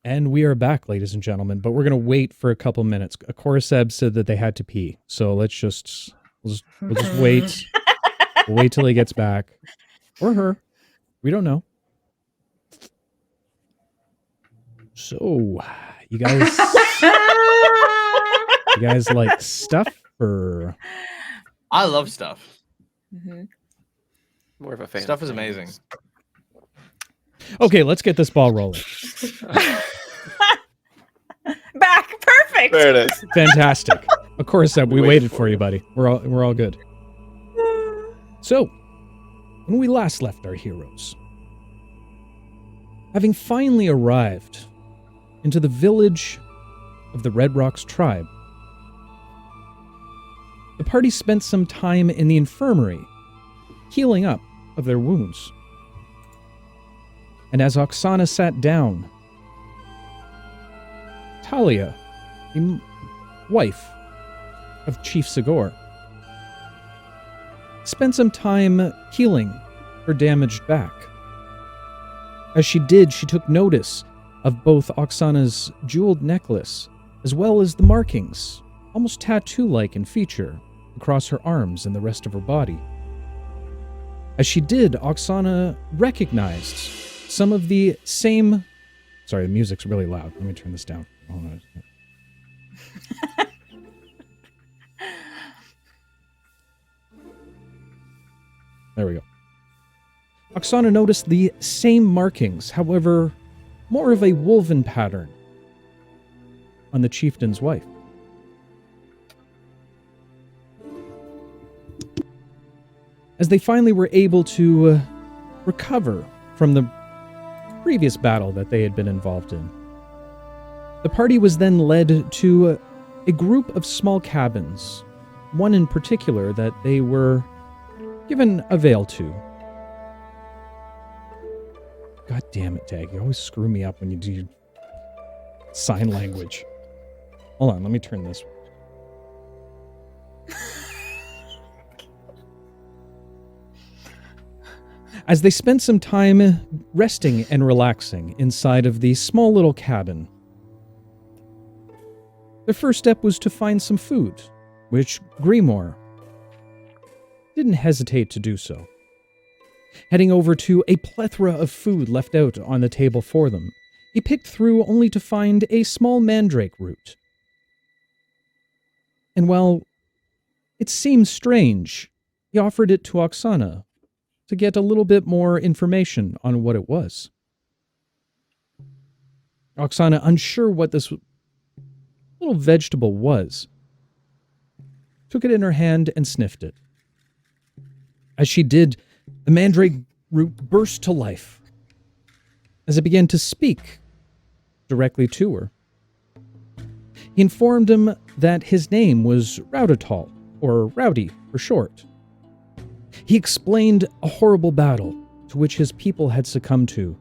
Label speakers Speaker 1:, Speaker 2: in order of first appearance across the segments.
Speaker 1: And we are back, ladies and gentlemen, but we're going to wait for a couple minutes. Korseb said that they had to pee, so we'll just wait. We'll wait till he gets back. Or her. We don't know. So, you guys like stuff or?
Speaker 2: I love stuff.
Speaker 3: Mm-hmm.
Speaker 4: More of a fan.
Speaker 2: Stuff is amazing.
Speaker 1: Okay, let's get this ball rolling.
Speaker 3: Back, perfect.
Speaker 4: There it is.
Speaker 1: Fantastic. Of course, we waited for you, buddy. We're all good. So, when we last left our heroes, having finally arrived into the village of the Red Rocks tribe, the party spent some time in the infirmary, healing up of their wounds. And as Oksana sat down, Talia, the wife of Chief Sigor, spent some time healing her damaged back. As she did, she took notice of both Oksana's jeweled necklace, as well as the markings, almost tattoo-like in feature, across her arms and the rest of her body. As she did, Oksana recognized some of the same... Sorry, the music's really loud. Let me turn this down. Hold on. There we go. Oksana noticed the same markings, however, more of a woven pattern on the chieftain's wife. As they finally were able to recover from the previous battle that they had been involved in, the party was then led to a group of small cabins, one in particular that they were given a veil to. God damn it, Dag. You always screw me up when you do your sign language. Hold on, let me turn this. As they spent some time resting and relaxing inside of the small little cabin, their first step was to find some food, which Grimoire didn't hesitate to do so. Heading over to a plethora of food left out on the table for them, he picked through only to find a small mandrake root. And while it seemed strange, he offered it to Oksana to get a little bit more information on what it was. Oksana, unsure what this little vegetable was, took it in her hand and sniffed it. As she did, the mandrake root burst to life as it began to speak directly to her. He informed him that his name was Rowdital, or Rowdy for short. He explained a horrible battle to which his people had succumbed to.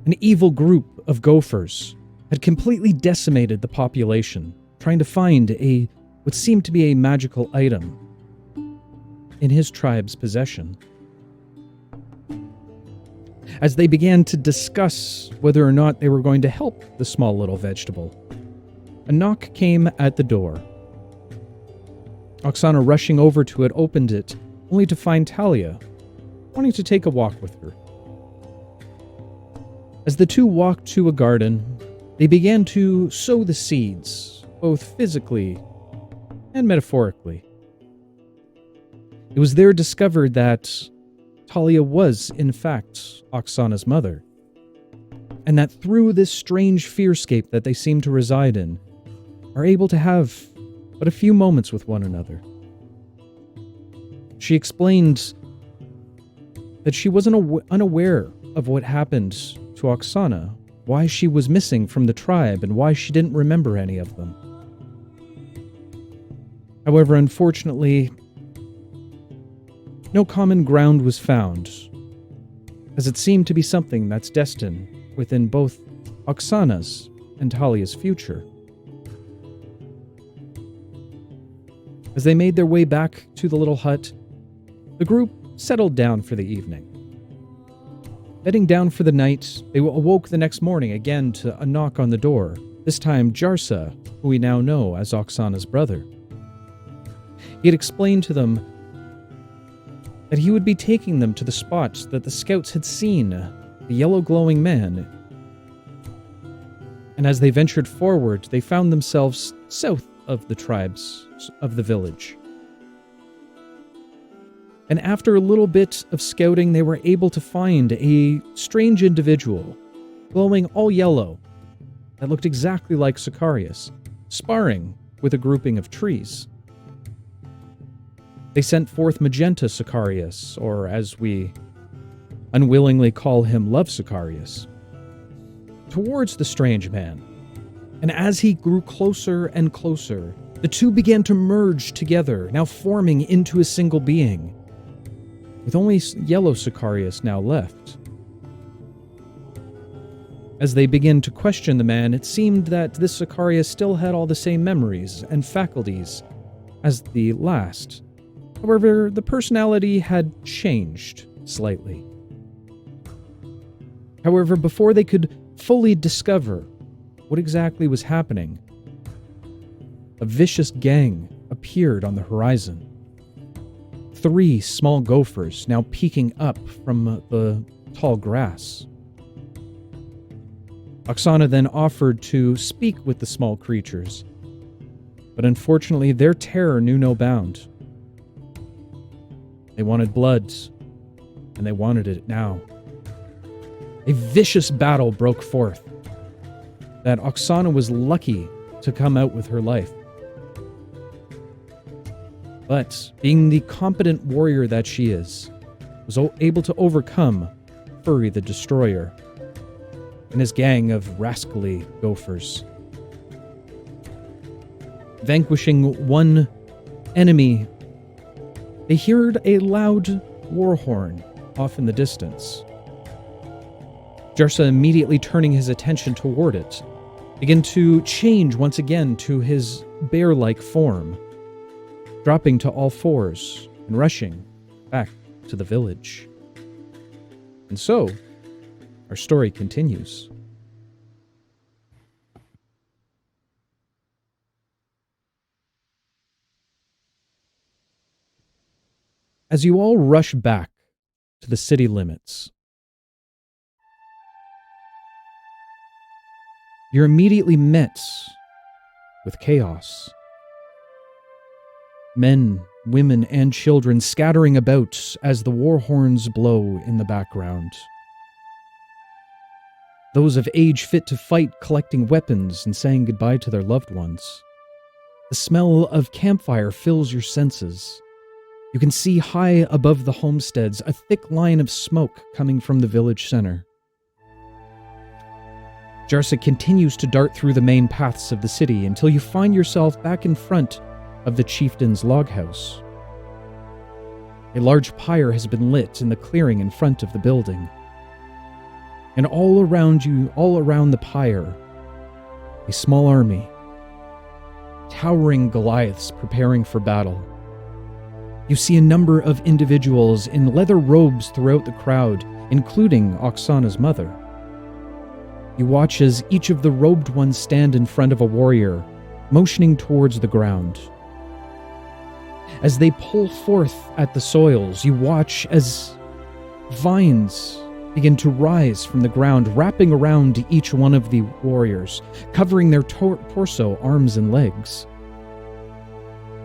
Speaker 1: An evil group of gophers had completely decimated the population, trying to find what seemed to be a magical item in his tribe's possession. As they began to discuss whether or not they were going to help the small little vegetable, a knock came at the door. Oksana, rushing over to it, opened it, only to find Talia wanting to take a walk with her. As the two walked to a garden, they began to sow the seeds, both physically and metaphorically. It was there discovered that Talia was, in fact, Oksana's mother, and that through this strange fearscape that they seem to reside in, are able to have but a few moments with one another. She explained that she wasn't unaware of what happened to Oksana, why she was missing from the tribe, and why she didn't remember any of them. However, unfortunately, no common ground was found, as it seemed to be something that's destined within both Oksana's and Talia's future. As they made their way back to the little hut, the group settled down for the evening. Bedding down for the night, they awoke the next morning again to a knock on the door, this time Jarsa, who we now know as Oksana's brother. He had explained to them that he would be taking them to the spot that the scouts had seen, the yellow glowing man. And as they ventured forward, they found themselves south of the tribes of the village. And after a little bit of scouting, they were able to find a strange individual, glowing all yellow, that looked exactly like Sicarius, sparring with a grouping of trees. They sent forth Magenta Sicarius, or as we unwillingly call him, Love Sicarius, towards the strange man. And as he grew closer and closer, the two began to merge together, now forming into a single being, with only yellow Sicarius now left. As they began to question the man, it seemed that this Sicarius still had all the same memories and faculties as the last. However, the personality had changed slightly. However, before they could fully discover what exactly was happening, a vicious gang appeared on the horizon. 3 small gophers now peeking up from the tall grass. Oksana then offered to speak with the small creatures, but unfortunately their terror knew no bound. They wanted blood, and they wanted it now. A vicious battle broke forth that Oksana was lucky to come out with her life. But, being the competent warrior that she is, was able to overcome Furry the Destroyer and his gang of rascally gophers. Vanquishing one enemy, they heard a loud war horn off in the distance. Jarsa, immediately turning his attention toward it, began to change once again to his bear-like form, dropping to all fours and rushing back to the village. And so, our story continues. As you all rush back to the city limits, you're immediately met with chaos. Men, women, and children scattering about as the war horns blow in the background. Those of age fit to fight collecting weapons and saying goodbye to their loved ones. The smell of campfire fills your senses. You can see high above the homesteads a thick line of smoke coming from the village center. Jarsa continues to dart through the main paths of the city until you find yourself back in front of the chieftain's log house. A large pyre has been lit in the clearing in front of the building. And all around you, all around the pyre, a small army. Towering Goliaths preparing for battle. You see a number of individuals in leather robes throughout the crowd, including Oksana's mother. You watch as each of the robed ones stand in front of a warrior, motioning towards the ground. As they pull forth at the soils, you watch as vines begin to rise from the ground, wrapping around each one of the warriors, covering their torso, arms, and legs.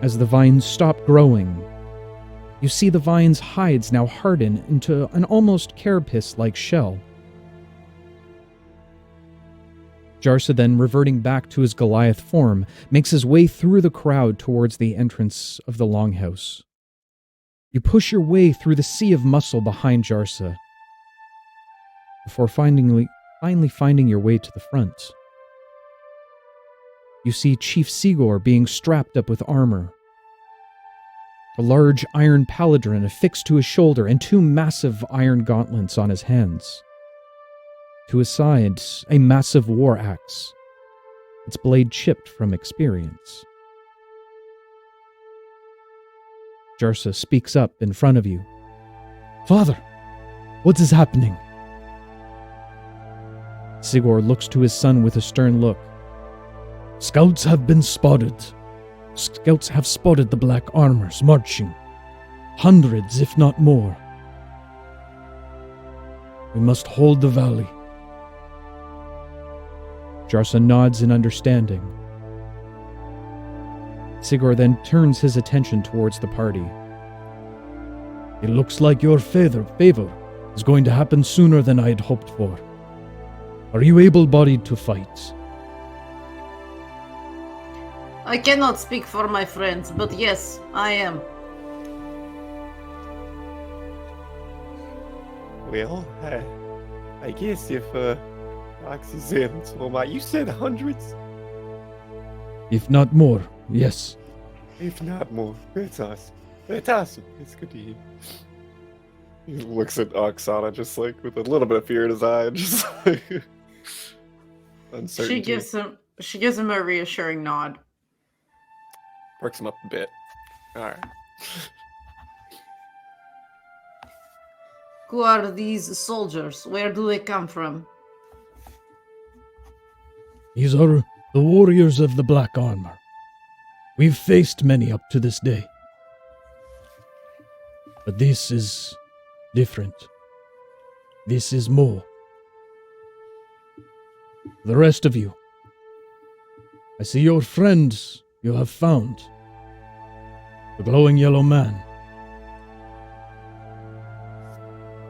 Speaker 1: As the vines stop growing, you see the vine's hides now harden into an almost carapace-like shell. Jarsa, then reverting back to his Goliath form, makes his way through the crowd towards the entrance of the longhouse. You push your way through the sea of muscle behind Jarsa, before finally finding your way to the front. You see Chief Sigor being strapped up with armor, a large iron paladrin affixed to his shoulder, and 2 massive iron gauntlets on his hands. To his side, a massive war axe, its blade chipped from experience. Jarsa speaks up in front of you. "Father, what is happening?" Sigor looks to his son with a stern look. Scouts have been spotted. Scouts have spotted the black armors marching. Hundreds, if not more. We must hold the valley. Jarsa nods in understanding. Sigor then turns his attention towards the party. It looks like your favor is going to happen sooner than I'd hoped for. Are you able-bodied to fight?
Speaker 5: I cannot speak for my friends, but yes, I am.
Speaker 4: Well, I guess if Ox is in, so you said hundreds?
Speaker 1: If not more, yes.
Speaker 4: If not more, that's awesome. That's awesome. It's good to hear. He looks at Oksana just like with a little bit of fear in his eye, just like uncertainty.
Speaker 5: She gives him a reassuring nod.
Speaker 4: Perks him up a bit. All right.
Speaker 5: Who are these soldiers? Where do they come from?
Speaker 1: These are the warriors of the black armor. We've faced many up to this day. But this is different. This is more. The rest of you, I see your friends you have found. The glowing yellow man.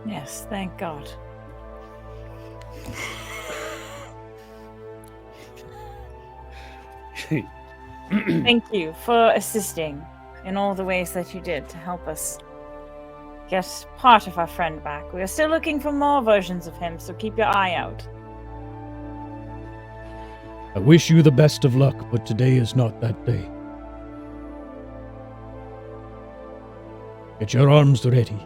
Speaker 3: Yes, thank God. Thank you for assisting in all the ways that you did to help us get part of our friend back. We are still looking for more versions of him, so keep your eye out.
Speaker 1: I wish you the best of luck, but today is not that day. Get your arms ready.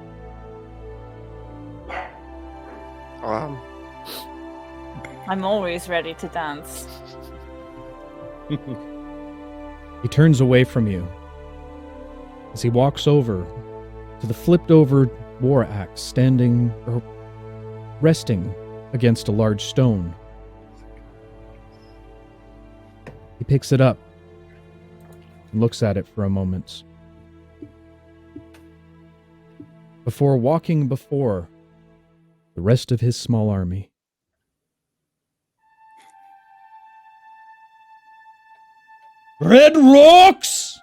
Speaker 3: I'm always ready to dance.
Speaker 1: He turns away from you as he walks over to the flipped over war axe resting against a large stone. He picks it up and looks at it for a moment before walking before the rest of his small army. Red Rocks!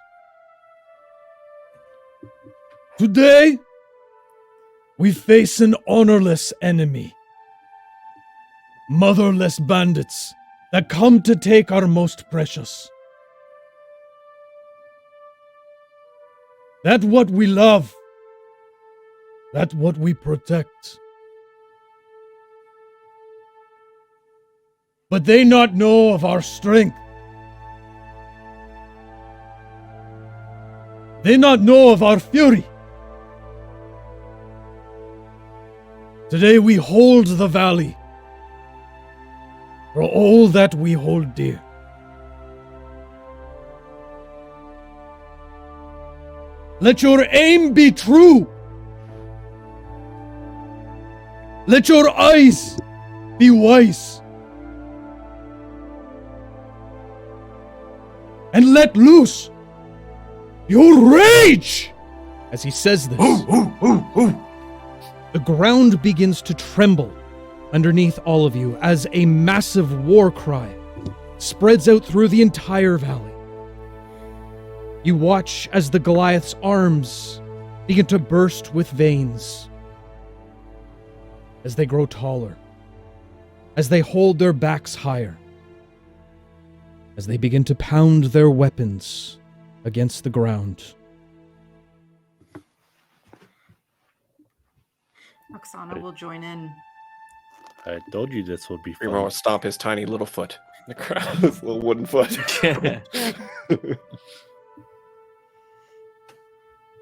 Speaker 1: Today, we face an honorless enemy. Motherless bandits that come to take our most precious. That what we love. That what we protect. But they not know of our strength. They not know of our fury. Today we hold the valley for all that we hold dear. Let your aim be true. Let your eyes be wise. And let loose your rage! As he says this, the ground begins to tremble underneath all of you as a massive war cry spreads out through the entire valley. You watch as the Goliath's arms begin to burst with veins, as they grow taller, as they hold their backs higher, as they begin to pound their weapons against the ground.
Speaker 5: Oksana will join in.
Speaker 6: I told you this would be fun.
Speaker 4: Everyone will stomp his tiny little foot in the crowd, his little wooden foot.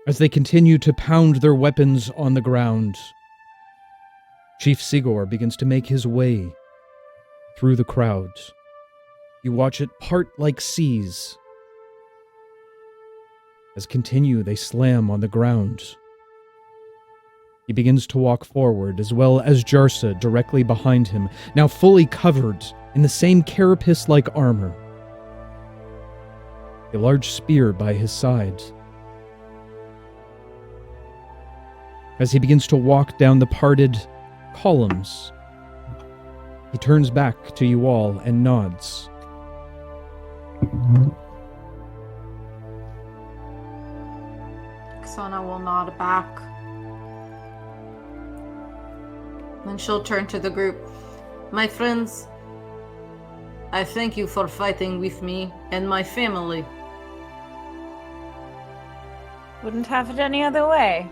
Speaker 1: As they continue to pound their weapons on the ground, Chief Sigor begins to make his way through the crowd. You watch it part like seas. As they slam on the ground. He begins to walk forward, as well as Jarsa directly behind him, now fully covered in the same carapace-like armor. A large spear by his side. As he begins to walk down the parted columns, he turns back to you all and nods.
Speaker 5: Oksana will nod back. Then she'll turn to the group. My friends, I thank you for fighting with me and my family.
Speaker 3: Wouldn't have it any other way.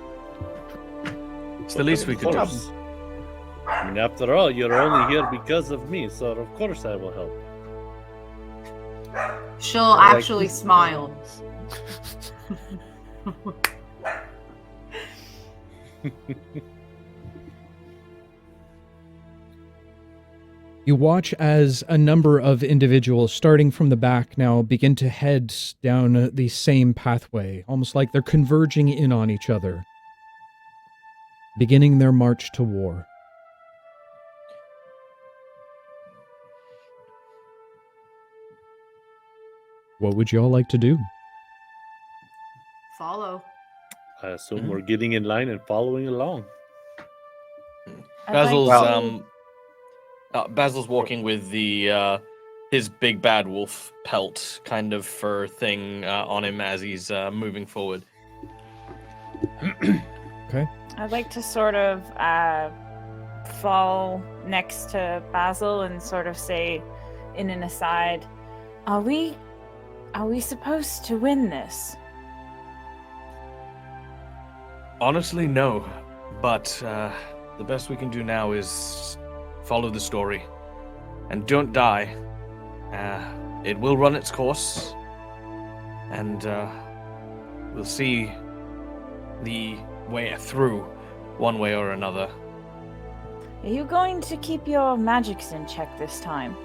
Speaker 2: It's the least we could do.
Speaker 6: I mean, after all, you're only here because of me, so of course I will help.
Speaker 5: She'll actually smile.
Speaker 1: You watch as a number of individuals, starting from the back now, begin to head down the same pathway, almost like they're converging in on each other, beginning their march to war. What would you all like to do?
Speaker 5: Follow.
Speaker 6: I assume we're getting in line and following along.
Speaker 3: I'd
Speaker 2: Basil's walking with the his big bad wolf pelt kind of fur thing on him as he's moving forward.
Speaker 1: Okay.
Speaker 3: I'd like to sort of fall next to Basil and sort of say in an aside, Are we supposed to win this?
Speaker 2: Honestly, no. But the best we can do now is follow the story. And don't die. It will run its course. And we'll see the way through one way or another.
Speaker 3: Are you going to keep your magics in check this time?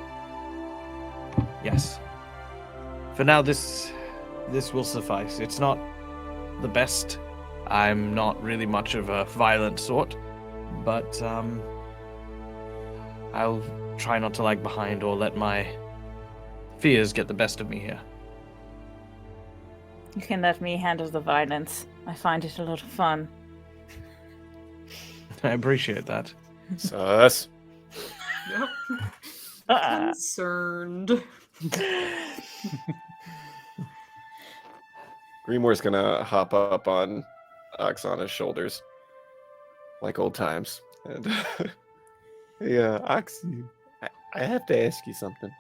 Speaker 2: Yes. For now, this will suffice. It's not the best. I'm not really much of a violent sort, but I'll try not to lag behind or let my fears get the best of me here.
Speaker 3: You can let me handle the violence. I find it a lot of fun.
Speaker 2: I appreciate that.
Speaker 4: Sus.
Speaker 5: Concerned.
Speaker 4: Grimoire's gonna hop up on Oksana's shoulders, like old times. And hey, Oxy, I have to ask you something.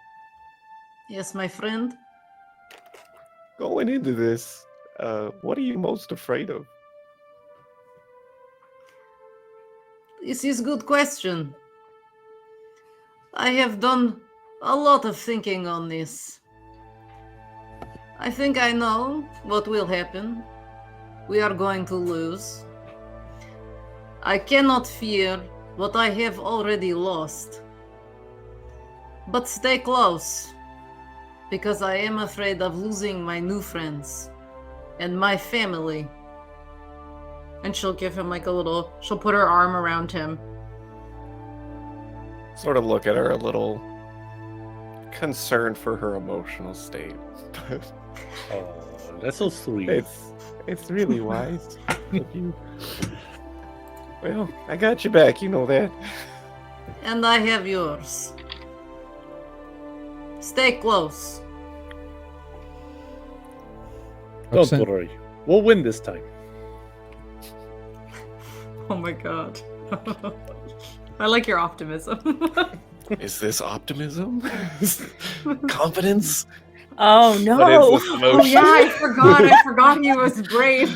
Speaker 5: Yes, my friend.
Speaker 4: Going into this, what are you most afraid of?
Speaker 5: This is a good question. I have done a lot of thinking on this. I think I know what will happen. We are going to lose. I cannot fear what I have already lost. But stay close, because I am afraid of losing my new friends and my family. And she'll give him like she'll put her arm around him.
Speaker 4: Sort of look at her a little concerned for her emotional state.
Speaker 6: Oh, that's so sweet.
Speaker 4: It's really wise of you. Well, I got your back, you know that.
Speaker 5: And I have yours. Stay close.
Speaker 6: Don't
Speaker 1: Oksana-
Speaker 6: worry. We'll win this time.
Speaker 5: Oh my god. I like your optimism.
Speaker 4: Is this optimism? Confidence?
Speaker 3: Oh no!
Speaker 4: What is this
Speaker 5: Oh
Speaker 4: emotion?
Speaker 5: yeah, I forgot he was brave.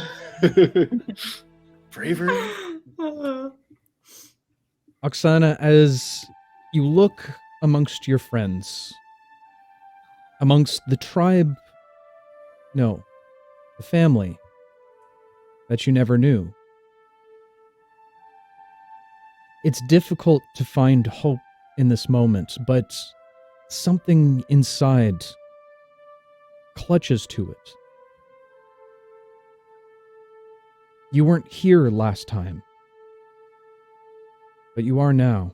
Speaker 4: Bravery?
Speaker 1: Oksana, as you look amongst your friends, amongst the tribe, no, the family that you never knew, it's difficult to find hope in this moment, but something inside clutches to it. You weren't here last time. but you are now.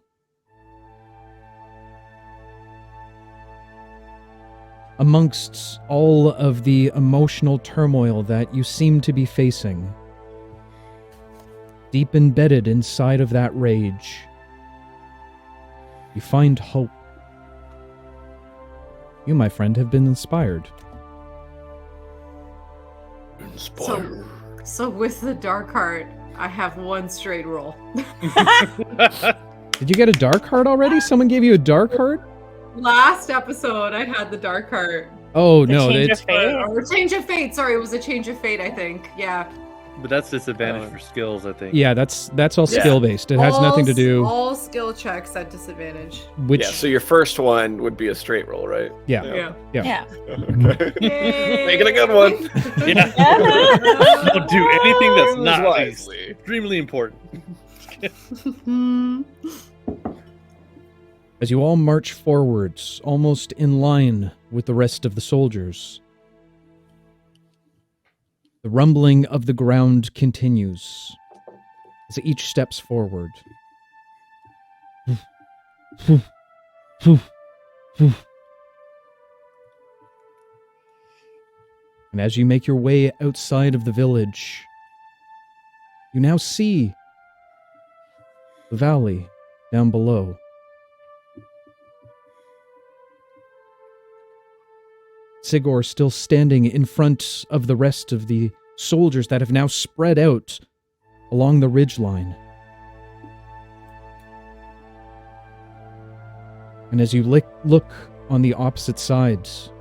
Speaker 1: Amongst all of the emotional turmoil that you seem to be facing, deep embedded inside of that rage, you find hope. You, my friend, have been inspired.
Speaker 5: So with the dark heart, I have one straight roll.
Speaker 1: Did you get a dark heart already? Someone gave you a dark heart?
Speaker 5: Last episode, I had the dark heart.
Speaker 1: Oh,
Speaker 3: The
Speaker 1: no.
Speaker 3: change
Speaker 1: It's,
Speaker 3: of fate.
Speaker 5: Or change of fate. Sorry, it was a change of fate, I think. Yeah.
Speaker 6: But that's disadvantage for skills, I think.
Speaker 1: yeah, that's all
Speaker 4: Yeah.
Speaker 1: skill-based. It has nothing to do...
Speaker 5: All skill checks at disadvantage.
Speaker 1: Which,
Speaker 4: Yeah, so your first one would be a straight roll, right?
Speaker 1: yeah.
Speaker 5: Yeah.
Speaker 3: Yeah.
Speaker 4: Okay.
Speaker 5: Yay.
Speaker 4: Make it a good one.
Speaker 6: Yeah. Don't do anything that's
Speaker 4: Use
Speaker 6: not
Speaker 4: wisely.
Speaker 6: extremely important.
Speaker 1: As you all march forwards, almost in line with the rest of the soldiers, the rumbling of the ground continues as each steps forward. And as you make your way outside of the village, you now see the valley down below. Sigor still standing in front of the rest of the soldiers that have now spread out along the ridgeline. And as you look on the opposite sides,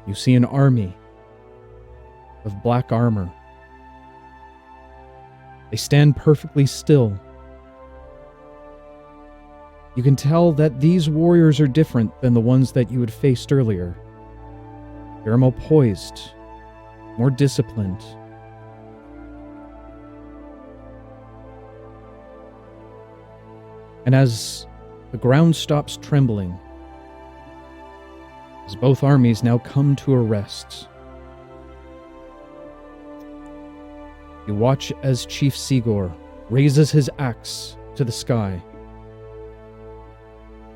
Speaker 1: you see an army of black armor. They stand perfectly still. You can tell that these warriors are different than the ones that you had faced earlier. They're more poised, more disciplined. And as the ground stops trembling, as both armies now come to a rest, you watch as Chief Sigor raises his axe to the sky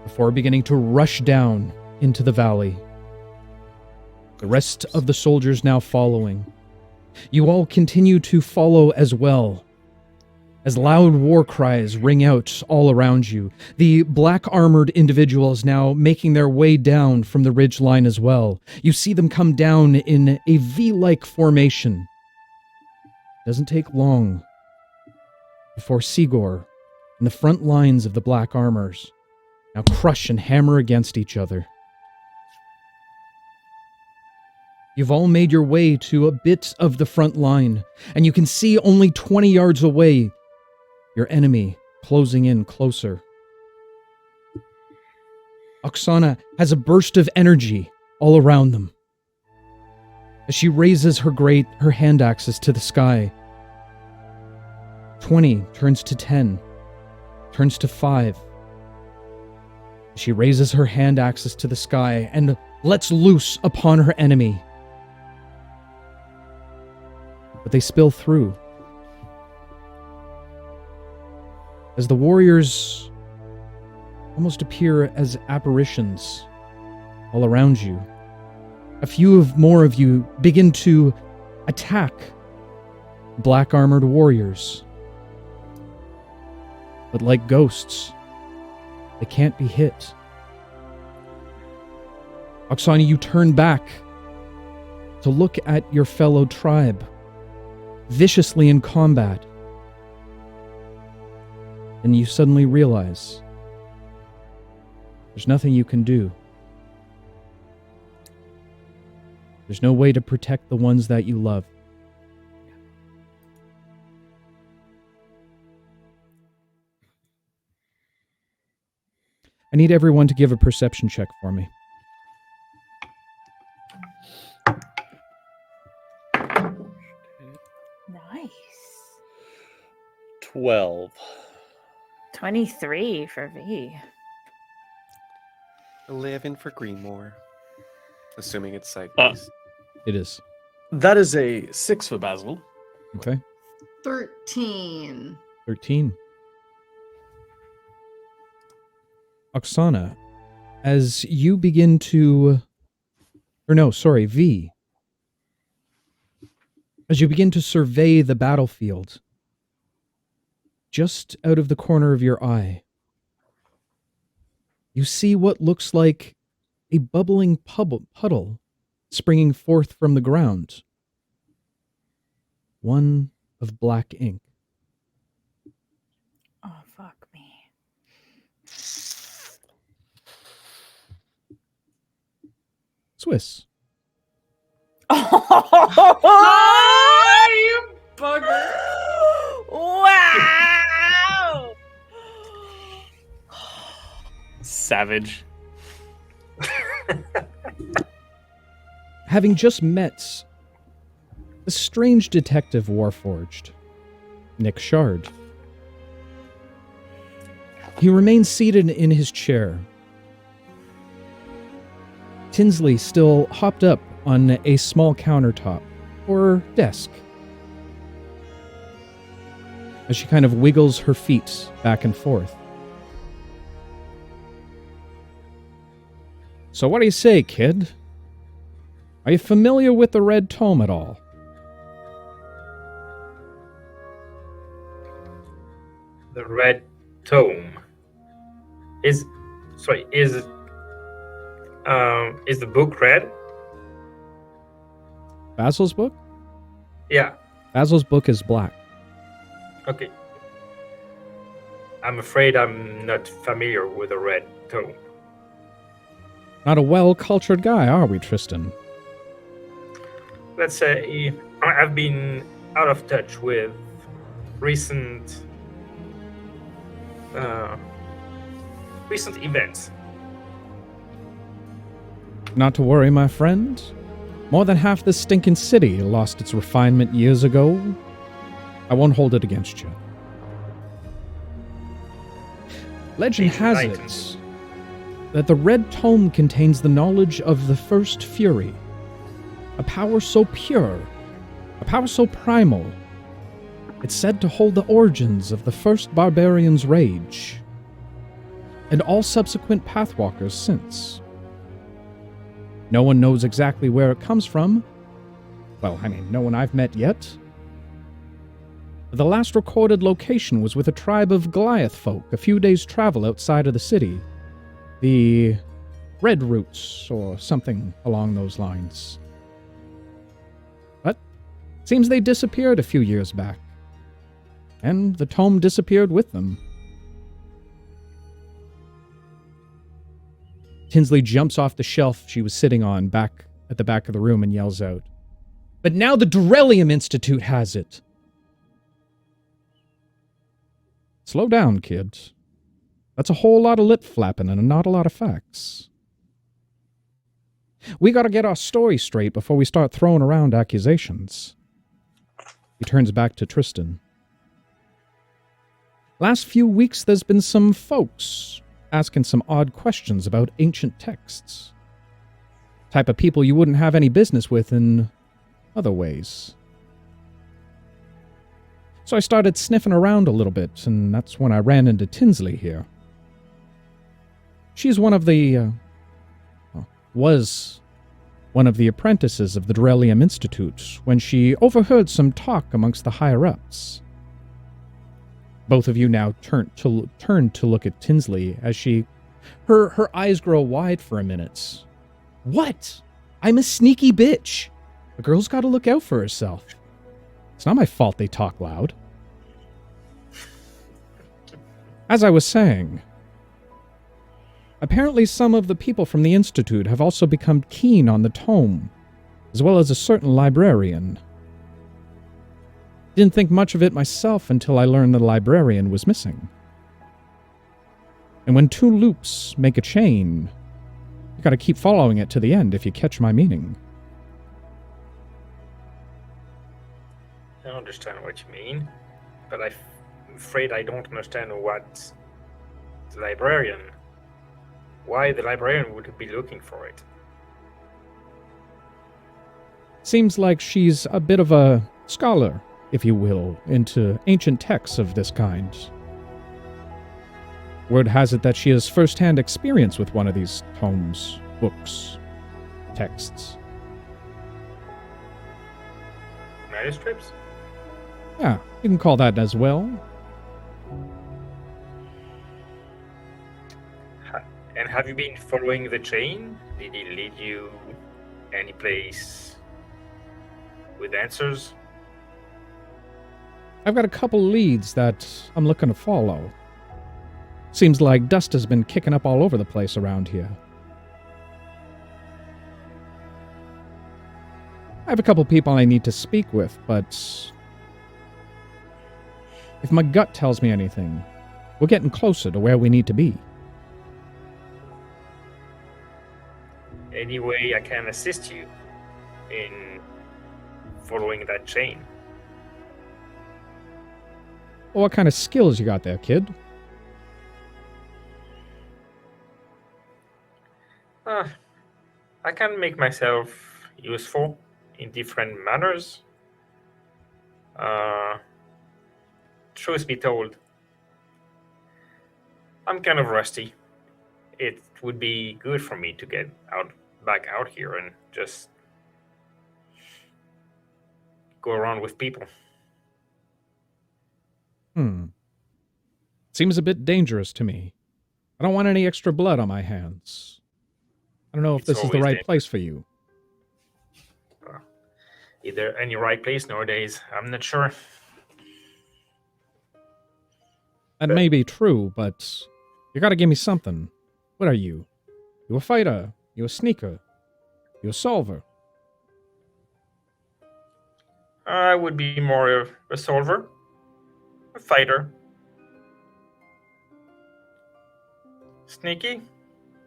Speaker 1: before beginning to rush down into the valley. The rest of the soldiers now following. You all continue to follow as well, as loud war cries ring out all around you. The black-armored individuals now making their way down from the ridge line as well. You see them come down in a V-like formation. Doesn't take long before Sigor and the front lines of the black armors now crush and hammer against each other. You've all made your way to a bit of the front line, and you can see only 20 yards away your enemy closing in closer. Oksana has a burst of energy all around them. As she raises her hand axes to the sky, 20 turns to 10, turns to 5. She raises her hand axes to the sky and lets loose upon her enemy. But they spill through. As the warriors almost appear as apparitions all around you, a few more of you begin to attack black-armored warriors. But like ghosts, they can't be hit. Oksana, you turn back to look at your fellow tribe, viciously in combat. And you suddenly realize there's nothing you can do. There's no way to protect the ones that you love. I need everyone to give a perception check for me.
Speaker 3: Nice.
Speaker 6: 12.
Speaker 3: 23 for V.
Speaker 4: 11 for Greenmore. Assuming it's sight-based.
Speaker 1: It is.
Speaker 2: That is a 6 for Basil.
Speaker 1: Okay.
Speaker 5: 13.
Speaker 1: 13. Oksana, as you begin to... V. As you begin to survey the battlefield, just out of the corner of your eye, you see what looks like a bubbling puddle springing forth from the ground. One of black ink.
Speaker 3: Oh, fuck me.
Speaker 1: Swiss.
Speaker 3: Oh,
Speaker 7: you bugger!
Speaker 3: wow!
Speaker 2: Savage.
Speaker 1: Having just met a strange detective warforged, Nick Shard, he remains seated in his chair. Tinsley still hopped up on a small countertop or desk as she kind of wiggles her feet back and forth. So what do you say, kid? Are you familiar with the Red Tome at all?
Speaker 7: The Red Tome is the book red?
Speaker 1: Basil's book?
Speaker 7: Yeah.
Speaker 1: Basil's book is black.
Speaker 7: Okay. I'm afraid I'm not familiar with the Red Tome.
Speaker 1: Not a well-cultured guy, are we, Tristan?
Speaker 7: Let's say I've been out of touch with recent events.
Speaker 1: Not to worry, my friend. More than half this stinking city lost its refinement years ago. I won't hold it against you. Legend has it that the Red Tome contains the knowledge of the First Fury, a power so pure, a power so primal, it's said to hold the origins of the first barbarian's rage, and all subsequent pathwalkers since. No one knows exactly where it comes from. Well, no one I've met yet. The last recorded location was with a tribe of Goliath folk a few days' travel outside of the city. The Red Roots, or something along those lines. But seems they disappeared a few years back. And the tome disappeared with them. Tinsley jumps off the shelf she was sitting on back at the back of the room and yells out, "But now the Durellium Institute has it!" Slow down, kid. That's a whole lot of lip flapping and not a lot of facts. We gotta get our story straight before we start throwing around accusations. He turns back to Tristan. Last few weeks there's been some folks asking some odd questions about ancient texts. Type of people you wouldn't have any business with in other ways. So I started sniffing around a little bit, and that's when I ran into Tinsley here. She's was one of the apprentices of the Durellium Institute when she overheard some talk amongst the higher-ups. Both of you now turn to look at Tinsley as her eyes grow wide for a minute. What? I'm a sneaky bitch. A girl's got to look out for herself. It's not my fault they talk loud. As I was saying, apparently some of the people from the Institute have also become keen on the tome, as well as a certain librarian. Didn't think much of it myself until I learned the librarian was missing. And when two loops make a chain, you gotta keep following it to the end if you catch my meaning.
Speaker 7: I understand what you mean, but I'm afraid I don't understand what the librarian... why the librarian would be looking for it.
Speaker 1: Seems like she's a bit of a scholar, if you will, into ancient texts of this kind. Word has it that she has first-hand experience with one of these tomes, books, texts.
Speaker 7: Manuscripts?
Speaker 1: Yeah, you can call that as well.
Speaker 7: And have you been following the chain? Did he lead you any place with answers?
Speaker 1: I've got a couple leads that I'm looking to follow. Seems like dust has been kicking up all over the place around here. I have a couple people I need to speak with, but if my gut tells me anything, we're getting closer to where we need to be.
Speaker 7: Any way I can assist you in following that chain?
Speaker 1: Well, what kind of skills you got there, kid?
Speaker 7: I can make myself useful in different manners. Truth be told, I'm kind of rusty. It would be good for me to get back out here and just go around with people.
Speaker 1: Seems a bit dangerous to me. I don't want any extra blood on my hands. I don't know if
Speaker 7: It's
Speaker 1: this is the
Speaker 7: always
Speaker 1: right place for you.
Speaker 7: Either any right place nowadays, I'm not sure.
Speaker 1: That may be true, but you gotta give me something. What are you? You a fighter? You a sneaker? You a solver?
Speaker 7: I would be more of a solver, a fighter. Sneaky?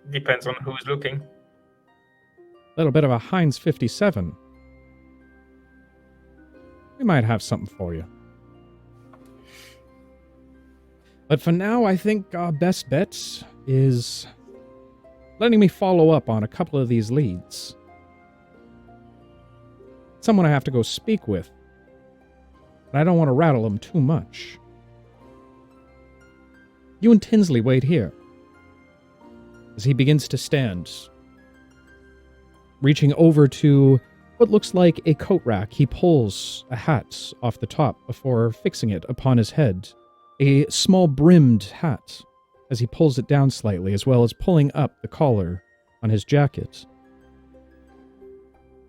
Speaker 7: Depends on who's looking.
Speaker 1: Little bit of a Heinz 57. We might have something for you. But for now, I think our best bet is letting me follow up on a couple of these leads. Someone I have to go speak with, but I don't want to rattle them too much. You and Tinsley wait here. As he begins to stand, reaching over to what looks like a coat rack, he pulls a hat off the top before fixing it upon his head. A small brimmed hat, as he pulls it down slightly, as well as pulling up the collar on his jacket.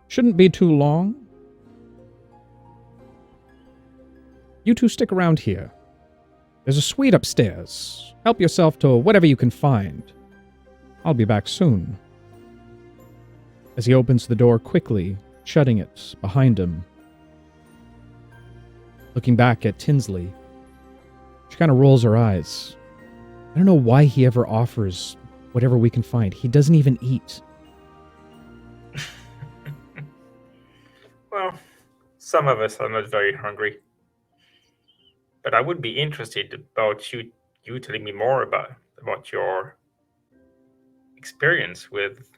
Speaker 1: Shouldn't be too long. You two stick around here. There's a suite upstairs. Help yourself to whatever you can find. I'll be back soon. As he opens the door quickly, shutting it behind him. Looking back at Tinsley, she kind of rolls her eyes. I don't know why he ever offers whatever we can find. He doesn't even eat.
Speaker 7: Well, some of us are not very hungry. But I would be interested about you telling me more about your experience with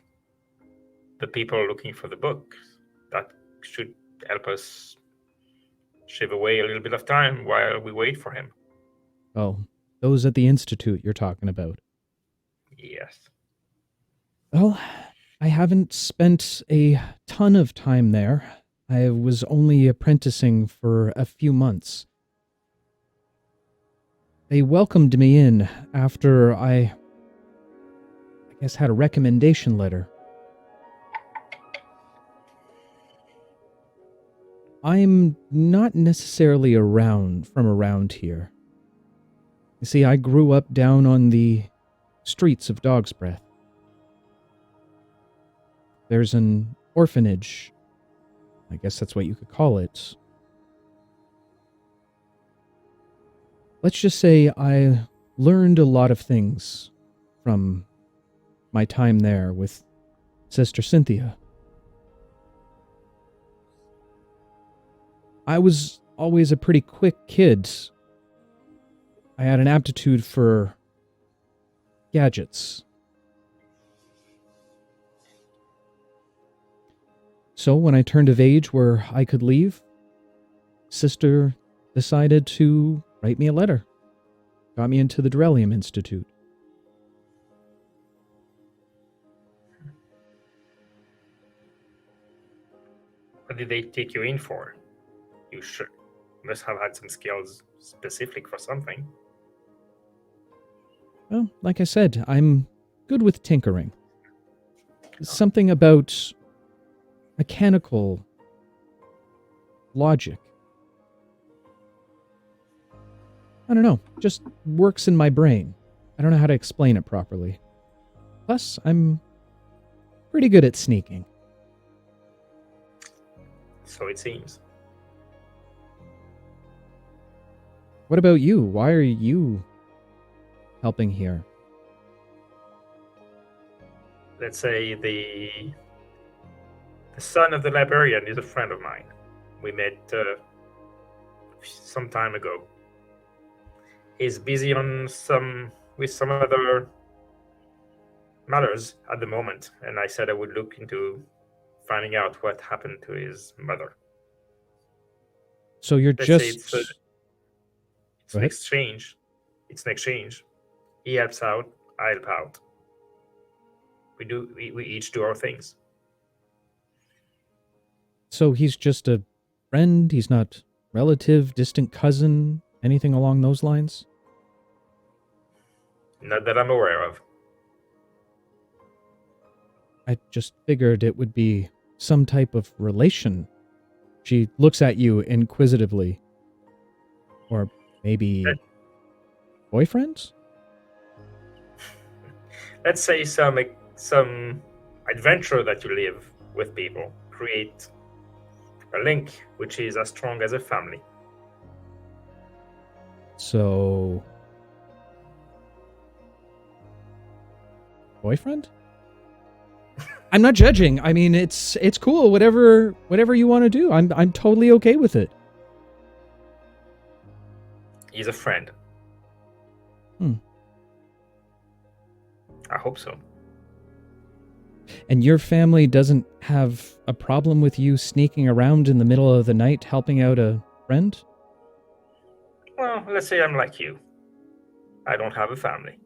Speaker 7: the people looking for the book. That should help us shave away a little bit of time while we wait for him.
Speaker 1: Oh, those at the Institute you're talking about.
Speaker 7: Yes.
Speaker 1: Well, I haven't spent a ton of time there. I was only apprenticing for a few months. They welcomed me in after I guess had a recommendation letter. I'm not necessarily from around here. You see, I grew up down on the streets of Dog's Breath. There's an orphanage. I guess that's what you could call it. Let's just say I learned a lot of things from my time there with Sister Cynthia. I was always a pretty quick kid. I had an aptitude for gadgets. So when I turned of age where I could leave, Sister decided to write me a letter. Got me into the Durellium Institute.
Speaker 7: What did they take you in for? You must have had some skills specific for something.
Speaker 1: Well, like I said, I'm good with tinkering. Something about mechanical logic. I don't know, just works in my brain. I don't know how to explain it properly. Plus, I'm pretty good at sneaking.
Speaker 7: So it seems.
Speaker 1: What about you? Why are you helping here?
Speaker 7: Let's say the son of the librarian is a friend of mine. We met some time ago. He's busy on with some other matters at the moment, and I said I would look into finding out what happened to his mother.
Speaker 1: So you're
Speaker 7: Let's say
Speaker 1: just...
Speaker 7: it's an exchange. It's an exchange. He helps out, I help out. We each do our things.
Speaker 1: So he's just a friend? He's not relative, distant cousin, anything along those lines?
Speaker 7: Not that I'm aware of.
Speaker 1: I just figured it would be some type of relation. She looks at you inquisitively. Or maybe boyfriend?
Speaker 7: Let's say some adventure that you live with people. Create a link which is as strong as a family.
Speaker 1: So... boyfriend? I'm not judging. I mean, it's cool. Whatever you want to do. I'm totally okay with it.
Speaker 7: He's a friend. I hope so.
Speaker 1: And your family doesn't have a problem with you sneaking around in the middle of the night helping out a friend?
Speaker 7: Well, let's say I'm like you. I don't have a family.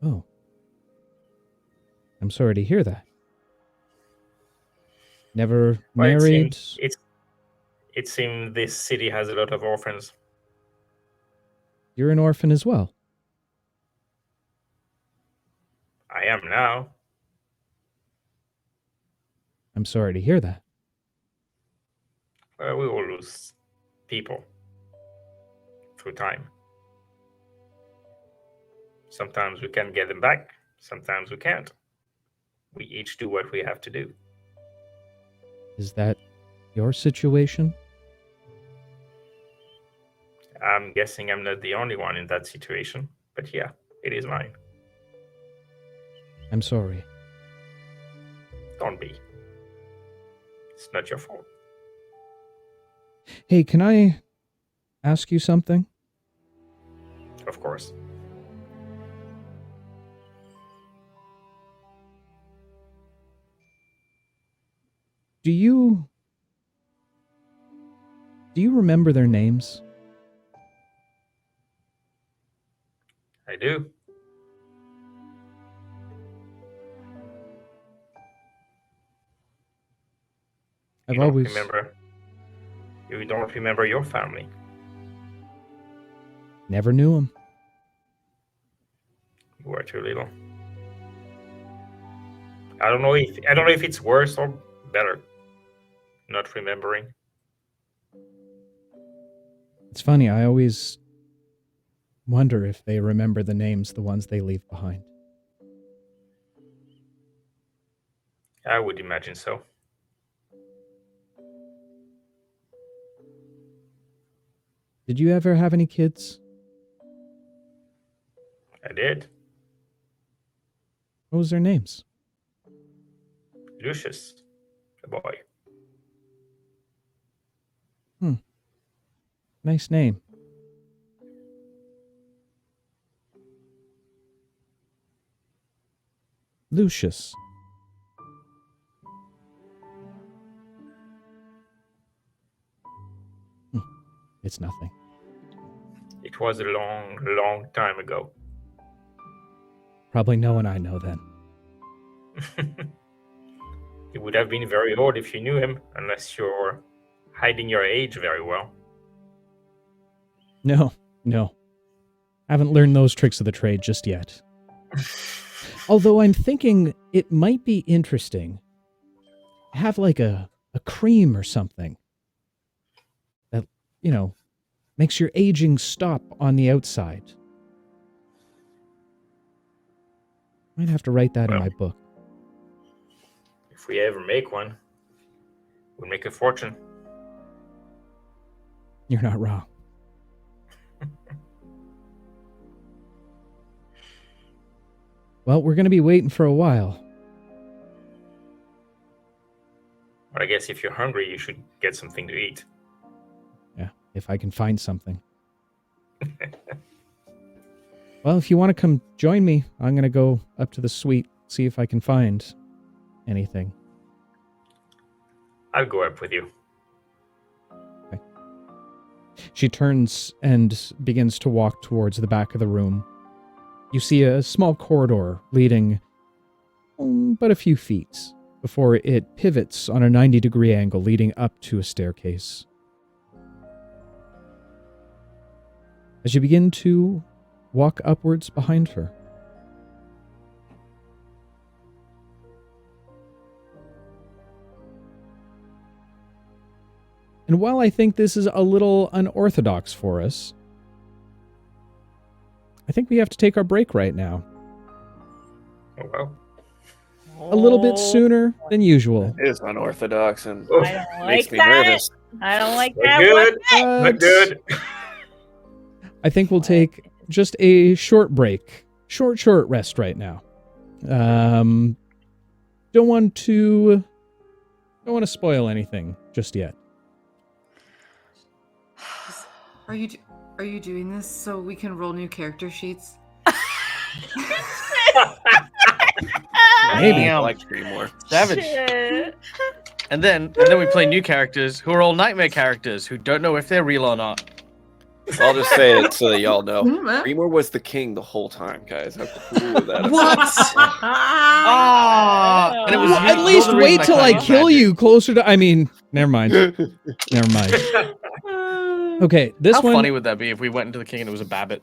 Speaker 1: Oh. I'm sorry to hear that. Never
Speaker 7: Well,
Speaker 1: married?
Speaker 7: It seems this city has a lot of orphans.
Speaker 1: You're an orphan as well.
Speaker 7: I am now.
Speaker 1: I'm sorry to hear that.
Speaker 7: Well, we all lose people through time. Sometimes we can get them back. Sometimes we can't. We each do what we have to do.
Speaker 1: Is that your situation?
Speaker 7: I'm guessing I'm not the only one in that situation, but yeah, it is mine.
Speaker 1: I'm sorry.
Speaker 7: Don't be. It's not your fault.
Speaker 1: Hey, can I ask you something?
Speaker 7: Of course.
Speaker 1: Do you remember their names?
Speaker 7: I do.
Speaker 1: I've
Speaker 7: You don't
Speaker 1: always
Speaker 7: remember. You don't remember your family.
Speaker 1: never knew them.
Speaker 7: You were too little. I don't know if it's worse or better not remembering.
Speaker 1: It's funny, I always wonder if they remember the names, the ones they leave behind.
Speaker 7: I would imagine so.
Speaker 1: Did you ever have any kids?
Speaker 7: I did.
Speaker 1: What was their names?
Speaker 7: Lucius, a boy.
Speaker 1: Nice name. Lucius. It's nothing.
Speaker 7: It was a long, long time ago.
Speaker 1: Probably no one I know then.
Speaker 7: He would have been very old if you knew him, unless you're hiding your age very well.
Speaker 1: No. Haven't learned those tricks of the trade just yet. Although I'm thinking it might be interesting. Have like a cream or something that, makes your aging stop on the outside. Might have to write that in my book.
Speaker 7: If we ever make one, we'll make a fortune.
Speaker 1: You're not wrong. Well, we're going to be waiting for a while.
Speaker 7: But I guess if you're hungry, you should get something to eat.
Speaker 1: Yeah, if I can find something. Well, if you want to come join me, I'm going to go up to the suite, see if I can find anything.
Speaker 7: I'll go up with you.
Speaker 1: Okay. She turns and begins to walk towards the back of the room. You see a small corridor leading but a few feet before it pivots on a 90-degree angle leading up to a staircase. As you begin to walk upwards behind her, and while I think this is a little unorthodox for us, I think we have to take our break right now.
Speaker 7: Oh, well.
Speaker 1: A little bit sooner than usual.
Speaker 4: It is unorthodox and
Speaker 7: Oh,
Speaker 3: I don't
Speaker 4: makes
Speaker 3: like
Speaker 4: me
Speaker 3: that.
Speaker 4: nervous.
Speaker 3: I don't like
Speaker 7: We're
Speaker 3: that
Speaker 7: good.
Speaker 3: one bit.
Speaker 7: But good.
Speaker 1: I think we'll take just a short break. Short rest right now. Don't want to spoil anything just yet.
Speaker 5: Are you doing this so we can roll new character sheets?
Speaker 1: Maybe.
Speaker 4: I like three more.
Speaker 2: Savage.
Speaker 3: Shit.
Speaker 2: And then we play new characters who are all nightmare characters who don't know if they're real or not.
Speaker 4: I'll just say it so that y'all know.
Speaker 5: Mm,
Speaker 4: Remor was the king the whole time, guys. How cool was that?
Speaker 5: What?
Speaker 2: Ah, and it was
Speaker 1: Well,
Speaker 2: you-
Speaker 1: at
Speaker 2: you're
Speaker 1: least
Speaker 2: the
Speaker 1: wait
Speaker 2: reason
Speaker 1: till I
Speaker 2: can't
Speaker 1: kill
Speaker 2: imagine.
Speaker 1: you closer to... I mean, never mind. Never mind. Okay, this
Speaker 2: How
Speaker 1: one...
Speaker 2: funny would that be if we went into the king and it was a Babbit?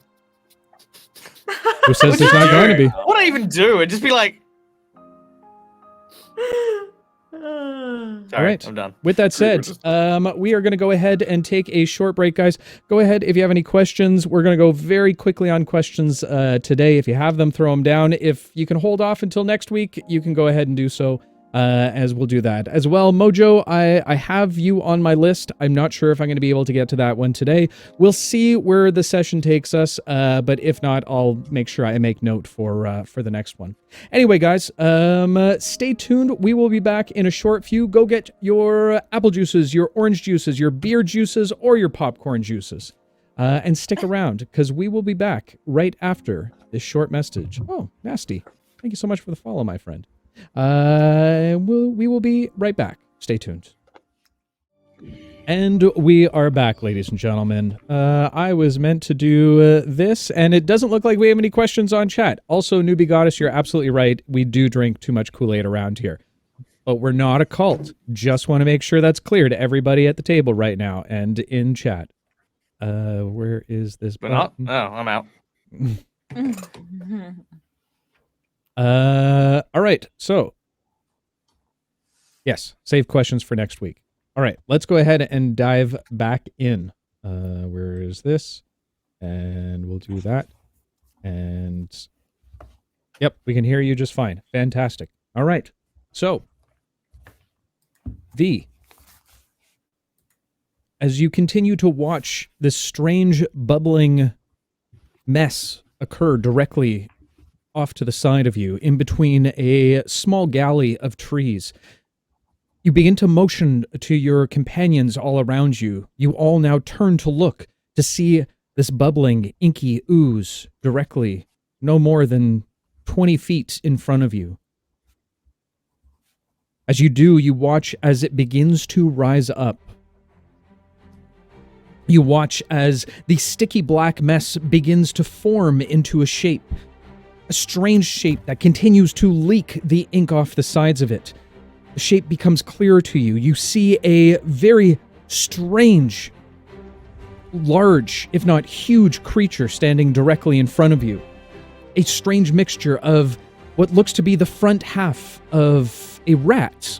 Speaker 1: Who says there's not going to be?
Speaker 2: What would I even do? It'd just be like, sorry,
Speaker 1: All right.
Speaker 2: I'm done.
Speaker 1: With that said, we are going to go ahead and take a short break, guys. Go ahead if you have any questions. We're going to go very quickly on questions today. If you have them, throw them down. If you can hold off until next week, you can go ahead and do so, as we'll do that. As well, Mojo, I have you on my list. I'm not sure if I'm going to be able to get to that one today. We'll see where the session takes us, but if not, I'll make sure I make note for the next one. Anyway, guys, stay tuned. We will be back in a short few. Go get your apple juices, your orange juices, your beer juices, or your popcorn juices. And stick around, because we will be back right after this short message. Oh, nasty. Thank you so much for the follow, my friend. We will be right back. Stay tuned. And we are back, ladies and gentlemen. I was meant to do this, and it doesn't look like we have any questions on chat. Also, Newbie Goddess, you're absolutely right. We do drink too much Kool-Aid around here. But we're not a cult. Just want to make sure that's clear to everybody at the table right now and in chat. Where is this
Speaker 2: But not.
Speaker 1: button?
Speaker 2: Oh, I'm out.
Speaker 1: All right. So, yes, save questions for next week. All right, let's go ahead and dive back in. Where is this? And we'll do that. And yep, we can hear you just fine. Fantastic. All right. So, as you continue to watch this strange bubbling mess occur directly off to the side of you, in between a small galley of trees, you begin to motion to your companions all around you. You all now turn to look to see this bubbling, inky ooze directly, no more than 20 feet in front of you. As you do, you watch as it begins to rise up. You watch as the sticky black mess begins to form into a shape. A strange shape that continues to leak the ink off the sides of it. the shape becomes clearer to you. You see a very strange, large, if not huge creature standing directly in front of you. A strange mixture of what looks to be the front half of a rat,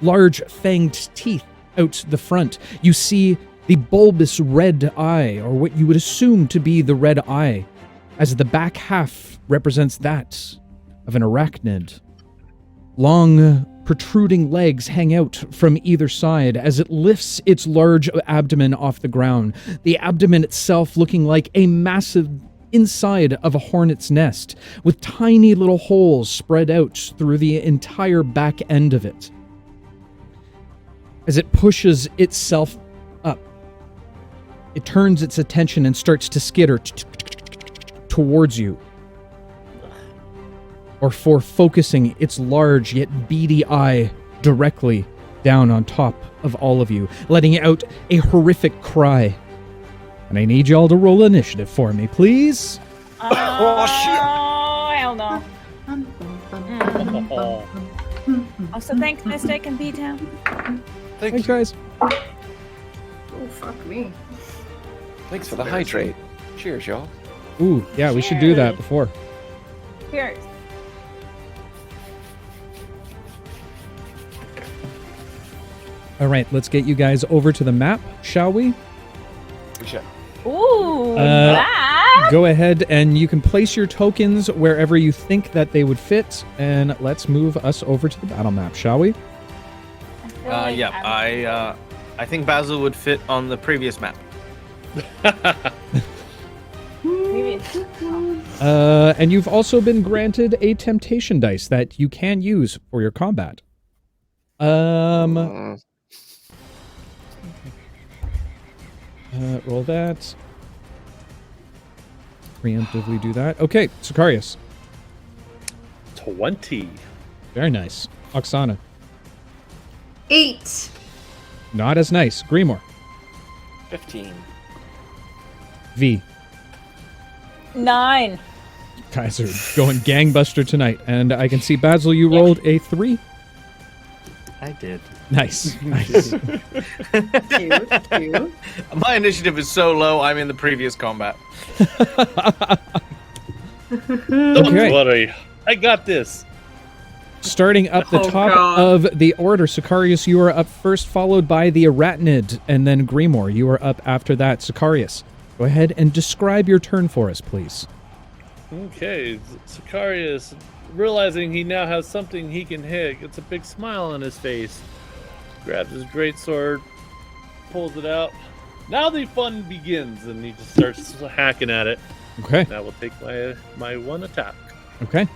Speaker 1: large fanged teeth out the front. You see the bulbous red eye, or what you would assume to be the red eye, as the back half represents that of an arachnid. Long, protruding legs hang out from either side as it lifts its large abdomen off the ground, the abdomen itself looking like a massive inside of a hornet's nest, with tiny little holes spread out through the entire back end of it. As it pushes itself up, it turns its attention and starts to skitter towards you, or for focusing its large yet beady eye directly down on top of all of you, letting out a horrific cry. And I need y'all to roll initiative for me, please.
Speaker 3: Oh, hell no. Also, thanks, Mystic and B-Town.
Speaker 1: Thanks, guys.
Speaker 5: Oh, fuck me.
Speaker 4: Thanks for the hydrate. Cheers, y'all.
Speaker 1: Ooh, yeah, we should do that before.
Speaker 3: Cheers.
Speaker 1: All right, let's get you guys over to the map, shall we?
Speaker 4: We should.
Speaker 3: Ooh, that.
Speaker 1: Go ahead and you can place your tokens wherever you think that they would fit, and let's move us over to the battle map, shall we?
Speaker 2: I think Basil would fit on the previous map.
Speaker 1: And you've also been granted a temptation dice that you can use for your combat. Roll that. Preemptively do that. Okay, Sicarius.
Speaker 6: 20.
Speaker 1: Very nice. Oksana.
Speaker 5: 8.
Speaker 1: Not as nice. Grimoire.
Speaker 4: 15.
Speaker 1: V.
Speaker 3: 9.
Speaker 1: Guys are going gangbuster tonight. And I can see, Basil, you rolled a 3.
Speaker 2: I did.
Speaker 1: Nice. Nice.
Speaker 5: Cute.
Speaker 2: My initiative is so low, I'm in the previous combat.
Speaker 6: Don't
Speaker 1: Okay.
Speaker 6: worry. I got this.
Speaker 1: Starting up the
Speaker 5: Oh,
Speaker 1: top
Speaker 5: God.
Speaker 1: of the order, Sicarius, you are up first, followed by the Arachnid, and then Grimoire. You are up after that. Sicarius, go ahead and describe your turn for us, please.
Speaker 6: Okay, Sicarius, realizing he now has something he can hit, gets a big smile on his face, grabs his greatsword, pulls it out. Now the fun begins, and he just starts hacking at it.
Speaker 1: Okay.
Speaker 6: Now we'll take my one attack.
Speaker 1: Okay.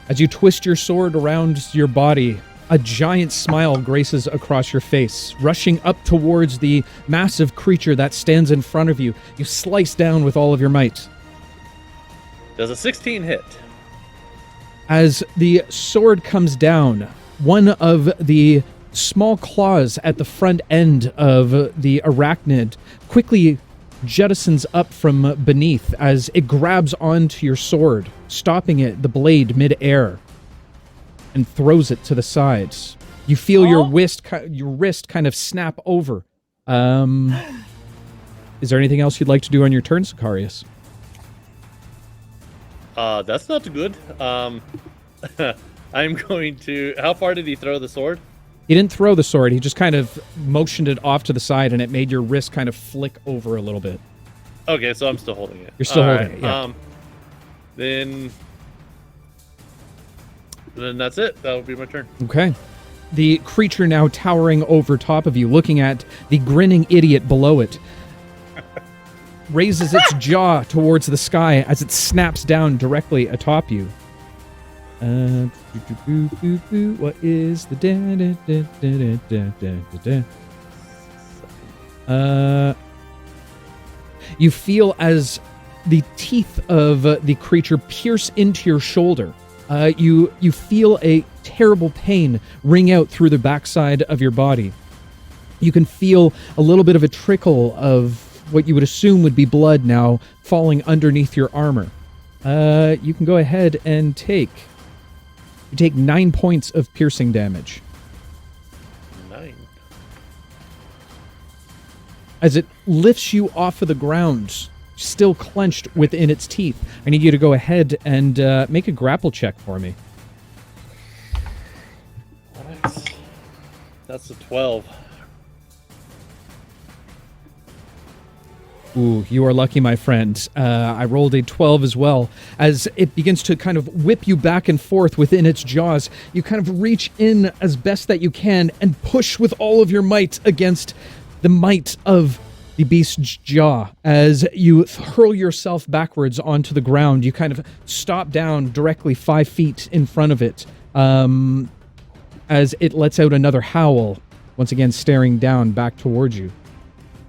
Speaker 1: As you twist your sword around your body, a giant smile graces across your face. Rushing up towards the massive creature that stands in front of you, you slice down with all of your might.
Speaker 6: Does a 16 hit?
Speaker 1: As the sword comes down, one of the small claws at the front end of the arachnid quickly jettisons up from beneath as it grabs onto your sword, stopping it, the blade mid-air, and throws it to the side. You feel your wrist kind of snap over. Is there anything else you'd like to do on your turn, Sicarius?
Speaker 6: That's not good. I'm going to... How far did he throw the sword?
Speaker 1: He didn't throw the sword. He just kind of motioned it off to the side, and it made your wrist kind of flick over a little bit.
Speaker 6: Okay, so I'm still holding it.
Speaker 1: You're still
Speaker 6: All
Speaker 1: holding it, yeah.
Speaker 6: Then that's it. That will be my turn.
Speaker 1: Okay. The creature now towering over top of you, looking at the grinning idiot below it, raises its jaw towards the sky as it snaps down directly atop you. What is the you feel as the teeth of the creature pierce into your shoulder. You feel a terrible pain ring out through the backside of your body. You can feel a little bit of a trickle of what you would assume would be blood now falling underneath your armor. You can go ahead and take You take 9 points of piercing damage.
Speaker 6: 9.
Speaker 1: As it lifts you off of the ground, still clenched within its teeth. I need you to go ahead and make a grapple check for me.
Speaker 6: That's a 12.
Speaker 1: Ooh, you are lucky, my friend. I rolled a 12 as well. As it begins to kind of whip you back and forth within its jaws, you kind of reach in as best that you can and push with all of your might against the might of the beast's jaw. As you hurl yourself backwards onto the ground, you kind of stop down directly 5 feet in front of it. As it lets out another howl, once again staring down back towards you.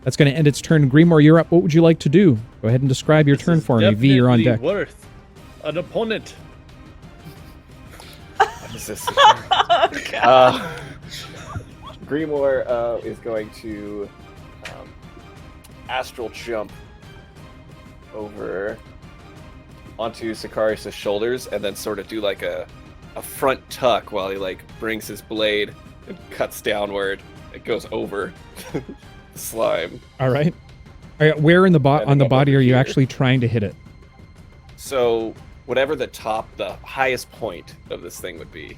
Speaker 1: That's going to end its turn. Grimoire, you're up. What would you like to do? Go ahead and describe your turn for me. V, you're on deck.
Speaker 6: Worth an opponent.
Speaker 4: What is this? Grimoire is going to astral jump over onto Sicarius' shoulders and then sort of do like a front tuck while he like brings his blade and cuts downward. It goes over the slime.
Speaker 1: All right. Where in the on the body are you
Speaker 4: here.
Speaker 1: actually trying to hit it?
Speaker 4: So whatever the highest point of this thing would be.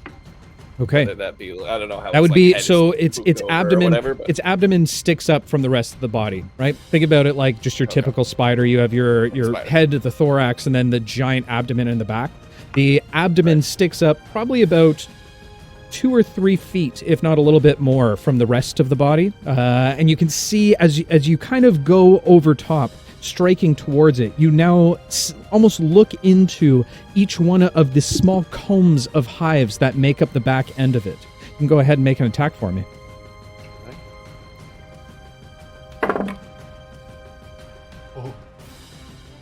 Speaker 1: Okay.
Speaker 4: Whether that be, I don't know how.
Speaker 1: That would
Speaker 4: like
Speaker 1: be
Speaker 4: head
Speaker 1: so.
Speaker 4: is
Speaker 1: Its
Speaker 4: over or
Speaker 1: abdomen.
Speaker 4: whatever, but-
Speaker 1: Its abdomen sticks up from the rest of the body. Right. Think about it like just your typical spider. You have your
Speaker 4: Spider.
Speaker 1: head, the thorax, and then the giant abdomen in the back. The abdomen sticks up probably about 2 or 3 feet, if not a little bit more, from the rest of the body. And you can see as you kind of go over top, striking towards it, you now almost look into each one of the small combs of hives that make up the back end of it. You can go ahead and make an attack for me.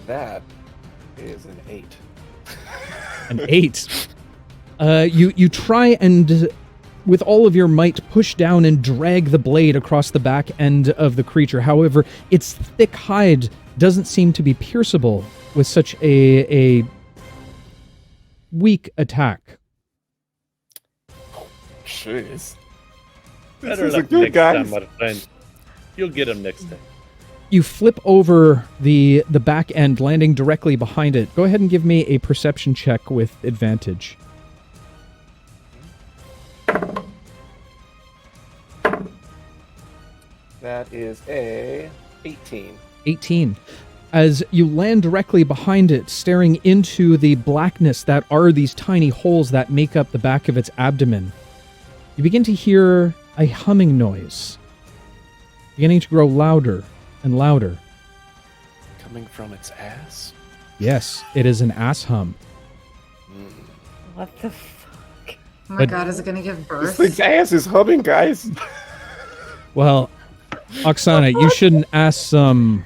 Speaker 4: That is an 8.
Speaker 1: An 8. You try and, with all of your might, push down and drag the blade across the back end of the creature. However, its thick hide doesn't seem to be pierceable with such a weak attack.
Speaker 4: Jeez.
Speaker 6: Better
Speaker 4: is a
Speaker 6: luck
Speaker 4: good
Speaker 6: next
Speaker 4: guy.
Speaker 6: time, my friend. You'll get him next time.
Speaker 1: You flip over the back end, landing directly behind it. Go ahead and give me a perception check with advantage.
Speaker 4: That is a 18.
Speaker 1: 18. As you land directly behind it, staring into the blackness that are these tiny holes that make up the back of its abdomen, you begin to hear a humming noise, beginning to grow louder and louder.
Speaker 4: Coming from its ass?
Speaker 1: Yes, it is an ass hum.
Speaker 3: What the fuck?
Speaker 5: Oh my
Speaker 1: But-
Speaker 5: god, is it gonna give
Speaker 4: This
Speaker 5: birth?
Speaker 4: thing's ass is humming, guys.
Speaker 1: Well, Oksana, you shouldn't ask some...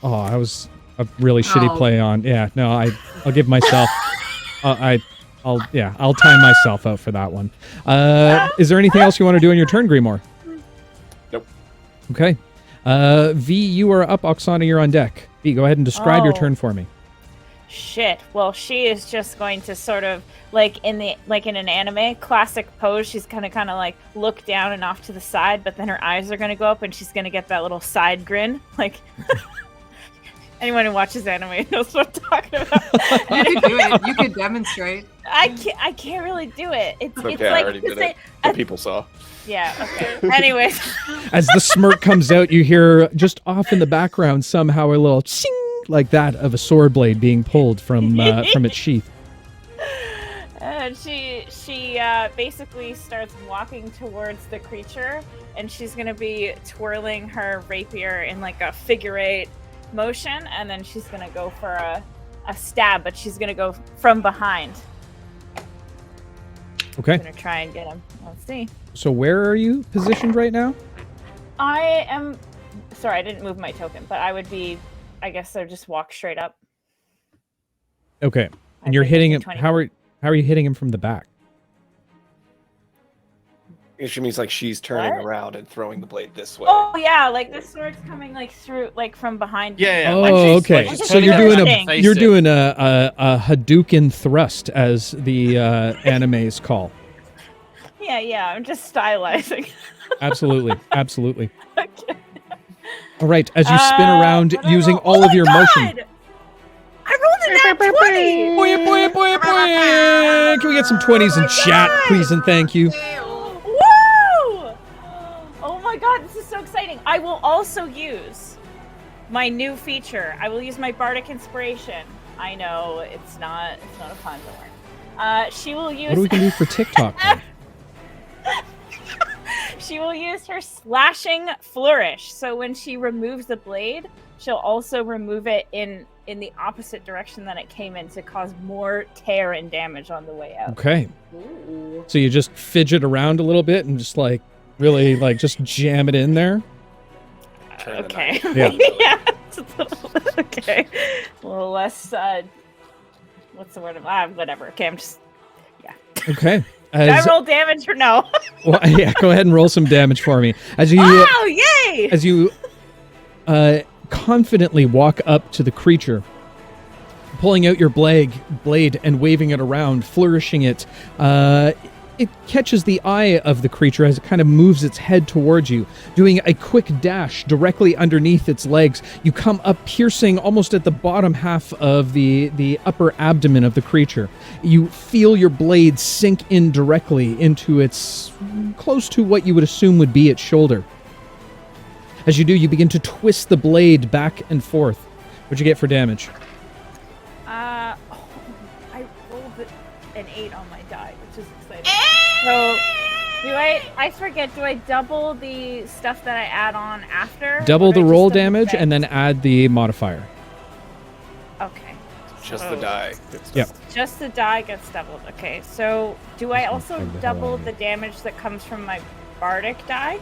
Speaker 1: Oh, that was a really shitty
Speaker 5: Oh.
Speaker 1: play on... Yeah, no, I'll give myself... I'll time myself out for that one. Is there anything else you want to do on your turn, Grimoire?
Speaker 4: Nope.
Speaker 1: Okay. V, you are up. Oksana, you're on deck. V, go ahead and describe your
Speaker 3: Oh.
Speaker 1: turn for me.
Speaker 3: Shit. Well, she is just going to sort of like in an anime classic pose. She's gonna kind of like look down and off to the side, but then her eyes are gonna go up and she's gonna get that little side grin. Like anyone who watches anime knows what I'm talking about.
Speaker 5: You could do it. You could demonstrate.
Speaker 3: I can't really do it. It's
Speaker 4: Okay,
Speaker 3: it's
Speaker 4: I
Speaker 3: like
Speaker 4: already did
Speaker 3: say-
Speaker 4: it. The people saw.
Speaker 3: Yeah. Okay. Anyways.
Speaker 1: As the smirk comes out, you hear just off in the background somehow a little ching like that of a sword blade being pulled from its sheath.
Speaker 3: And she basically starts walking towards the creature, and she's gonna be twirling her rapier in like a figure 8 motion, and then she's gonna go for a stab, but she's gonna go from behind.
Speaker 1: Okay.
Speaker 3: I'm gonna try and get him. Let's see.
Speaker 1: So where are you positioned right now?
Speaker 3: I am sorry, I didn't move my token, but I would be. I guess I just walk straight up.
Speaker 1: Okay. And
Speaker 3: I'd
Speaker 1: you're
Speaker 3: be
Speaker 1: hitting him.
Speaker 3: making 20
Speaker 1: How are you hitting him from the back?
Speaker 4: She means like she's turning
Speaker 3: What?
Speaker 4: around and throwing the blade this way.
Speaker 3: Oh yeah, like the sword's coming like through, like from behind. me.
Speaker 2: Yeah.
Speaker 1: Oh, okay.
Speaker 3: like she's
Speaker 1: So you're
Speaker 3: turning
Speaker 1: doing
Speaker 3: around
Speaker 1: a
Speaker 3: to
Speaker 1: you're doing a Hadouken thrust, as the animes call.
Speaker 3: Yeah. I'm just stylizing.
Speaker 1: Absolutely, absolutely.
Speaker 3: Okay.
Speaker 1: All right, as you spin around
Speaker 3: What I
Speaker 1: using
Speaker 3: roll-
Speaker 1: all
Speaker 3: oh
Speaker 1: of your
Speaker 3: my
Speaker 1: motion.
Speaker 3: God! I rolled a nat 20!
Speaker 1: Boy. Can we get some 20s in chat, please and thank you?
Speaker 3: Woo! Oh my god, this is so exciting. I will also use my new feature. I will use my Bardic Inspiration. I know, it's not a pun, don't worry. She will use...
Speaker 1: What are we going to do for TikTok then?
Speaker 3: She will use her slashing flourish. So when she removes the blade, she'll also remove it in the opposite direction that it came in to cause more tear and damage on the way out.
Speaker 1: Okay.
Speaker 5: Ooh.
Speaker 1: So you just fidget around a little bit and just like really like just jam it in there.
Speaker 4: Turn the
Speaker 3: Okay.
Speaker 4: knife.
Speaker 1: Yeah.
Speaker 3: Yeah. It's a little, okay. A little less, what's the word? Whatever. Okay, I'm just...
Speaker 1: Okay.
Speaker 3: Did I roll damage or no?
Speaker 1: Well, yeah, go ahead and roll some damage for me. As you
Speaker 3: Oh, yay!
Speaker 1: as you confidently walk up to the creature, pulling out your blade and waving it around, flourishing it, it catches the eye of the creature as it kind of moves its head towards you, doing a quick dash directly underneath its legs. You come up, piercing almost at the bottom half of the upper abdomen of the creature. You feel your blade sink in directly into its, close to what you would assume would be its shoulder. As you do, you begin to twist the blade back and forth. What'd you get for damage?
Speaker 3: I rolled an 8 on my die, which is exciting. So, I forget, do I double the stuff that I add on after?
Speaker 1: Double
Speaker 3: Or do
Speaker 1: the
Speaker 3: I
Speaker 1: roll
Speaker 3: just double
Speaker 1: damage
Speaker 3: six?
Speaker 1: and then add the modifier.
Speaker 3: Okay.
Speaker 4: Just the die.
Speaker 1: Yep.
Speaker 3: Just the die gets doubled. Okay, so do I
Speaker 1: Just
Speaker 3: also
Speaker 1: gonna find the
Speaker 3: double
Speaker 1: hell
Speaker 3: the damage that comes from my bardic die?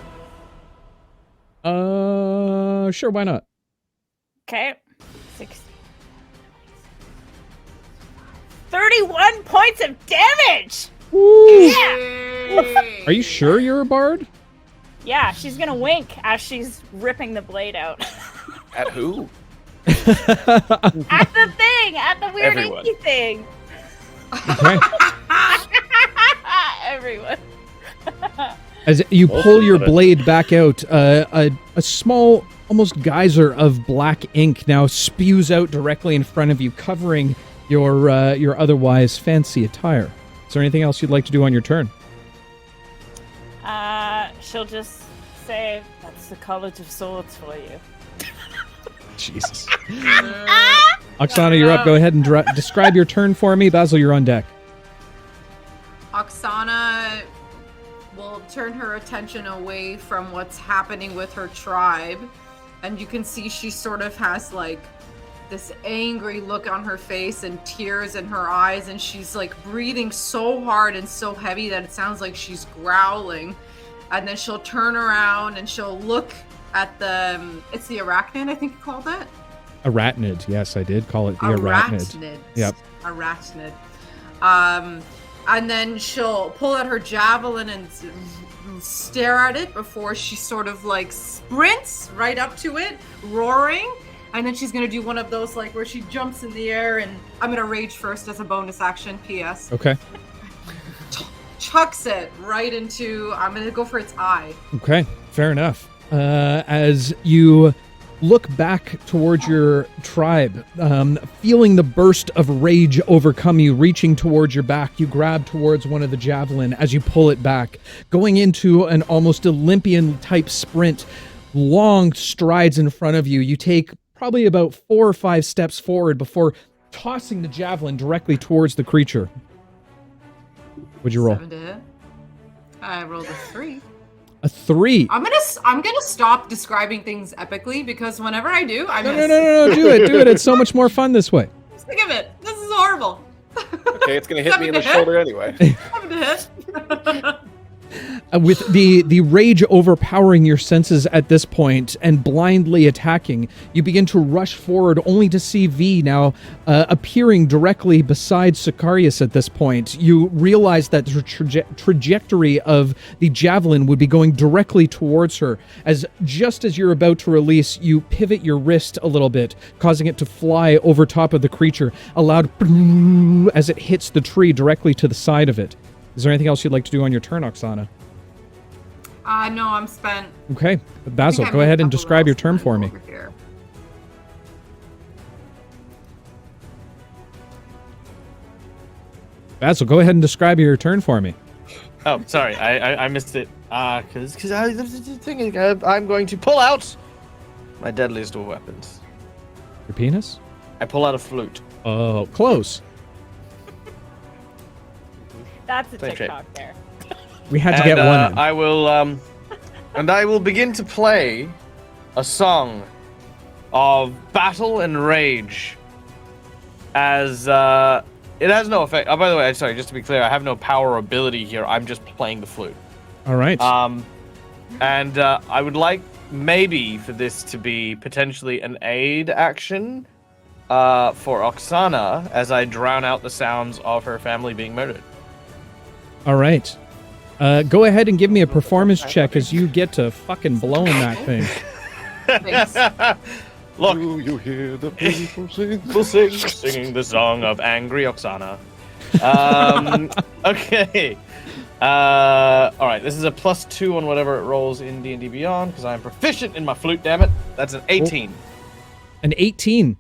Speaker 1: Sure, why not?
Speaker 3: Okay. 16. 31 points of damage!
Speaker 1: Woo!
Speaker 3: Yeah!
Speaker 1: Are you sure you're a bard?
Speaker 3: Yeah, she's gonna wink as she's ripping the blade out.
Speaker 4: At who?
Speaker 3: At the thing! At the weird
Speaker 4: Everyone.
Speaker 3: inky thing!
Speaker 1: Okay.
Speaker 3: Everyone.
Speaker 1: As you pull your blade back out, a small, almost geyser of black ink now spews out directly in front of you, covering your otherwise fancy attire. Is there anything else you'd like to do on your turn?
Speaker 3: She'll just say, "That's the College of Swords for you."
Speaker 1: Jesus. Oksana, you're up. Go ahead and describe your turn for me. Basil, you're on deck.
Speaker 8: Oksana will turn her attention away from what's happening with her tribe, and you can see she sort of has like this angry look on her face and tears in her eyes, and she's like breathing so hard and so heavy that it sounds like she's growling. And then she'll turn around and she'll look at it's the arachnid, I think you called it?
Speaker 1: Arachnid. Yes, I did call it the arachnid. Yep.
Speaker 8: Arachnid. And then she'll pull out her javelin and stare at it before she sort of like sprints right up to it, roaring. And then she's going to do one of those like where she jumps in the air, and I'm going to rage first as a bonus action, P.S.
Speaker 1: Okay.
Speaker 8: Chucks it right into, I'm going to go for its eye.
Speaker 1: Okay, fair enough. As you look back towards your tribe, feeling the burst of rage overcome you, reaching towards your back, you grab towards one of the javelin as you pull it back, going into an almost Olympian-type sprint, long strides in front of you. You take probably about 4 or 5 steps forward before tossing the javelin directly towards the creature. What'd you roll?
Speaker 8: 7 to hit. I rolled a 3.
Speaker 1: A 3.
Speaker 8: I'm gonna stop describing things epically because whenever I do, I miss.
Speaker 1: No, do it. It's so much more fun this way.
Speaker 8: Just think of it. This is horrible.
Speaker 4: Okay, it's gonna hit me in the
Speaker 8: 7 to hit.
Speaker 4: shoulder anyway.
Speaker 8: 7 to hit.
Speaker 1: With the rage overpowering your senses at this point and blindly attacking, you begin to rush forward only to see V now appearing directly beside Sicarius at this point. You realize that the trajectory of the javelin would be going directly towards her, as just as you're about to release, you pivot your wrist a little bit, causing it to fly over top of the creature, a loud as it hits the tree directly to the side of it. Is there anything else you'd like to do on your turn, Oksana?
Speaker 8: No, I'm spent.
Speaker 1: Okay. Basil, go ahead and describe your turn for me. Basil, go ahead and describe your turn for me.
Speaker 2: Oh, sorry, I missed it. Because I was thinking I'm going to pull out my deadliest of weapons.
Speaker 1: Your penis?
Speaker 2: I pull out a flute.
Speaker 1: Oh, close.
Speaker 3: That's a
Speaker 2: Thank you.
Speaker 3: TikTok there.
Speaker 1: We had to get one in.
Speaker 2: I will begin to play a song of battle and rage. As it has no effect. Oh, by the way, sorry, just to be clear, I have no power or ability here. I'm just playing the flute.
Speaker 1: All right.
Speaker 2: And I would like maybe for this to be potentially an aid action for Oksana as I drown out the sounds of her family being murdered.
Speaker 1: All right. Go ahead and give me a performance check as you get to fucking blowing that thing.
Speaker 2: Look,
Speaker 9: Do you hear the people sing?
Speaker 2: we'll singing the song of angry Oksana. Okay. All right. This is a +2 on whatever it rolls in D&D Beyond because I'm proficient in my flute. Damn it! That's an 18.
Speaker 1: An 18.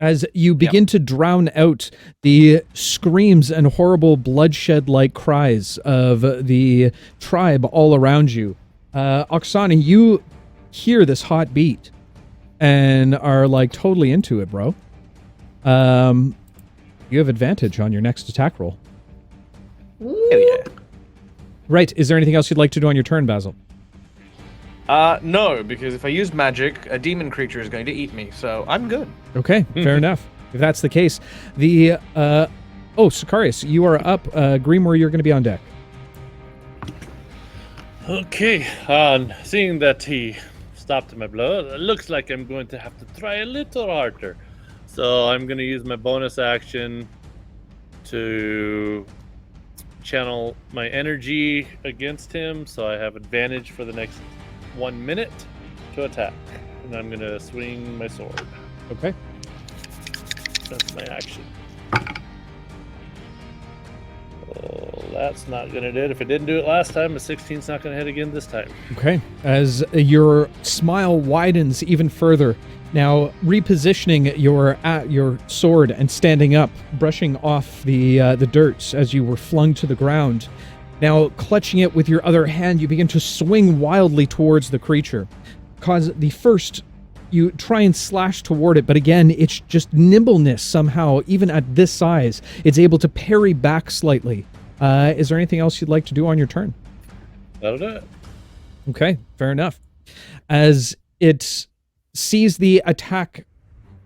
Speaker 1: As you begin to drown out the screams and horrible bloodshed-like cries of the tribe all around you. Oksana, you hear this hot beat and are like totally into it, bro. You have advantage on your next attack roll.
Speaker 2: Hell yeah.
Speaker 1: Right. Is there anything else you'd like to do on your turn, Basil?
Speaker 2: No, because if I use magic, a demon creature is going to eat me, so I'm good.
Speaker 1: Okay, fair enough. If that's the case, the Sicarius, you are up. Greenmore, you're going to be on deck.
Speaker 6: Okay, seeing that he stopped my blow, it looks like I'm going to have to try a little harder. So I'm going to use my bonus action to channel my energy against him, so I have advantage for the next 1 minute to attack. And I'm going to swing my sword.
Speaker 1: Okay.
Speaker 6: That's my action. Oh, that's not going to do it. If it didn't do it last time, a 16's not going to hit again this time.
Speaker 1: Okay. As your smile widens even further, now repositioning your sword and standing up, brushing off the dirt as you were flung to the ground. Now, clutching it with your other hand, you begin to swing wildly towards the creature. You try and slash toward it, but again, it's just nimbleness somehow, even at this size. It's able to parry back slightly. Is there anything else you'd like to do on your turn?
Speaker 6: That'll do it.
Speaker 1: Okay, fair enough. As it sees the attack,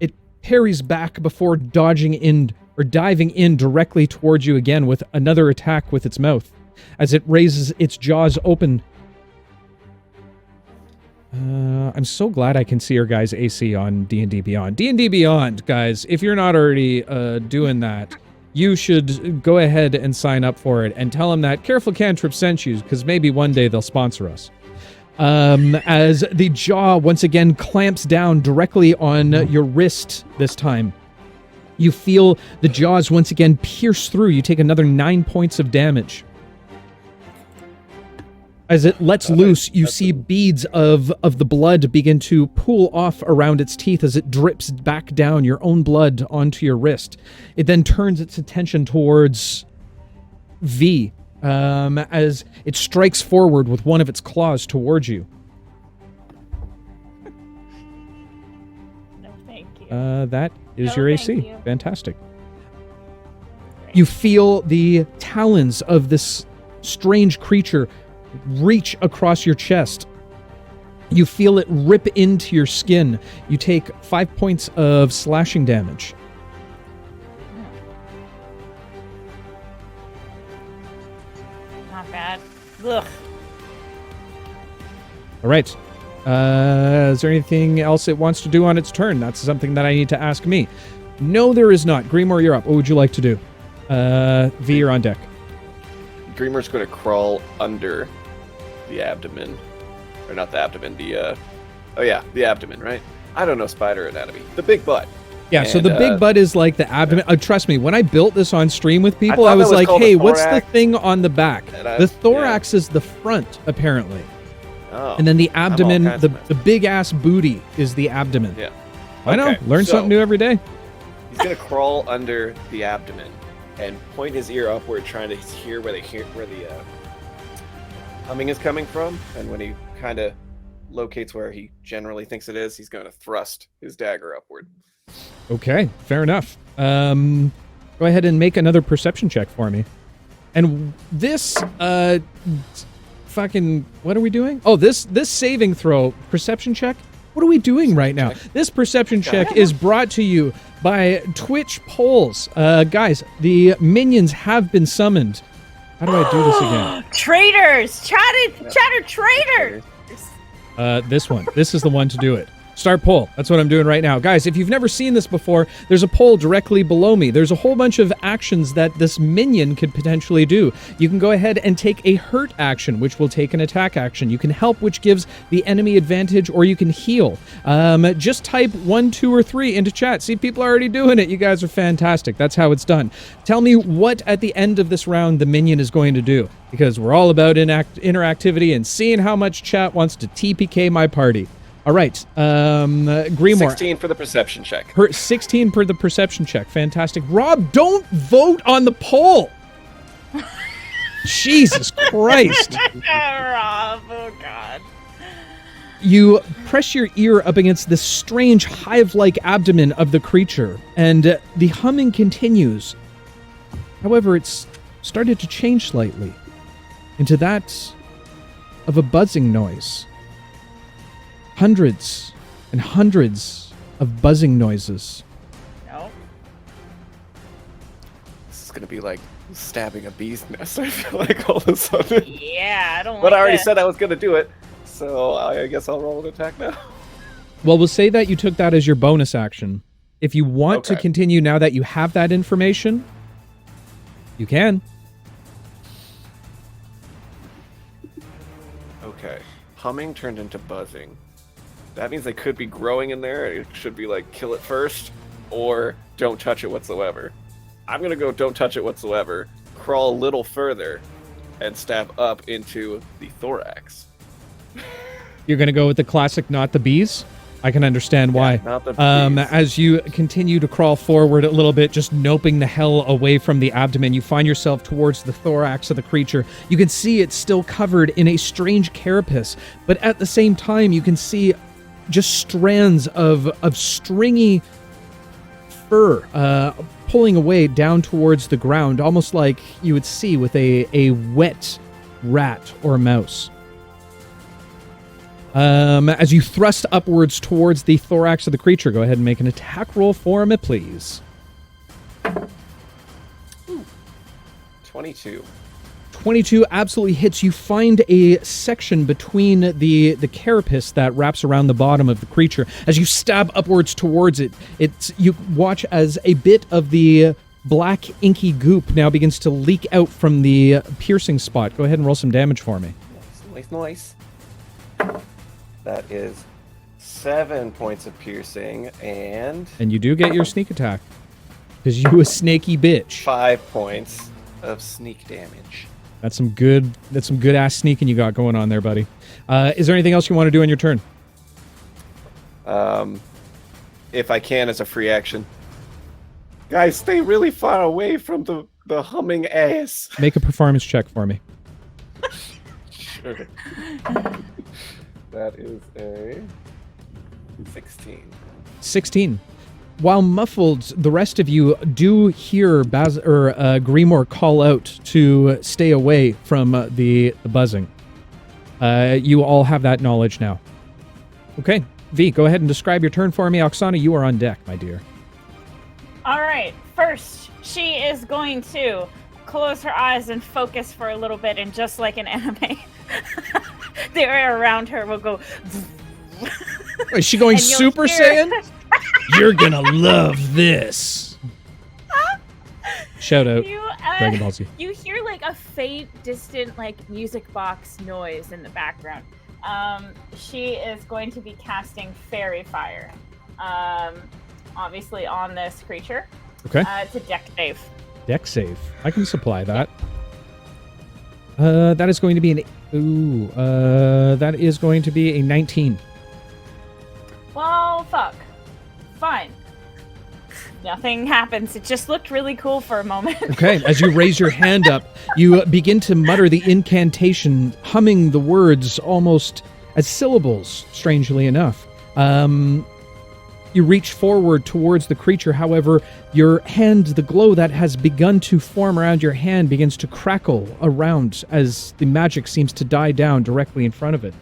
Speaker 1: it parries back before dodging in or diving in directly towards you again with another attack with its mouth. As it raises its jaws open. I'm so glad I can see your guys' AC on D&D Beyond. D&D Beyond, guys, if you're not already doing that, you should go ahead and sign up for it and tell them that Careful Cantrip sent you, because maybe one day they'll sponsor us. As the jaw once again clamps down directly on your wrist this time. You feel the jaws once again pierce through. You take another 9 points of damage. As it lets loose, you see beads of the blood begin to pool off around its teeth as it drips back down, your own blood onto your wrist. It then turns its attention towards V, as it strikes forward with one of its claws towards you.
Speaker 3: No, thank you.
Speaker 1: That is
Speaker 3: No,
Speaker 1: your
Speaker 3: thank
Speaker 1: AC.
Speaker 3: you.
Speaker 1: Fantastic. You feel the talons of this strange creature reach across your chest. You feel it rip into your skin. You take 5 points of slashing damage.
Speaker 3: Not bad. Ugh.
Speaker 1: All right. Is there anything else it wants to do on its turn? That's something that I need to ask me. No, there is not. Grimoire, you're up. What would you like to do? V, you're on deck.
Speaker 4: Dreamer's going to crawl under the abdomen. Or not the abdomen, the abdomen, right? I don't know spider anatomy. The big butt.
Speaker 1: Yeah, so the big butt is like the abdomen. Trust me, when I built this on stream with people, I
Speaker 4: thought
Speaker 1: was
Speaker 4: that was
Speaker 1: like,
Speaker 4: called
Speaker 1: hey,
Speaker 4: the
Speaker 1: what's the
Speaker 4: thorax.
Speaker 1: thing on the back?
Speaker 4: And
Speaker 1: The thorax is the front, apparently.
Speaker 4: Oh,
Speaker 1: And then the
Speaker 4: I'm all
Speaker 1: abdomen,
Speaker 4: kinds
Speaker 1: the
Speaker 4: of messed
Speaker 1: big ass booty is the abdomen.
Speaker 4: Yeah.
Speaker 1: I know.
Speaker 4: Okay,
Speaker 1: Learn
Speaker 4: so-
Speaker 1: something new every day.
Speaker 4: He's going to crawl under the abdomen and point his ear upward, trying to hear where the humming is coming from. And when he kind of locates where he generally thinks it is, he's going to thrust his dagger upward.
Speaker 1: Okay, fair enough. Go ahead and make another perception check for me. And this, fucking, what are we doing? Oh, this saving throw, perception check? What are we doing right now? This perception check is brought to you by Twitch polls. Guys, the minions have been summoned. How do I do this again?
Speaker 3: Traitors! Chatter traitors!
Speaker 1: This one. This is the one to do it. Start poll. That's what I'm doing right now. Guys, if you've never seen this before, there's a poll directly below me. There's a whole bunch of actions that this minion could potentially do. You can go ahead and take a hurt action, which will take an attack action. You can help, which gives the enemy advantage, or you can heal. Just type 1, 2, or 3 into chat. See, people are already doing it. You guys are fantastic. That's how it's done. Tell me what, at the end of this round, the minion is going to do, because we're all about interactivity and seeing how much chat wants to TPK my party. All right, Grimoire.
Speaker 4: 16 for the perception check.
Speaker 1: 16 for the perception check. Fantastic. Rob, don't vote on the poll. Jesus Christ.
Speaker 3: Rob, oh god.
Speaker 1: You press your ear up against the strange hive-like abdomen of the creature, and the humming continues. However, it's started to change slightly into that of a buzzing noise. Hundreds and hundreds of buzzing noises.
Speaker 3: No.
Speaker 4: This is going to be like stabbing a bee's nest, I feel like, all of a sudden.
Speaker 3: Yeah, I don't
Speaker 4: But
Speaker 3: like
Speaker 4: I already
Speaker 3: that.
Speaker 4: said I was going to do it, so I guess I'll roll an attack now.
Speaker 1: Well, we'll say that you took that as your bonus action. If you want to
Speaker 4: Okay.
Speaker 1: continue now that you have that information, you can.
Speaker 4: Okay. Humming turned into buzzing. That means they could be growing in there. It should be like kill it first, or don't touch it whatsoever. I'm gonna go don't touch it whatsoever, crawl a little further, and stab up into the thorax.
Speaker 1: You're going to go with the classic not the bees? I can understand why.
Speaker 4: Not the bees.
Speaker 1: As you continue to crawl forward a little bit, just noping the hell away from the abdomen, you find yourself towards the thorax of the creature. You can see it's still covered in a strange carapace, but at the same time, you can see just strands of stringy fur pulling away down towards the ground, almost like you would see with a wet rat or mouse. As you thrust upwards towards the thorax of the creature, go ahead and make an attack roll for me, please.
Speaker 4: 22.
Speaker 1: 22 absolutely hits. You find a section between the carapace that wraps around the bottom of the creature. As you stab upwards towards it, you watch as a bit of the black inky goop now begins to leak out from the piercing spot. Go ahead and roll some damage for me.
Speaker 4: Nice. That is 7 points of piercing and
Speaker 1: And you do get your sneak attack, because you a snaky bitch.
Speaker 4: 5 points of sneak damage.
Speaker 1: That's some good ass sneaking you got going on there, buddy. Is there anything else you want to do on your turn?
Speaker 4: If I can, as a free action. Guys, stay really far away from the humming ass.
Speaker 1: Make a performance check for me.
Speaker 4: Sure. That is a 16.
Speaker 1: 16. While muffled, the rest of you do hear Grimoire call out to stay away from the buzzing. You all have that knowledge now. Okay, V, go ahead and describe your turn for me. Oksana, you are on deck, my dear.
Speaker 3: All right. First, she is going to close her eyes and focus for a little bit, and just like an anime, the air around her will go.
Speaker 1: Is she going
Speaker 3: And you'll
Speaker 1: Super
Speaker 3: hear-
Speaker 1: Saiyan? You're gonna love this. Shout out, Dragon Ball Z.
Speaker 3: You hear like a faint, distant, like music box noise in the background. She is going to be casting Fairy Fire, obviously on this creature.
Speaker 1: Okay.
Speaker 3: It's a deck save.
Speaker 1: Deck save. I can supply that. That is going to be that is going to be a 19.
Speaker 3: Well, fuck. Fine. Nothing happens. It just looked really cool for a moment.
Speaker 1: Okay, as you raise your hand up, you begin to mutter the incantation, humming the words almost as syllables, strangely enough. You reach forward towards the creature, however, your hand, the glow that has begun to form around your hand, begins to crackle around as the magic seems to die down directly in front of it.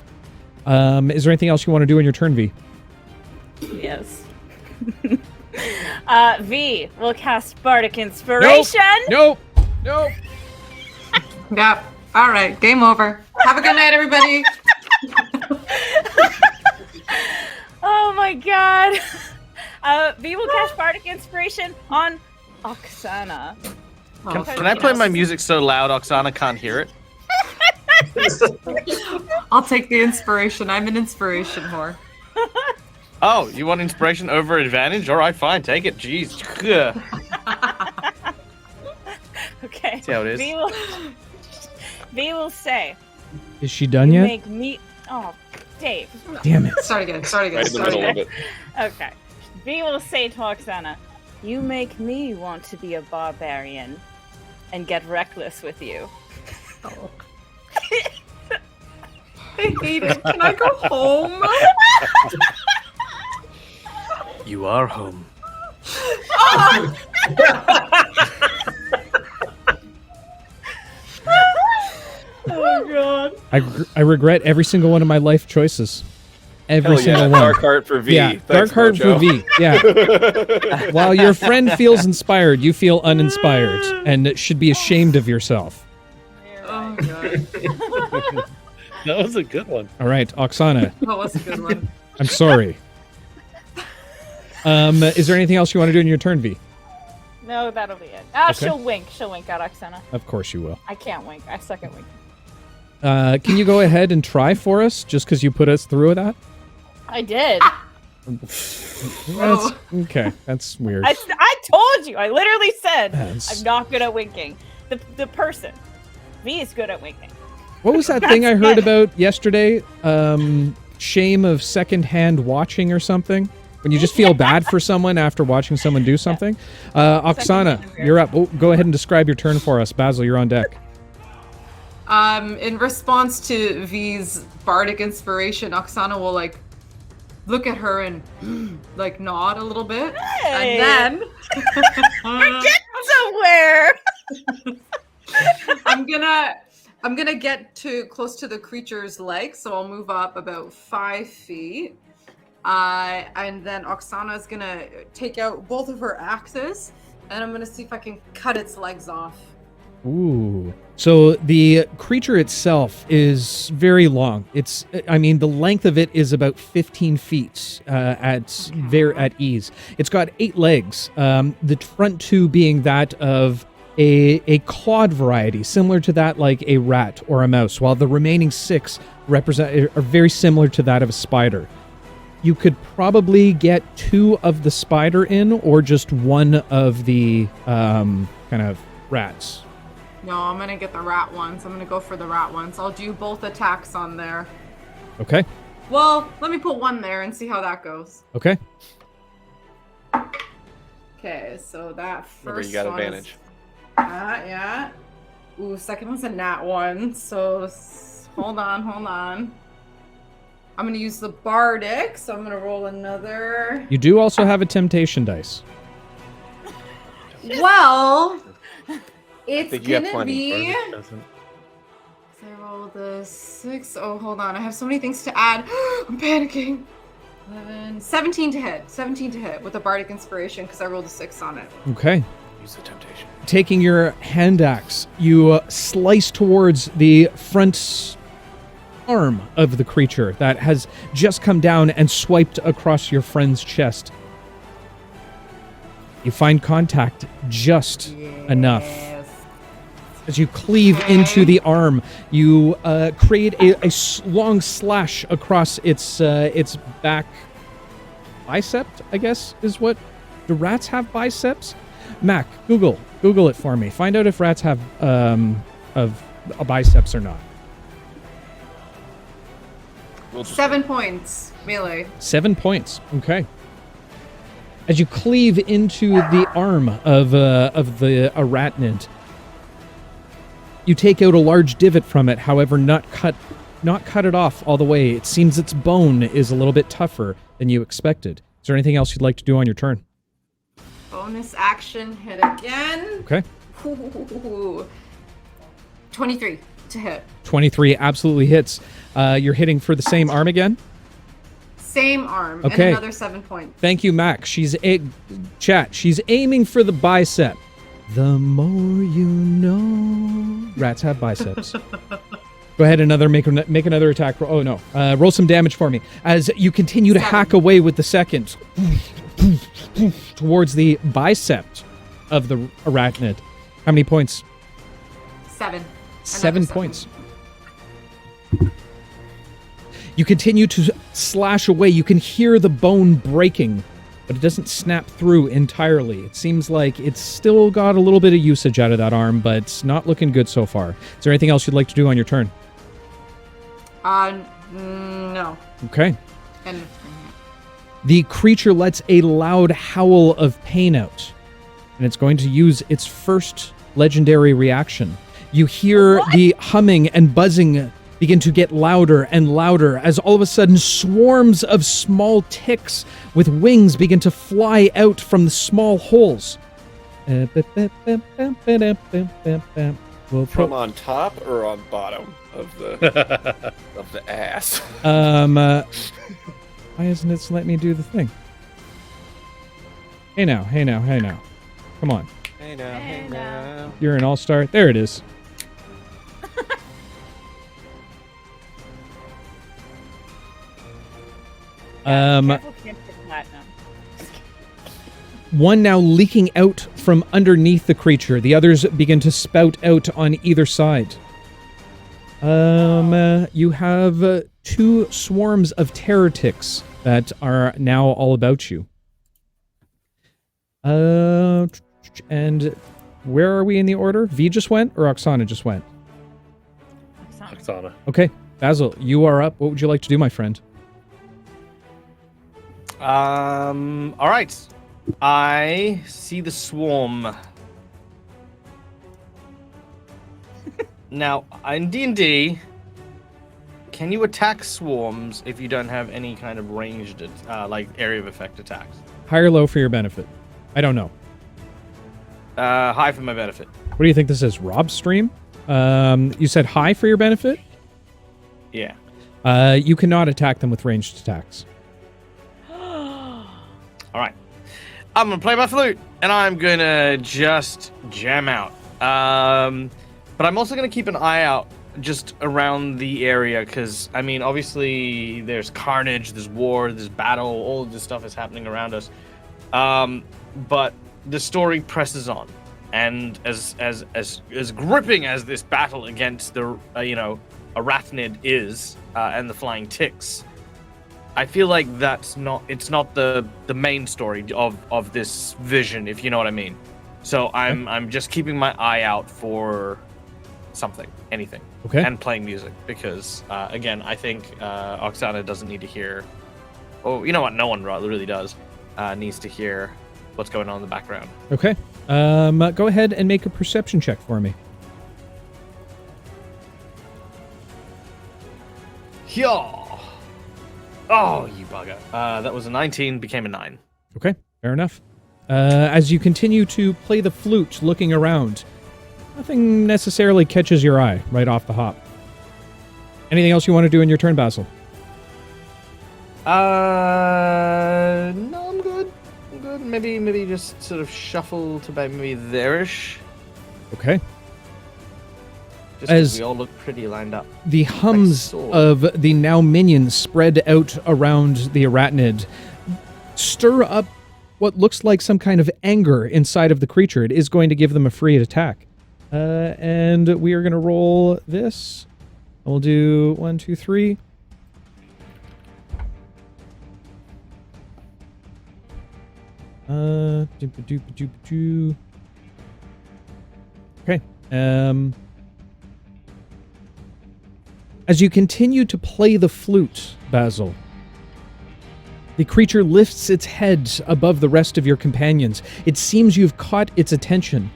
Speaker 1: Is there anything else you want to do in your turn, V?
Speaker 3: Yes. V will cast Bardic Inspiration.
Speaker 1: Nope.
Speaker 8: Yep. All right. Game over. Have a good night, everybody.
Speaker 3: Oh my god. V will cast Bardic Inspiration on Oksana.
Speaker 2: Can I play my music so loud Oksana can't hear it?
Speaker 8: I'll take the inspiration. I'm an inspiration whore.
Speaker 2: Oh, you want inspiration over advantage? All right, fine, take it. Jeez. Ugh.
Speaker 3: Okay.
Speaker 2: See how it is.
Speaker 3: V will say,
Speaker 1: Is she done
Speaker 3: "You
Speaker 1: yet?
Speaker 3: make me." Oh, Dave.
Speaker 1: Damn it.
Speaker 8: Start again.
Speaker 4: Right in the middle of it.
Speaker 3: Okay. V will say to Oksana, "You make me want to be a barbarian and get reckless with you."
Speaker 8: Oh. I hate it. Can I go home?
Speaker 2: You are home.
Speaker 3: Oh god.
Speaker 1: I regret every single one of my life choices. Every
Speaker 4: Hell yeah,
Speaker 1: single one.
Speaker 4: Dark Heart for V.
Speaker 1: Yeah,
Speaker 4: Thanks,
Speaker 1: Dark Heart for
Speaker 4: Mojo.
Speaker 1: V. Yeah. While your friend feels inspired, you feel uninspired and should be ashamed of yourself.
Speaker 8: Oh god.
Speaker 6: That was a good one.
Speaker 1: All right, Oksana,
Speaker 8: That was a good one.
Speaker 1: I'm sorry. Is there anything else you want to do in your turn, V?
Speaker 3: No, that'll be it.
Speaker 1: Okay.
Speaker 3: She'll wink. She'll wink at Oksana.
Speaker 1: Of course you will.
Speaker 3: I can't wink. I suck at winking.
Speaker 1: Can you go ahead and try for us, just because you put us through that?
Speaker 3: I did.
Speaker 1: That's, okay, that's weird.
Speaker 3: I told you. I literally said
Speaker 1: Yes.
Speaker 3: I'm not good at winking. The person. V is good at winking.
Speaker 1: What was that thing I heard about yesterday? Shame of secondhand watching or something? When you just feel bad for someone after watching someone do something? Oksana, you're up. Oh, go ahead and describe your turn for us. Basil, you're on deck.
Speaker 8: In response to V's bardic inspiration, Oksana will like look at her and like nod a little bit,
Speaker 3: Hey.
Speaker 8: and then
Speaker 3: You're getting somewhere.
Speaker 8: I'm gonna get too close to the creature's legs, so I'll move up about 5 feet. And then Oksana is gonna take out both of her axes, and I'm gonna see if I can cut its legs off.
Speaker 1: Ooh. So the creature itself is very long. The length of it is about 15 feet at ease. It's got 8 legs. The front 2 being that of a clawed variety, similar to that like a rat or a mouse, while the remaining 6 are very similar to that of a spider. You could probably get 2 of the spider in, or just 1 of the kind of rats.
Speaker 8: No, I'm gonna get the rat ones. I'm gonna go for the rat ones. I'll do both attacks on there.
Speaker 1: Okay.
Speaker 8: Well, let me put 1 there and see how that goes.
Speaker 1: Okay.
Speaker 8: Okay, so that first
Speaker 4: Remember, you got
Speaker 8: one
Speaker 4: advantage.
Speaker 8: Yeah. Ooh, second one's a nat 1. So hold on. I'm gonna use the bardic, so I'm gonna roll another.
Speaker 1: You do also have a temptation dice.
Speaker 8: Well, it's
Speaker 4: think you have
Speaker 8: gonna
Speaker 4: plenty.
Speaker 8: be.
Speaker 6: Doesn't.
Speaker 8: I rolled a 6. Oh, hold on. I have so many things to add. I'm panicking. 17 to hit. 17 to hit with a bardic inspiration because I rolled a 6 on it.
Speaker 1: Okay.
Speaker 4: Use the temptation.
Speaker 1: Taking your hand axe, you slice towards the front arm of the creature that has just come down and swiped across your friend's chest. You find contact just enough. As you cleave into the arm, you create a long slash across its back bicep, I guess, is what... Do rats have biceps? Mac, Google it for me. Find out if rats have biceps or not.
Speaker 8: 7 points, melee.
Speaker 1: 7 points. Okay. As you cleave into the arm of the arachnid, you take out a large divot from it. However, not cut it off all the way. It seems its bone is a little bit tougher than you expected. Is there anything else you'd like to do on your turn?
Speaker 8: Bonus action, hit again.
Speaker 1: Okay.
Speaker 8: Ooh. 23 to hit.
Speaker 1: 23 absolutely hits. You're hitting for the same arm again?
Speaker 8: Same arm,
Speaker 1: Okay.
Speaker 8: and another 7 points.
Speaker 1: Thank you, Mac. She's aiming for the bicep. The more you know. Rats have biceps. Go ahead, make another attack. Oh no! Roll some damage for me as you continue to hack away with the second towards the bicep of the arachnid. How many points?
Speaker 8: 7.
Speaker 1: 7 points. You continue to slash away. You can hear the bone breaking, but it doesn't snap through entirely. It seems like it's still got a little bit of usage out of that arm, but it's not looking good so far. Is there anything else you'd like to do on your turn?
Speaker 8: No.
Speaker 1: Okay.
Speaker 8: And
Speaker 1: The creature lets a loud howl of pain out, and it's going to use its first legendary reaction. You hear the humming and buzzing begin to get louder and louder as all of a sudden swarms of small ticks with wings begin to fly out from the small holes.
Speaker 4: From on top or on bottom of the of the ass?
Speaker 1: Why isn't it letting me do the thing? Hey now. Come on.
Speaker 4: Hey now.
Speaker 1: You're an all-star. There it is.
Speaker 3: Careful, Cantrip Platinum.
Speaker 1: One now leaking out from underneath the creature. The others begin to spout out on either side. You have 2 swarms of terror ticks that are now all about you. And where are we in the order? V just went or Oksana just went?
Speaker 6: Oksana.
Speaker 1: Okay, Basil, you are up. What would you like to do, my friend?
Speaker 2: All right. I see the swarm. Now, in D&D, can you attack swarms if you don't have any kind of ranged, like area of effect attacks?
Speaker 1: High or low for your benefit? I don't know.
Speaker 2: High for my benefit.
Speaker 1: What do you think this is? Rob's stream? You said high for your benefit?
Speaker 2: Yeah.
Speaker 1: You cannot attack them with ranged attacks.
Speaker 2: All right. I'm going to play my flute, and I'm going to just jam out. But I'm also going to keep an eye out just around the area, because, I mean, obviously there's carnage, there's war, there's battle, all of this stuff is happening around us. But the story presses on. And as gripping as this battle against the, arachnid is, and the flying ticks, I feel like it's not the main story of this vision, if you know what I mean. So I'm just keeping my eye out for something, anything.
Speaker 1: Okay.
Speaker 2: And playing music, because again, I think Oksana doesn't need to hear. Oh, you know what? No one really does. Needs to hear what's going on in the background.
Speaker 1: Okay. Go ahead and make a perception check for me.
Speaker 2: Yeah. Oh, you bugger. That was a 19, became a 9.
Speaker 1: Okay, fair enough. As you continue to play the flute, looking around, nothing necessarily catches your eye right off the hop. Anything else you want to do in your turn, Basil?
Speaker 2: No, I'm good. maybe just sort of shuffle to about maybe there-ish.
Speaker 1: Okay.
Speaker 2: Just
Speaker 1: As-
Speaker 2: because we all look pretty lined up.
Speaker 1: The hums
Speaker 2: sword.
Speaker 1: of the now minions spread out around the arachnid stir up what looks like some kind of anger inside of the creature. It is going to give them a free attack. And we are going to roll this. We'll do 1, 2, 3. Doop-a-doop-a-doop-a-doo. Okay. As you continue to play the flute, Basil, the creature lifts its head above the rest of your companions. It seems you've caught its attention.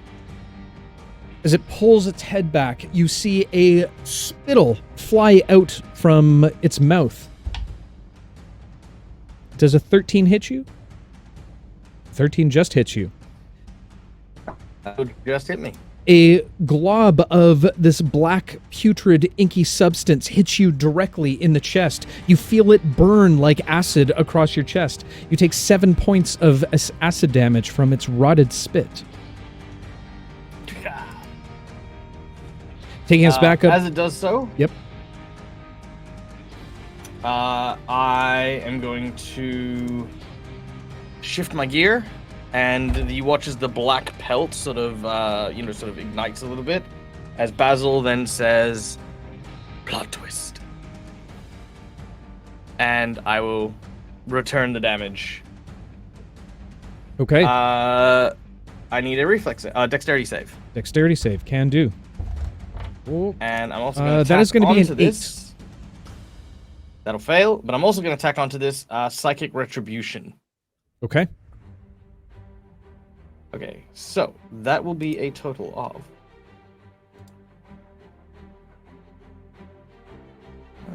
Speaker 1: As it pulls its head back, you see a spittle fly out from its mouth. Does a 13 hit you? 13 just hits you.
Speaker 2: That would just hit me.
Speaker 1: A glob of this black, putrid, inky substance hits you directly in the chest. You feel it burn like acid across your chest. You take 7 points of acid damage from its rotted spit. Taking us back up.
Speaker 2: As it does so,
Speaker 1: Yep.
Speaker 2: I am going to shift my gear, and you watch as the black pelt sort of ignites a little bit, as Basil then says, "Plot twist," and I will return the damage.
Speaker 1: Okay.
Speaker 2: I need a dexterity save,
Speaker 1: Dexterity save. Can do. Oh,
Speaker 2: and I'm also going to
Speaker 1: that is going to be an 8.
Speaker 2: this. That'll fail, but I'm also going to tack onto this psychic retribution.
Speaker 1: okay.
Speaker 2: Okay, so that will be a total of.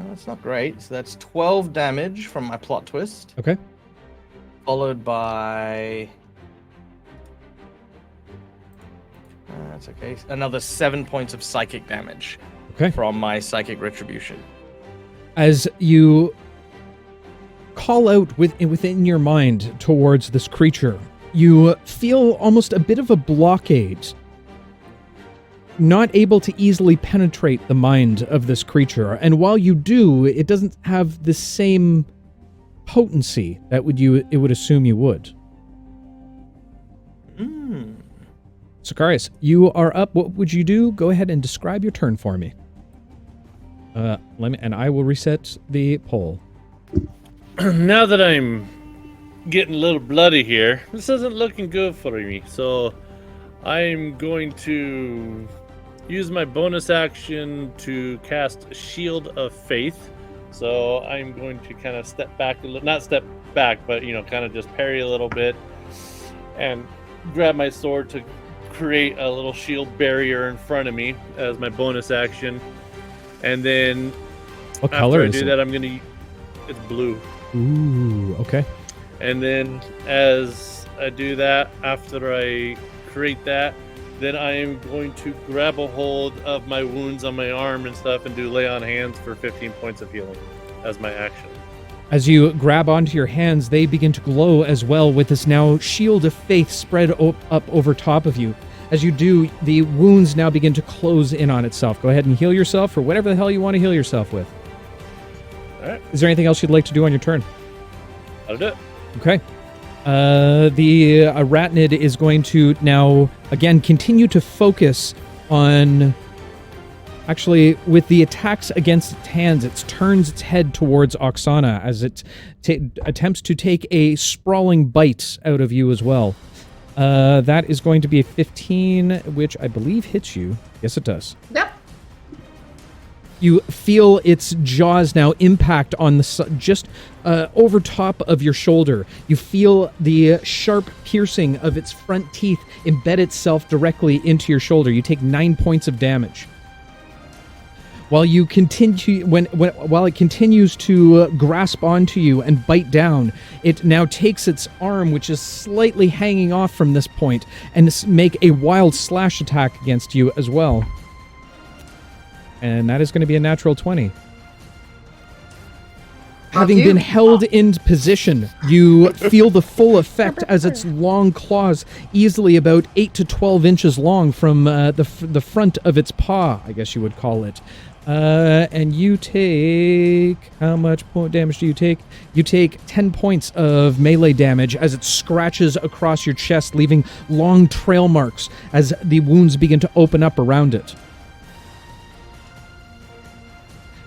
Speaker 2: That's not great. So that's 12 damage from my plot twist,
Speaker 1: Okay.
Speaker 2: followed by. That's okay. Another 7 points of psychic damage
Speaker 1: Okay.
Speaker 2: from my psychic retribution.
Speaker 1: As you call out within your mind towards this creature, you feel almost a bit of a blockade, not able to easily penetrate the mind of this creature. And while you do, it doesn't have the same potency that it would assume you would. Sicarius, you are up. What would you do? Go ahead and describe your turn for me. And I will reset the poll.
Speaker 6: Now that I'm getting a little bloody here, this isn't looking good for me. So I'm going to use my bonus action to cast Shield of Faith. So I'm going to kind of step back a little, not step back, but kind of just parry a little bit and grab my sword to create a little shield barrier in front of me as my bonus action. And then
Speaker 1: What
Speaker 6: after
Speaker 1: color
Speaker 6: I
Speaker 1: is
Speaker 6: do
Speaker 1: it?
Speaker 6: that, it's blue.
Speaker 1: Ooh, okay.
Speaker 6: And then as I do that, after I create that, then I am going to grab a hold of my wounds on my arm and stuff and do lay on hands for 15 points of healing as my action.
Speaker 1: As you grab onto your hands, they begin to glow as well with this now shield of faith spread up over top of you. As you do, the wounds now begin to close in on itself. Go ahead and heal yourself for whatever the hell you want to heal yourself with.
Speaker 6: All right,
Speaker 1: Is there anything else you'd like to do on your turn?
Speaker 6: I'll do it.
Speaker 1: Okay. The arachnid is going to now, again, continue to focus on... Actually, with the attacks against its hands, it turns its head towards Oksana as it attempts to take a sprawling bite out of you as well. That is going to be a 15, which I believe hits you. Yes, it does.
Speaker 8: Yep.
Speaker 1: You feel its jaws now impact on just over top of your shoulder. You feel the sharp piercing of its front teeth embed itself directly into your shoulder. You take 9 points of damage. While you continue, while it continues to grasp onto you and bite down, it now takes its arm, which is slightly hanging off from this point, and make a wild slash attack against you as well. And that is going to be a natural 20. Having been held in position, you feel the full effect as its long claws, easily about 8 to 12 inches long from the front of its paw, I guess you would call it. And you take... How much point damage do you take? You take 10 points of melee damage as it scratches across your chest, leaving long trail marks as the wounds begin to open up around it.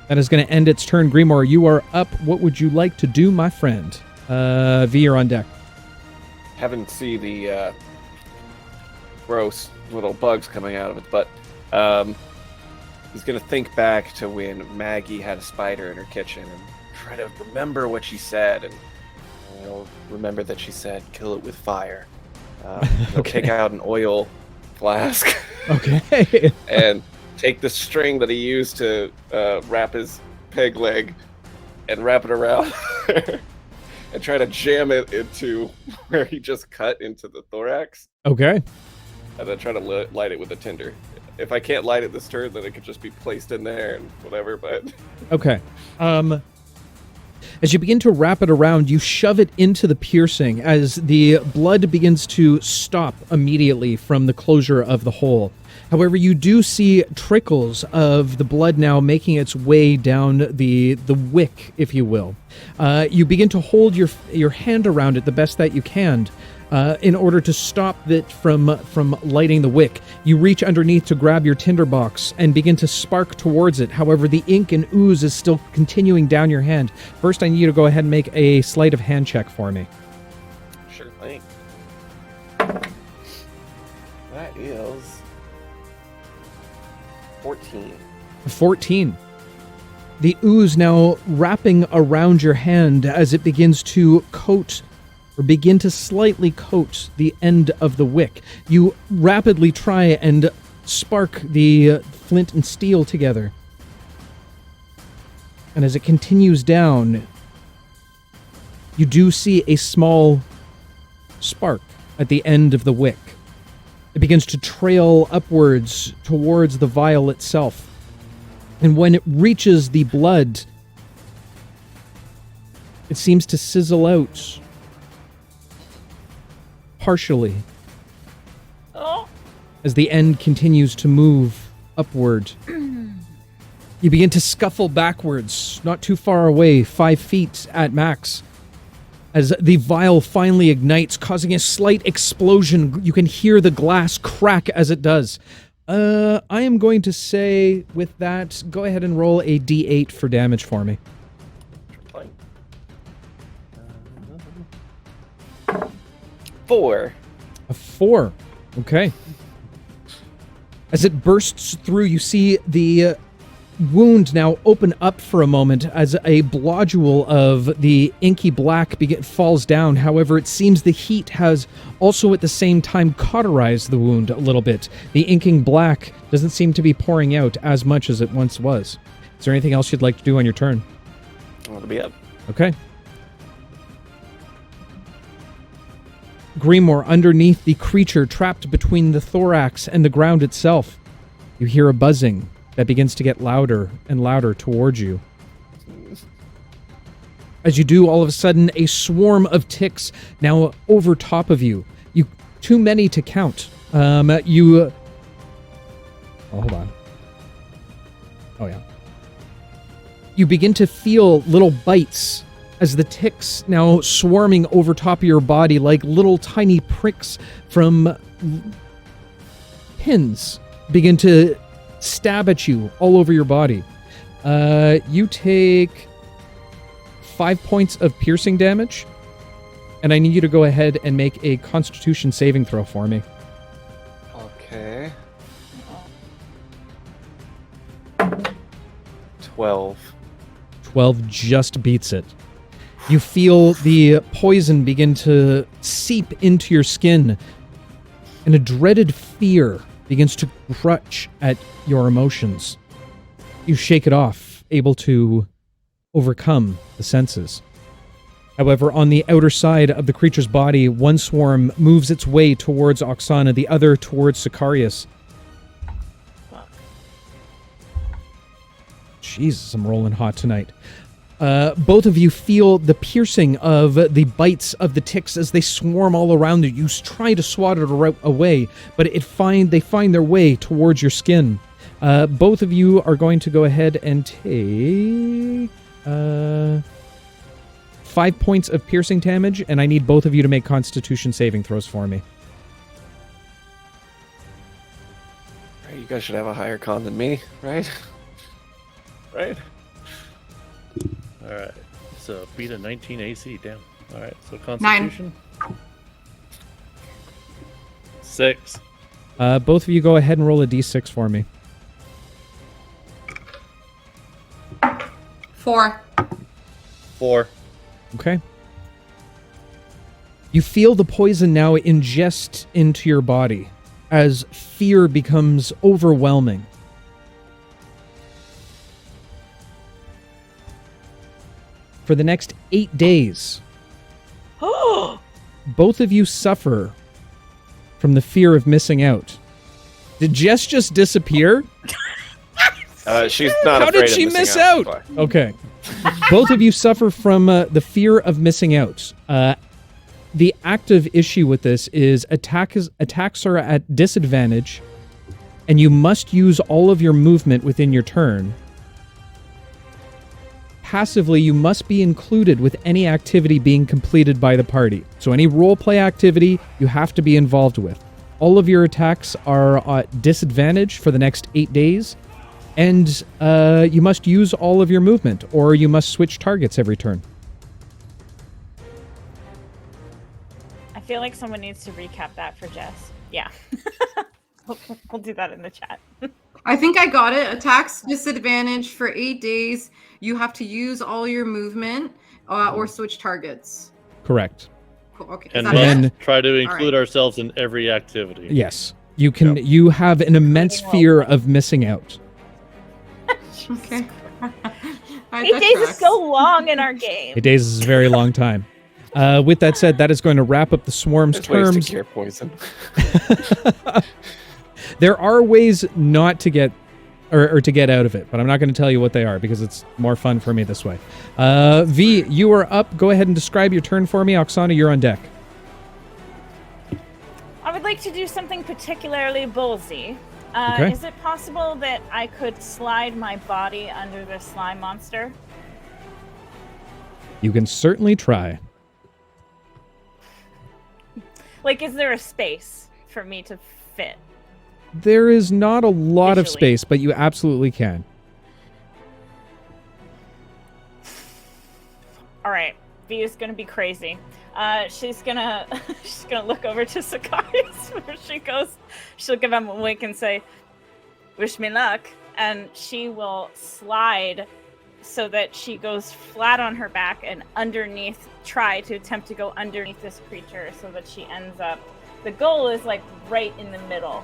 Speaker 1: That is going to end its turn. Grimoire, you are up. What would you like to do, my friend? V, you're on deck.
Speaker 4: Having see the gross little bugs coming out of its butt, he's going to think back to when Maggie had a spider in her kitchen and try to remember what she said. And he'll remember that she said, kill it with fire. He'll take out an oil flask.
Speaker 1: Okay.
Speaker 4: And take the string that he used to wrap his peg leg and wrap it around and try to jam it into where he just cut into the thorax.
Speaker 1: Okay.
Speaker 4: And then try to light it with a tinder. If I can't light it this turn, then it could just be placed in there and whatever, but...
Speaker 1: Okay. As you begin to wrap it around, you shove it into the piercing as the blood begins to stop immediately from the closure of the hole. However, you do see trickles of the blood now making its way down the wick, if you will. You begin to hold your hand around it the best that you can in order to stop it from lighting the wick. You reach underneath to grab your tinderbox and begin to spark towards it. However, the ink and ooze is still continuing down your hand. First, I need you to go ahead and make a sleight of hand check for me.
Speaker 4: Sure thing. That is 14.
Speaker 1: 14. The ooze now wrapping around your hand as it begins to coat or begin to slightly coat the end of the wick. You rapidly try and spark the flint and steel together. And as it continues down, you do see a small spark at the end of the wick. It begins to trail upwards towards the vial itself. And when it reaches the blood, it seems to sizzle out partially as the end continues to move upward. You begin to scuffle backwards, not too far away, 5 feet at max. As the vial finally ignites, causing a slight explosion, you can hear the glass crack as it does. I am going to say, with that, go ahead and roll a d8 for damage for me.
Speaker 4: Fine. 4.
Speaker 1: A 4. Okay. As it bursts through, you see the wound now open up for a moment as a globule of the inky black falls down. However, it seems the heat has also at the same time cauterized the wound a little bit. The inking black doesn't seem to be pouring out as much as it once was. Is there anything else you'd like to do on your turn?
Speaker 4: That'll be up.
Speaker 1: Okay. Grimoire, underneath the creature trapped between the thorax and the ground itself, you hear a buzzing that begins to get louder and louder towards you. As you do, all of a sudden, a swarm of ticks now over top of you. Too many to count. Oh, hold on. Oh, yeah. You begin to feel little bites as the ticks now swarming over top of your body like little tiny pricks from pins begin to stab at you all over your body. You take 5 points of piercing damage, and I need you to go ahead and make a Constitution saving throw for me.
Speaker 4: Okay. 12.
Speaker 1: 12 just beats it. You feel the poison begin to seep into your skin, and a dreaded fear begins to clutch at your emotions. You shake it off, able to overcome the senses. However, on the outer side of the creature's body, one swarm moves its way towards Oksana, the other towards Sicarius. Jesus, I'm rolling hot tonight. Both of you feel the piercing of the bites of the ticks as they swarm all around you. You try to swat it away, but they find their way towards your skin. Both of you are going to go ahead and take 5 points of piercing damage, and I need both of you to make Constitution saving throws for me.
Speaker 4: You guys should have a higher con than me, right? Right?
Speaker 6: Alright. So beat a 19 AC, damn. Alright, so Constitution. 6.
Speaker 1: Both of you go ahead and roll a d6 for me.
Speaker 8: 4.
Speaker 6: 4.
Speaker 1: Okay. You feel the poison now ingest into your body as fear becomes overwhelming. For the next 8 days, both of you suffer from the fear of missing out. Did Jess just disappear?
Speaker 4: She's not
Speaker 1: How
Speaker 4: afraid
Speaker 1: did she
Speaker 4: of
Speaker 1: miss
Speaker 4: missing
Speaker 1: out? Okay. Both of you suffer from the fear of missing out. The active issue with this is attacks are at disadvantage, and you must use all of your movement within your turn. Passively, you must be included with any activity being completed by the party. So any roleplay activity you have to be involved with. All of your attacks are at disadvantage for the next 8 days, and you must use all of your movement, or you must switch targets every turn.
Speaker 3: I feel like someone needs to recap that for Jess. Yeah. We'll do that in the chat.
Speaker 8: I think I got it. Attacks disadvantage for 8 days. You have to use all your movement or switch targets.
Speaker 1: Correct.
Speaker 8: Cool. Okay.
Speaker 6: And
Speaker 8: Is that
Speaker 6: must
Speaker 8: it?
Speaker 6: try to include
Speaker 8: right.
Speaker 6: ourselves in every activity.
Speaker 1: Yes. You can. You have an immense fear of missing out.
Speaker 8: Okay.
Speaker 3: 8 days is so long in our game.
Speaker 1: 8 days is a very long time. With that said, that is going to wrap up the swarm's
Speaker 4: There's ways
Speaker 1: terms.
Speaker 4: to cure poison.
Speaker 1: There are ways not to get, or to get out of it, but I'm not going to tell you what they are because it's more fun for me this way. V, you are up. Go ahead and describe your turn for me. Oksana, you're on deck.
Speaker 3: I would like to do something particularly ballsy.
Speaker 1: Okay.
Speaker 3: Is it possible that I could slide my body under the slime monster?
Speaker 1: You can certainly try.
Speaker 3: Like, is there a space for me to fit?
Speaker 1: There is not a lot of
Speaker 3: Visually.
Speaker 1: space, but you absolutely can.
Speaker 3: All right, V is gonna be crazy. She's gonna look over to Sicarius where she goes. She'll give him a wink and say, "Wish me luck," and she will slide so that she goes flat on her back and underneath. Try to attempt to go underneath this creature so that she ends up. The goal is like right in the middle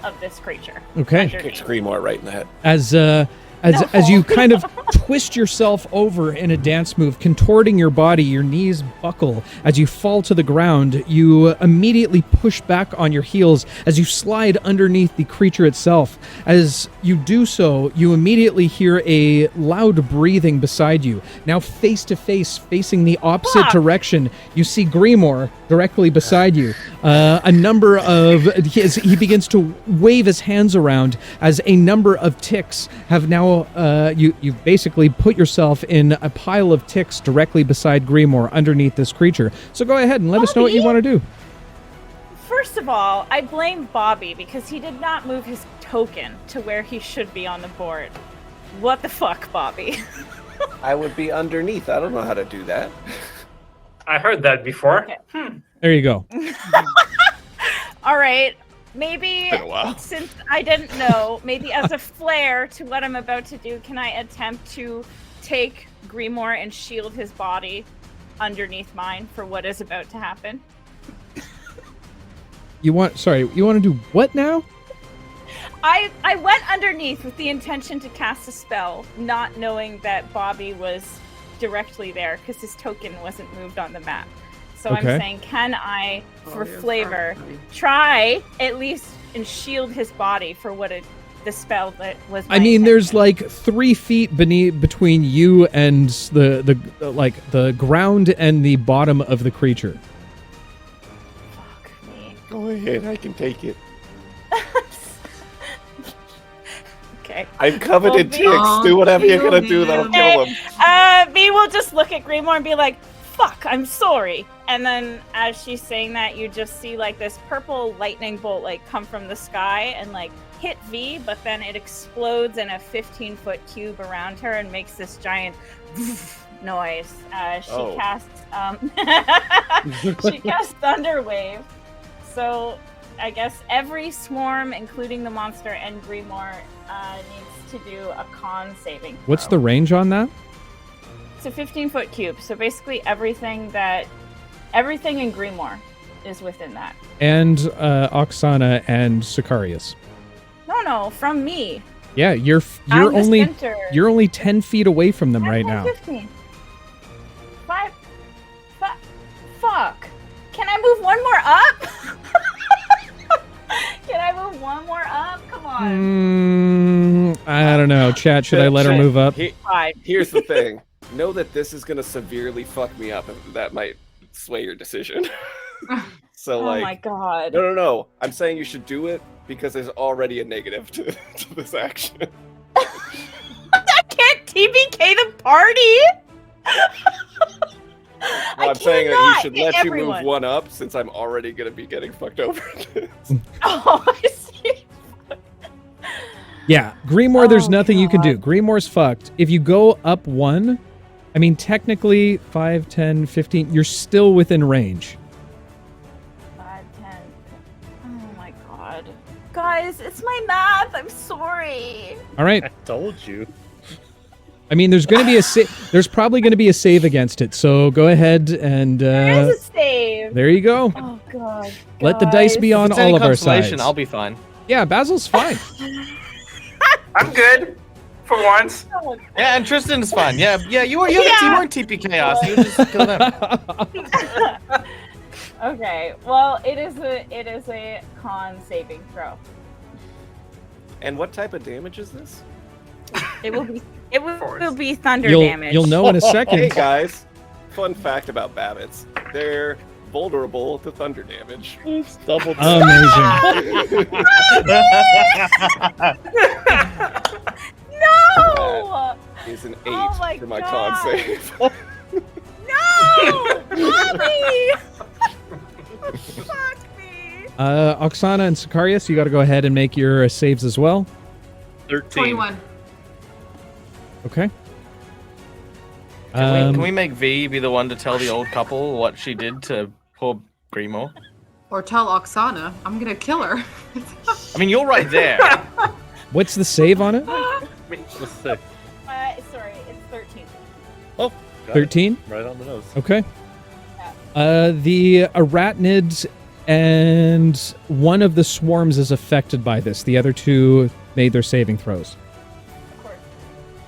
Speaker 3: of this creature.
Speaker 1: Okay.
Speaker 4: Kicks Grimoire right in the head.
Speaker 1: As you kind of twist yourself over in a dance move, contorting your body, your knees buckle. As you fall to the ground, you immediately push back on your heels as you slide underneath the creature itself. As you do so, you immediately hear a loud breathing beside you. Now face to face, facing the opposite direction, you see Grimoire directly beside you. A number of... He begins to wave his hands around as a number of ticks have now... You've basically put yourself in a pile of ticks directly beside Grimoire underneath this creature. So go ahead and let us know what you want to do.
Speaker 3: First of all, I blame Bobby because he did not move his token to where he should be on the board. What the fuck, Bobby?
Speaker 4: I would be underneath. I don't know how to do that.
Speaker 7: I heard that before.
Speaker 3: Okay.
Speaker 1: There you go.
Speaker 3: All right. Maybe
Speaker 4: Been a while.
Speaker 3: since I didn't know, maybe as a flair to what I'm about to do, can I attempt to take Grimoire and shield his body underneath mine for what is about to happen?
Speaker 1: You want to do what now?
Speaker 3: I went underneath with the intention to cast a spell, not knowing that Bobby was directly there because his token wasn't moved on the map. So
Speaker 1: Okay.
Speaker 3: I'm saying, can I, for
Speaker 8: you're
Speaker 3: flavor,
Speaker 8: fine.
Speaker 3: try at least and shield his body for what it the spell that was.
Speaker 1: I mean, there's like 3 feet between you and the ground and the bottom of the creature.
Speaker 3: Fuck me.
Speaker 9: Go ahead, I can take it.
Speaker 3: Okay.
Speaker 4: I'm covered in
Speaker 3: Well,
Speaker 4: ticks. Do whatever you're gonna do that'll kill him.
Speaker 3: V will just look at Grimoire and be like, "Fuck, I'm sorry." And then, as she's saying that, you just see like this purple lightning bolt like come from the sky and like hit V, but then it explodes in a 15-foot cube around her and makes this giant noise. She casts she casts Thunder Wave. So I guess every swarm, including the monster and Grimoire, needs to do a con saving throw.
Speaker 1: What's the range on that?
Speaker 3: It's a 15-foot cube, so basically everything in Grimoire is within that.
Speaker 1: And Oksana and Sicarius.
Speaker 3: No, from me.
Speaker 1: Yeah, you're
Speaker 3: I'm the
Speaker 1: only
Speaker 3: center.
Speaker 1: you're only 10 feet away from them right now.
Speaker 3: 15. Fuck. Can I move one more up? Can I move one more up? Come on.
Speaker 1: I don't know. Chat, should I let her move up?
Speaker 4: Here's the thing. Know that this is gonna severely fuck me up, and that might sway your decision. So
Speaker 3: Oh
Speaker 4: like,
Speaker 3: my god.
Speaker 4: no. I'm saying you should do it because there's already a negative to this action.
Speaker 3: I can't TBK the party.
Speaker 4: Well, I'm saying that you should let you
Speaker 3: everyone.
Speaker 4: move one up since I'm already gonna be getting fucked over.
Speaker 3: Oh, I see.
Speaker 1: Yeah, Grimoire, there's
Speaker 3: Oh,
Speaker 1: nothing you can do.
Speaker 3: God.
Speaker 1: Grimoire's fucked. If you go up 1, I mean, technically 5, 10, 15, you're still within range.
Speaker 3: 5, 10. Oh my god. Guys, it's my math. I'm sorry.
Speaker 1: All right.
Speaker 6: I told you.
Speaker 1: I mean, there's going to be there's probably going to be a save against it. So go ahead and
Speaker 3: There is a save.
Speaker 1: there you go.
Speaker 3: Oh god.
Speaker 1: Let the dice be
Speaker 2: If
Speaker 1: on
Speaker 2: it's any
Speaker 1: all of our
Speaker 2: consolation,
Speaker 1: sides.
Speaker 2: I'll be fine.
Speaker 1: Yeah, Basil's fine.
Speaker 7: I'm good for once.
Speaker 2: Yeah, and Tristan's fine. Yeah, you weren't TP Chaos. You just killed him.
Speaker 3: Okay. Well, it is a con saving throw.
Speaker 4: And what type of damage is this?
Speaker 3: It will
Speaker 7: Force.
Speaker 3: be thunder
Speaker 1: You'll
Speaker 3: damage.
Speaker 1: you'll know in a second.
Speaker 4: Hey guys, fun fact about Babbitts. They're vulnerable to thunder damage.
Speaker 6: It's double.
Speaker 1: Amazing.
Speaker 3: No!
Speaker 4: Is an 8
Speaker 3: Oh my
Speaker 4: for my
Speaker 3: God.
Speaker 4: con save.
Speaker 3: No! Mommy! Fuck me!
Speaker 1: Oksana and Sicarius, you got to go ahead and make your saves as well.
Speaker 6: 13.
Speaker 8: 21.
Speaker 1: Okay.
Speaker 2: Can we make V be the one to tell the old couple what she did to poor Grimoire?
Speaker 8: Or tell Oksana, I'm gonna kill her.
Speaker 2: I mean, you're right there.
Speaker 1: What's the save on it?
Speaker 6: Let's see.
Speaker 3: Sorry, it's 13.
Speaker 6: Oh, got it.
Speaker 1: 13.
Speaker 6: Right on the nose.
Speaker 1: Okay. The arachnids and one of the swarms is affected by this. The other 2 made their saving throws.
Speaker 3: Of course.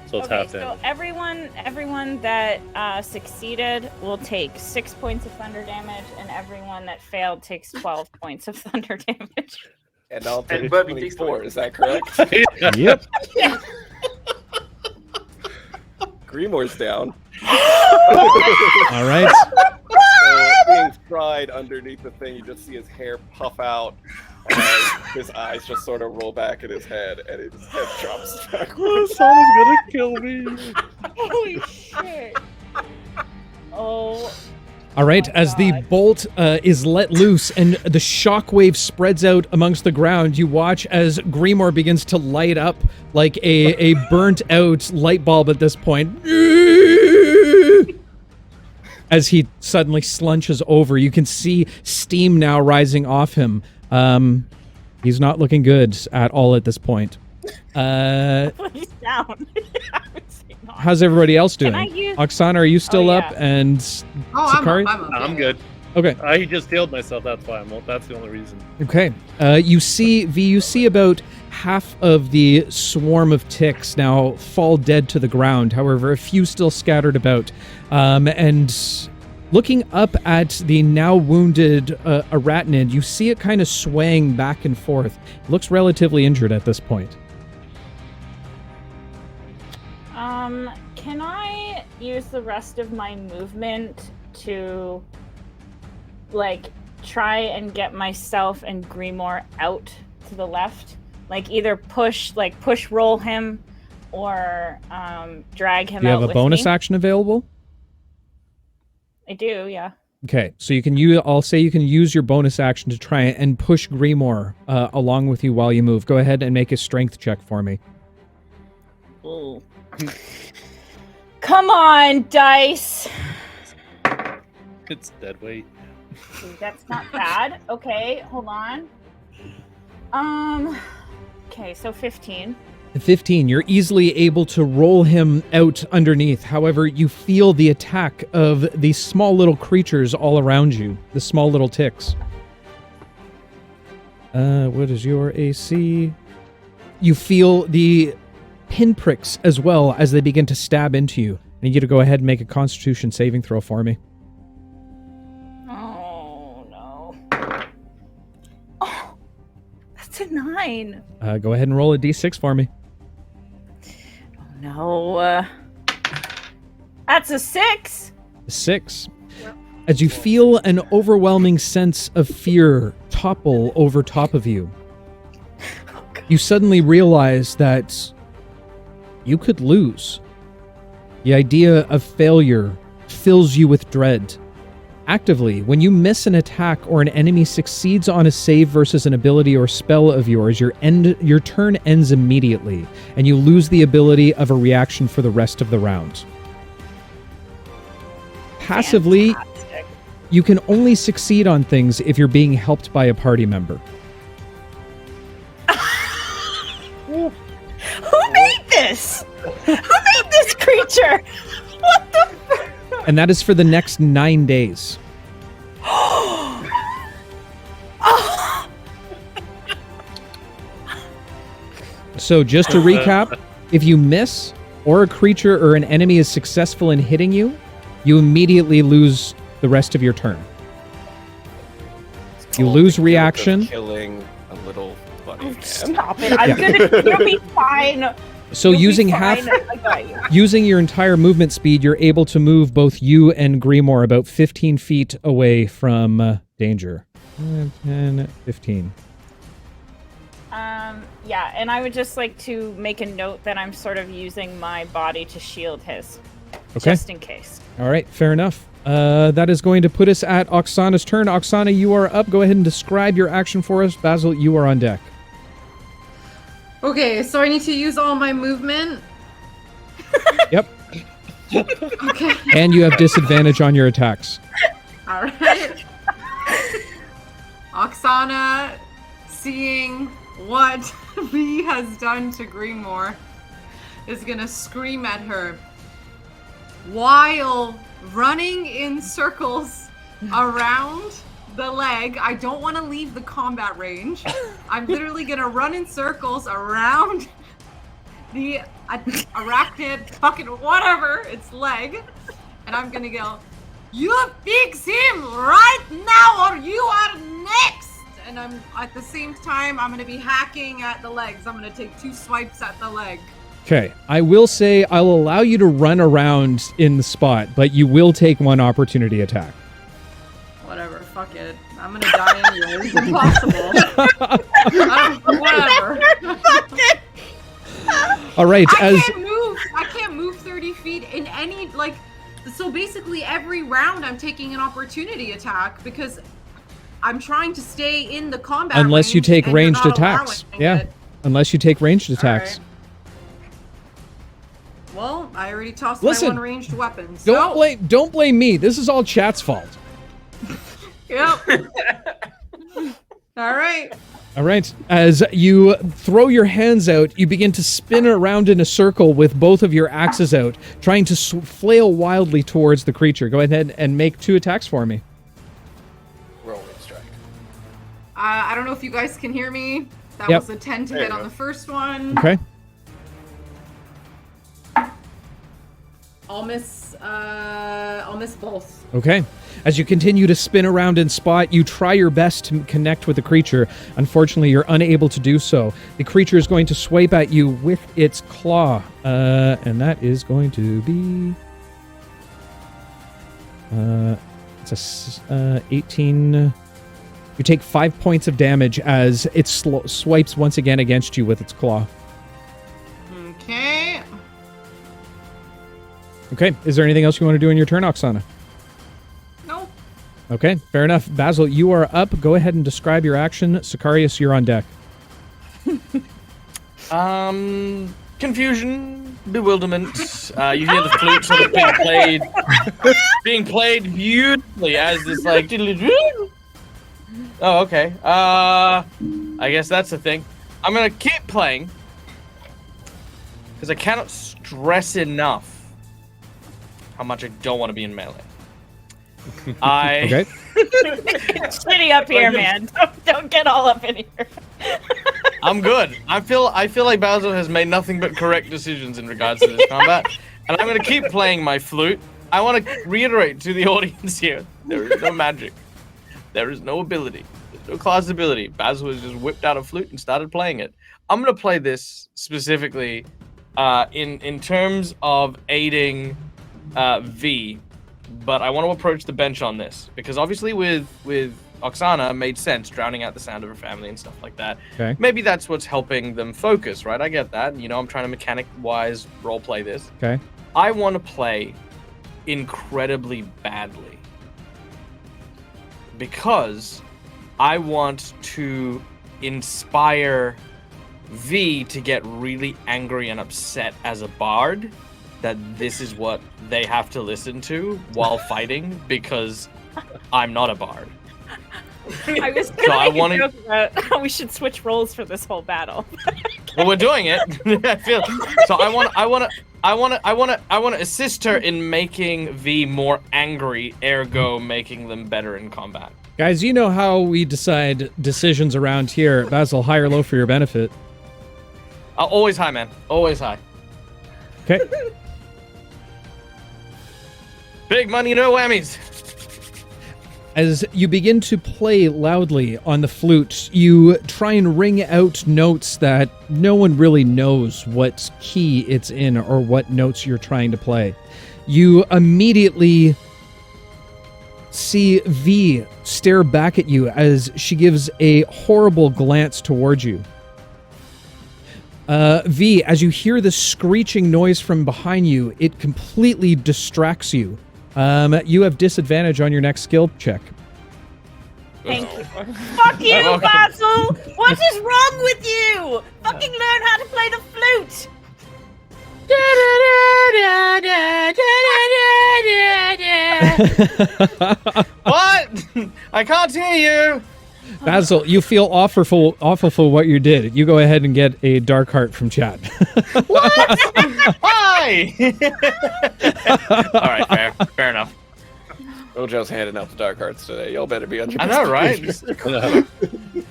Speaker 6: So it's
Speaker 3: Okay,
Speaker 6: half
Speaker 3: so
Speaker 6: damage.
Speaker 3: everyone that succeeded will take 6 points of thunder damage, and everyone that failed takes 12 points of thunder damage.
Speaker 4: And I'll take
Speaker 7: And Bubby takes
Speaker 4: 24, is that correct?
Speaker 1: Yep.
Speaker 4: Grimoire's down.
Speaker 1: All right.
Speaker 4: So being fried underneath the thing, you just see his hair puff out, his eyes just sort of roll back in his head, and his head drops backwards.
Speaker 6: Someone's gonna kill me.
Speaker 3: Holy shit! Oh.
Speaker 1: All right,
Speaker 3: my
Speaker 1: as the
Speaker 3: God.
Speaker 1: bolt is let loose and the shockwave spreads out amongst the ground, you watch as Grimoire begins to light up like a burnt out light bulb at this point. As he suddenly slunches over, you can see steam now rising off him. He's not looking good at all at this point.
Speaker 3: He's down. I would say not.
Speaker 1: How's everybody else doing?
Speaker 3: Can I use-
Speaker 1: Oksana, are you still
Speaker 3: Oh,
Speaker 1: up?
Speaker 3: yeah.
Speaker 1: And
Speaker 8: Oh, I'm
Speaker 1: Sakari?
Speaker 8: up.
Speaker 6: I'm good.
Speaker 1: Okay.
Speaker 6: I just healed myself. That's why that's the only reason.
Speaker 1: Okay. You see about half of the swarm of ticks now fall dead to the ground. However, a few still scattered about. And looking up at the now wounded arachnid, you see it kind of swaying back and forth. It looks relatively injured at this point.
Speaker 3: Can I use the rest of my movement to, like, try and get myself and Grimoire out to the left? Like, either push roll him, or drag him out.
Speaker 1: Do you have a
Speaker 3: with
Speaker 1: bonus
Speaker 3: me?
Speaker 1: action available?
Speaker 3: I do, yeah.
Speaker 1: Okay, so you can use. I'll say you can use your bonus action to try and push Grimoire along with you while you move. Go ahead and make a strength check for me.
Speaker 3: Ooh. Come on, dice.
Speaker 6: It's dead weight.
Speaker 3: Ooh, that's not bad. Okay, hold on. Okay, so 15.
Speaker 1: 15, you're easily able to roll him out underneath. However, you feel the attack of these small little creatures all around you, the small little ticks. What is your AC? You feel the pinpricks as well as they begin to stab into you. I need you to go ahead and make a Constitution saving throw for me.
Speaker 3: Oh, no. Oh, that's a 9.
Speaker 1: Go ahead and roll a d6 for me.
Speaker 3: No. That's a 6.
Speaker 1: 6. As you feel an overwhelming sense of fear topple over top of you, you suddenly realize that you could lose. The idea of failure fills you with dread. Actively, when you miss an attack or an enemy succeeds on a save versus an ability or spell of yours, your turn ends immediately, and you lose the ability of a reaction for the rest of the round. Passively,
Speaker 3: Fantastic.
Speaker 1: you can only succeed on things if you're being helped by a party member.
Speaker 3: Who made this? Who made this creature? What the?
Speaker 1: And that is for the next 9 days. So just to recap, if you miss, or a creature or an enemy is successful in hitting you, you immediately lose the rest of your turn. You lose reaction.
Speaker 4: Killing a little bunny man.
Speaker 3: Stop it! I'm gonna. You'll be fine.
Speaker 1: So
Speaker 3: You'll be
Speaker 1: using
Speaker 3: fine. I got you.
Speaker 1: using your entire movement speed, you're able to move both you and Grimoire about 15 feet away from danger. 10, 15.
Speaker 3: Yeah, and I would just like to make a note that I'm sort of using my body to shield his,
Speaker 1: Okay.
Speaker 3: just in case.
Speaker 1: All right, fair enough. That is going to put us at Oksana's turn. Oksana, you are up. Go ahead and describe your action for us. Basil, you are on deck.
Speaker 8: Okay, so I need to use all my movement.
Speaker 1: Yep.
Speaker 8: Okay.
Speaker 1: And you have disadvantage on your attacks.
Speaker 8: All right. Oksana, seeing what V has done to Grimoire, is gonna scream at her while running in circles around the leg. I don't want to leave the combat range. I'm literally gonna run in circles around the arachnid fucking whatever its leg, and I'm gonna go, "You fix him right now, or you are next!" And I'm at the same time I'm gonna be hacking at the legs. I'm gonna take 2 swipes at the leg.
Speaker 1: Okay, I will say I'll allow you to run around in the spot, but you will take 1 opportunity attack.
Speaker 8: Whatever, fuck it. I'm gonna die anyway. It's impossible. Whatever.
Speaker 1: All right,
Speaker 8: I can't move 30 feet in any, like, so basically every round I'm taking an opportunity attack because I'm trying to stay in the combat
Speaker 1: unless you
Speaker 8: range,
Speaker 1: take
Speaker 8: and you're
Speaker 1: ranged
Speaker 8: not
Speaker 1: attacks.
Speaker 8: allowing
Speaker 1: Yeah,
Speaker 8: it.
Speaker 1: unless you take ranged attacks.
Speaker 8: Alright. Well, I already tossed
Speaker 1: Listen,
Speaker 8: my 1 ranged weapon. So,
Speaker 1: Don't blame me. This is all chat's fault.
Speaker 8: Yep. All right.
Speaker 1: All right. As you throw your hands out, you begin to spin around in a circle with both of your axes out, trying to flail wildly towards the creature. Go ahead and make 2 attacks for me.
Speaker 4: Rolling strike.
Speaker 8: I don't know if you guys can hear me. That
Speaker 1: Yep.
Speaker 8: was a 10 to
Speaker 4: There
Speaker 8: hit
Speaker 4: you
Speaker 8: on
Speaker 4: go.
Speaker 8: the first one.
Speaker 1: Okay.
Speaker 8: I'll miss both.
Speaker 1: Okay. As you continue to spin around and spot, you try your best to connect with the creature. Unfortunately, you're unable to do so. The creature is going to swipe at you with its claw. And that is going to be... it's a 18... You take 5 points of damage as it swipes once again against you with its claw.
Speaker 8: Okay.
Speaker 1: Okay, is there anything else you want to do in your turn, Oksana?
Speaker 8: Nope.
Speaker 1: Okay, fair enough. Basil, you are up. Go ahead and describe your action. Sicarius, you're on deck.
Speaker 2: Confusion, bewilderment. You hear the flute sort of being played beautifully as this like. Oh, okay. I guess that's the thing. I'm gonna keep playing because I cannot stress enough how much I don't want to be in melee.
Speaker 1: Okay.
Speaker 3: It's shitty up here, man. Don't get all up in here.
Speaker 2: I'm good. I feel like Basil has made nothing but correct decisions in regards to this combat, and I'm gonna keep playing my flute. I want to reiterate to the audience here: there is no magic, there is no ability, there's no class ability. Basil has just whipped out a flute and started playing it. I'm gonna play this specifically in terms of aiding V, but I want to approach the bench on this because obviously with Oksana made sense, drowning out the sound of her family and stuff like that.
Speaker 1: Okay.
Speaker 2: Maybe that's what's helping them focus, right? I get that. You know, I'm trying to mechanic-wise roleplay this.
Speaker 1: Okay.
Speaker 2: I want to play incredibly badly because I want to inspire V to get really angry and upset as a bard that this is what they have to listen to while fighting because I'm not a bard.
Speaker 3: I was
Speaker 2: So I
Speaker 3: going
Speaker 2: wanna-
Speaker 3: to joke about how we should switch roles for this whole battle.
Speaker 2: Well, we're doing it. I feel so. I want to assist her in making V more angry, ergo making them better in combat.
Speaker 1: Guys, you know how we decide decisions around here. Basil, high or low for your benefit.
Speaker 2: Always high, man. Always high.
Speaker 1: Okay.
Speaker 2: Big money, no whammies.
Speaker 1: As you begin to play loudly on the flute, you try and ring out notes that no one really knows what key it's in or what notes you're trying to play. You immediately see V stare back at you as she gives a horrible glance towards you. V, as you hear the screeching noise from behind you, it completely distracts you. You have disadvantage on your next skill check.
Speaker 3: Thank you. Fuck you,
Speaker 2: welcome.
Speaker 3: Basil! What is wrong with you? Fucking learn how to play the flute!
Speaker 2: What? I can't hear you.
Speaker 1: Basil, you feel awful for what you did. You go ahead and get a dark heart from chat.
Speaker 2: What? Why? All right, fair enough.
Speaker 4: Mojo's handing out the dark hearts today. Y'all better be on your
Speaker 2: I
Speaker 4: best
Speaker 2: know, right?
Speaker 4: behavior.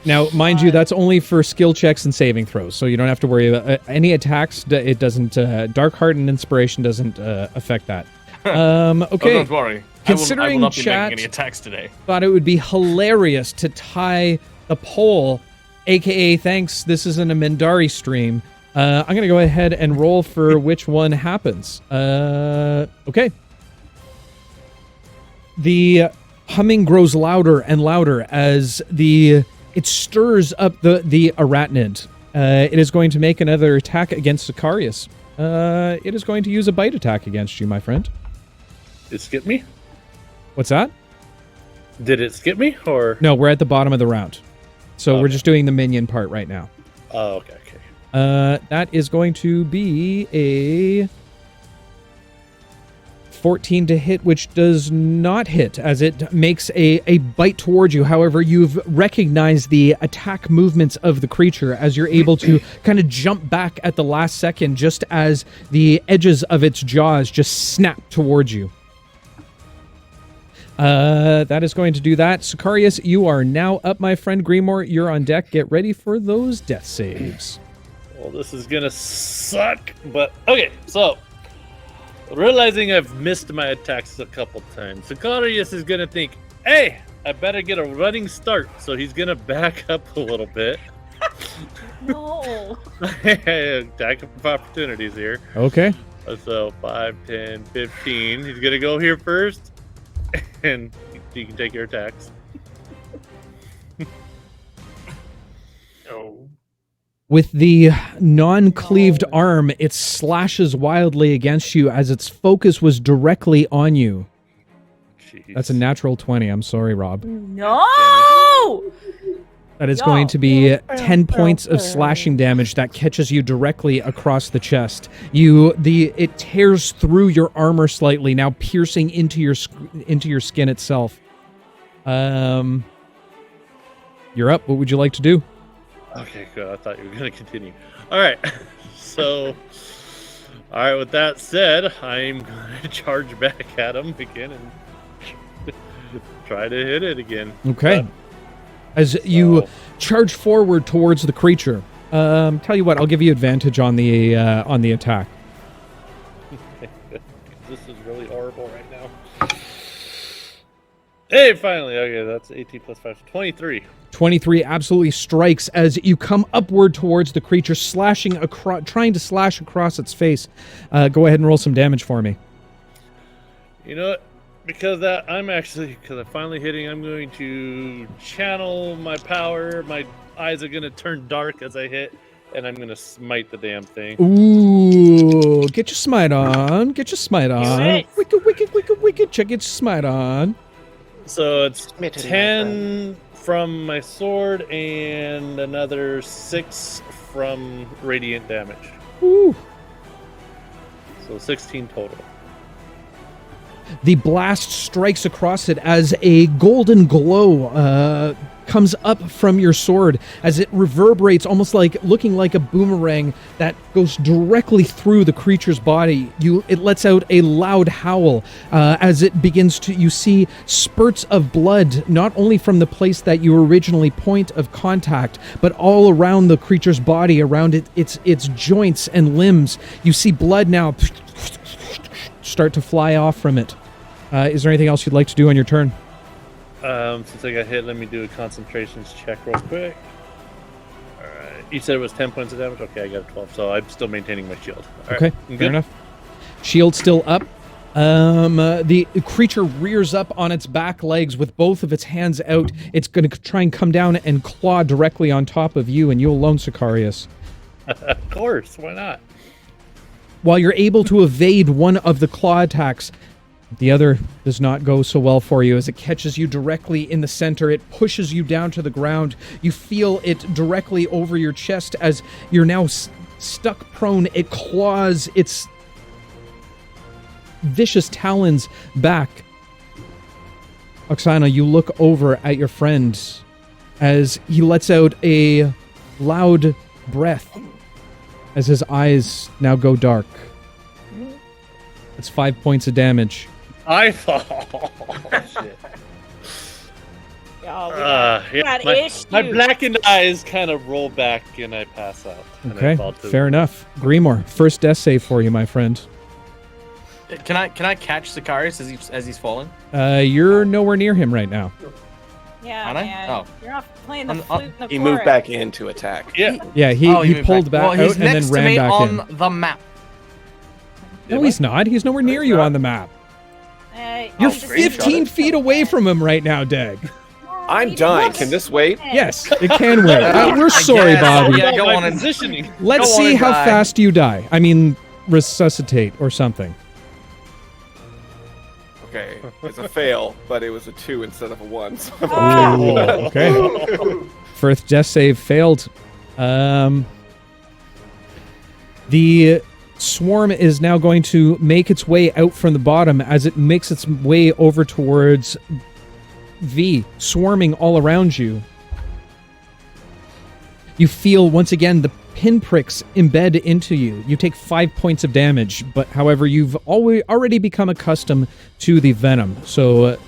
Speaker 1: Now, mind you, that's only for skill checks and saving throws, so you don't have to worry about any attacks. It doesn't. Dark heart and inspiration doesn't affect that. Okay.
Speaker 2: Oh, don't worry. I will
Speaker 1: Considering
Speaker 2: not be
Speaker 1: chat
Speaker 2: making any attacks today.
Speaker 1: thought it would be hilarious to tie the poll, aka thanks, this isn't a Mendari stream. I'm going to go ahead and roll for which one happens. Okay. The humming grows louder and louder as it stirs up the arachnid. It is going to make another attack against Sicarius. It is going to use a bite attack against you, my friend.
Speaker 6: Did it skip me?
Speaker 1: What's that?
Speaker 6: Did it skip me or?
Speaker 1: No, we're at the bottom of the round. So we're
Speaker 6: Okay.
Speaker 1: just doing the minion part right now.
Speaker 6: Oh, okay.
Speaker 1: That is going to be a 14 to hit, which does not hit as it makes a bite towards you. However, you've recognized the attack movements of the creature as you're able to kind of jump back at the last second just as the edges of its jaws just snap towards you. That is going to do that. Sicarius, you are now up, my friend. Grimoire, you're on deck. Get ready for those death saves.
Speaker 6: Well, this is gonna suck, but okay. So, Realizing I've missed my attacks a couple times, Sicarius is gonna think, hey, I better get a running start. So he's gonna back up a little bit.
Speaker 3: No.
Speaker 6: Attack of opportunities here.
Speaker 1: Okay.
Speaker 6: So 5, 10, 15. He's gonna go here first, and you can take your attacks.
Speaker 7: Oh.
Speaker 1: With the non-cleaved arm, it slashes wildly against you as its focus was directly on you.
Speaker 6: Jeez.
Speaker 1: That's a natural 20. I'm sorry, Rob.
Speaker 3: No.
Speaker 1: That is going to be 10 points of slashing damage that catches you directly across the chest. It tears through your armor slightly, now piercing into your skin itself. You're up. What would you like to do?
Speaker 6: Okay, good. I thought you were going to continue. All right. So, all right. With that said, I'm going to charge back at him again and try to hit it again.
Speaker 1: Okay. As you charge forward towards the creature, tell you what, I'll give you advantage on the attack.
Speaker 6: This is really horrible right now. Hey, finally. Okay, that's 18 plus 5, 23.
Speaker 1: 23 absolutely strikes as you come upward towards the creature, trying to slash across its face. Go ahead and roll some damage for me.
Speaker 6: You know what? Because I'm finally hitting, I'm going to channel my power. My eyes are going to turn dark as I hit, and I'm going to smite the damn thing.
Speaker 1: Ooh, get your smite on. Get your smite on.
Speaker 3: it.
Speaker 1: Wicked. Check, get your smite on.
Speaker 6: So it's
Speaker 9: Smitten, my
Speaker 6: 10 from my sword and another 6 from radiant damage.
Speaker 1: Ooh.
Speaker 6: So 16 total.
Speaker 1: The blast strikes across it as a golden glow comes up from your sword as it reverberates, almost like looking like a boomerang that goes directly through the creature's body. It lets out a loud howl as it begins to. You see spurts of blood, not only from the place that you originally point of contact, but all around the creature's body, around its joints and limbs. You see blood now start to fly off from it. Is there anything else you'd like to do on your turn?
Speaker 6: Since I got hit, let me do a concentrations check real quick. Alright. You said it was 10 points of damage? Okay, I got a 12, so I'm still maintaining my shield. All
Speaker 1: Okay,
Speaker 6: right,
Speaker 1: fair enough. Shield still up. The creature rears up on its back legs with both of its hands out. It's going to try and come down and claw directly on top of you and you alone, Sicarius.
Speaker 6: Of course, why not?
Speaker 1: While you're able to evade one of the claw attacks, the other does not go so well for you as it catches you directly in the center. It pushes you down to the ground. You feel it directly over your chest as you're now stuck prone. It claws its vicious talons back. Oksana, you look over at your friend as he lets out a loud breath as his eyes now go dark. It's 5 points of damage.
Speaker 6: I thought. Shit. My blackened eyes kind of roll back and I pass out.
Speaker 1: Okay, fair enough. Grimoire, first death save for you, my friend.
Speaker 2: Can I catch Sicarius as he's falling?
Speaker 1: You're nowhere near him right now.
Speaker 3: Yeah,
Speaker 2: Can I?
Speaker 3: man.
Speaker 2: Oh.
Speaker 3: You're off playing the flute in the
Speaker 4: He
Speaker 3: chorus.
Speaker 4: moved back in to attack.
Speaker 6: Yeah.
Speaker 1: Yeah, he
Speaker 2: moved
Speaker 1: pulled back
Speaker 2: Well, he's
Speaker 1: out and then
Speaker 2: next to
Speaker 1: ran
Speaker 2: me
Speaker 1: back
Speaker 2: on
Speaker 1: in.
Speaker 2: the map.
Speaker 1: No, he's not. He's nowhere near you on the map. You're
Speaker 3: I'll just-
Speaker 1: 15 feet away from him right now, Dag.
Speaker 4: I'm done. Can this wait?
Speaker 1: Yes, it can wait. We're sorry,
Speaker 2: guess.
Speaker 1: Bobby.
Speaker 2: Yeah, go on and
Speaker 6: positioning.
Speaker 1: Let's
Speaker 2: go on
Speaker 1: see
Speaker 2: and
Speaker 1: how
Speaker 2: die.
Speaker 1: fast you die. I mean, resuscitate or something.
Speaker 4: Okay, it's a fail, but it was a 2 instead of a 1. So
Speaker 1: Ooh, okay. First death save failed. The swarm is now going to make its way out from the bottom as it makes its way over towards V, swarming all around you. You feel, once again, the pinpricks embed into you. You take 5 points of damage, but however, you've already become accustomed to the venom, so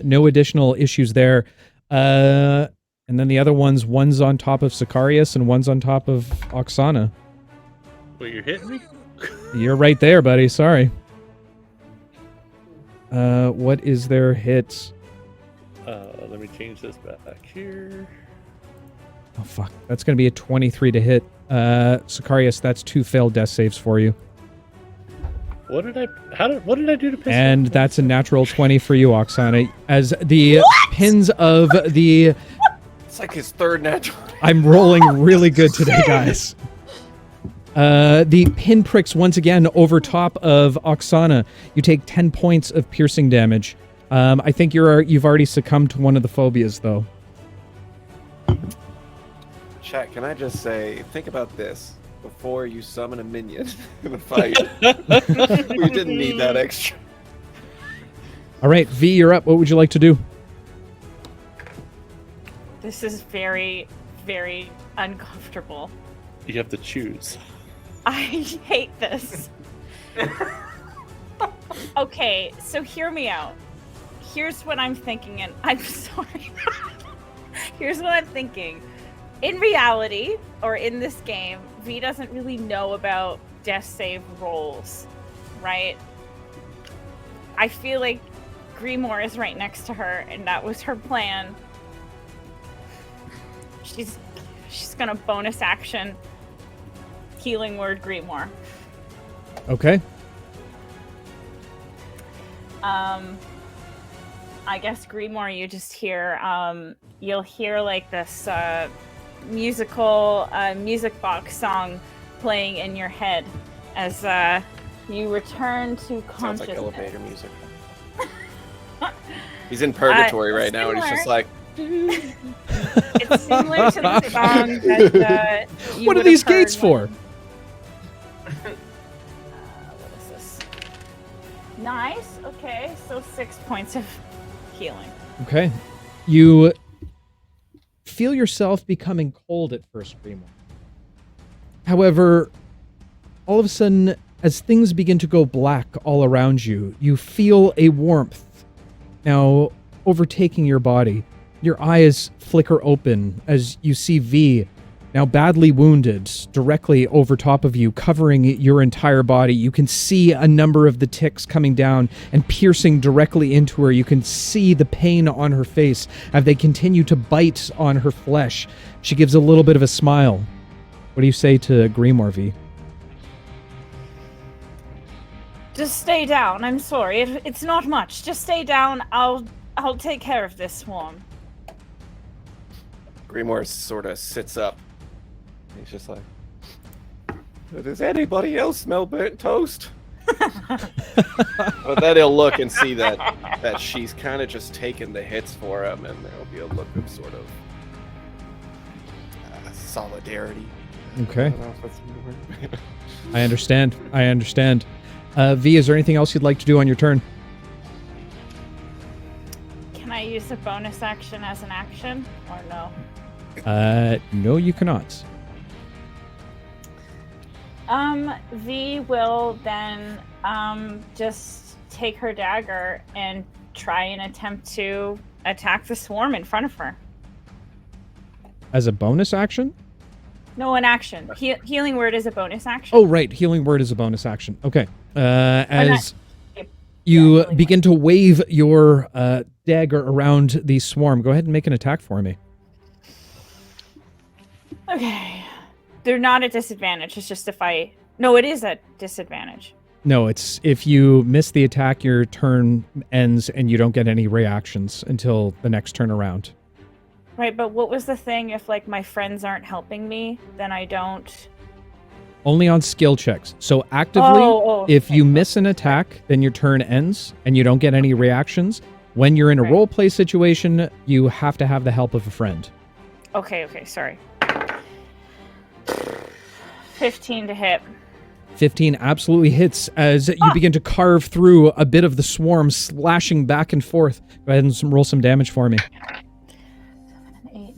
Speaker 1: no additional issues there. And then the other one's on top of Sicarius and one's on top of Oksana.
Speaker 6: Wait, you're hitting me?
Speaker 1: You're right there, buddy. Sorry. What is their hit?
Speaker 6: Let me change this back here.
Speaker 1: Oh, fuck. That's going to be a 23 to hit. Sicarius, that's 2 failed death saves for you.
Speaker 6: What did I do to piss
Speaker 1: And
Speaker 6: off?
Speaker 1: that's a natural 20 for you, Oksana. As the pins of the...
Speaker 4: It's like his third natural.
Speaker 1: I'm rolling really good today, guys. The pinpricks once again over top of Oksana. You take 10 points of piercing damage. I think you've already succumbed to one of the phobias, though.
Speaker 9: Chat, can I just say, think about this before you summon a minion in a fight. We didn't need that extra.
Speaker 1: All right, V, you're up. What would you like to do?
Speaker 3: This is very, very uncomfortable.
Speaker 6: You have to choose.
Speaker 3: I hate this. Okay, so hear me out. Here's what I'm thinking, and I'm sorry. Here's what I'm thinking. In reality, or in this game, V doesn't really know about death save rolls, right? I feel like Grimoire is right next to her, and that was her plan. She's gonna bonus action healing word Grimoire.
Speaker 1: Okay.
Speaker 3: I guess Grimoire, you just hear, you'll hear like this music box song playing in your head as you return to
Speaker 4: Sounds
Speaker 3: consciousness.
Speaker 4: like elevator music. He's in purgatory right now, and he's just like.
Speaker 3: It's similar to the song that you
Speaker 1: What are
Speaker 3: would
Speaker 1: these
Speaker 3: have heard
Speaker 1: gates for?
Speaker 3: what is this? Nice. Okay, so 6 points of healing.
Speaker 1: Okay. You feel yourself becoming cold at first, Grimoire. However, all of a sudden, as things begin to go black all around you, you feel a warmth now overtaking your body. Your eyes flicker open as you see V, now badly wounded, directly over top of you, covering your entire body. You can see a number of the ticks coming down and piercing directly into her. You can see the pain on her face as they continue to bite on her flesh. She gives a little bit of a smile. What do you say to Grimoire, V?
Speaker 3: Just stay down. I'm sorry. It's not much. Just stay down. I'll take care of this swarm.
Speaker 9: Grimoire sort of sits up. He's just like, does anybody else smell burnt toast?
Speaker 4: But then he'll look and see that she's kind of just taken the hits for him, and there'll be a look of sort of solidarity.
Speaker 1: Okay.
Speaker 9: I don't know if that's the word.
Speaker 1: I understand. V, is there anything else you'd like to do on your turn?
Speaker 3: Can I use a bonus action as an action, or no?
Speaker 1: No, you cannot.
Speaker 3: V will then just take her dagger and try and attempt to attack the swarm in front of her.
Speaker 1: As a bonus action?
Speaker 3: No, an action. Healing word is a bonus action.
Speaker 1: Oh, right. Healing word is a bonus action. Okay. As
Speaker 3: not-
Speaker 1: you
Speaker 3: healing
Speaker 1: begin to wave your dagger around the swarm, go ahead and make an attack for me.
Speaker 3: Okay. They're not at disadvantage. It's just if I... No, it is at disadvantage.
Speaker 1: No, it's if you miss the attack, your turn ends and you don't get any reactions until the next turn around.
Speaker 3: Right, but what was the thing? If, like, my friends aren't helping me, then I don't...
Speaker 1: Only on skill checks. So actively, if
Speaker 3: okay.
Speaker 1: you miss an attack, then your turn ends and you don't get any reactions. When you're in a
Speaker 3: Right.
Speaker 1: roleplay situation, you have to have the help of a friend.
Speaker 3: Okay, sorry. 15 to hit.
Speaker 1: 15 absolutely hits as you begin to carve through a bit of the swarm, slashing back and forth. Go ahead and roll some damage for me.
Speaker 3: 7, 8, 9, 10,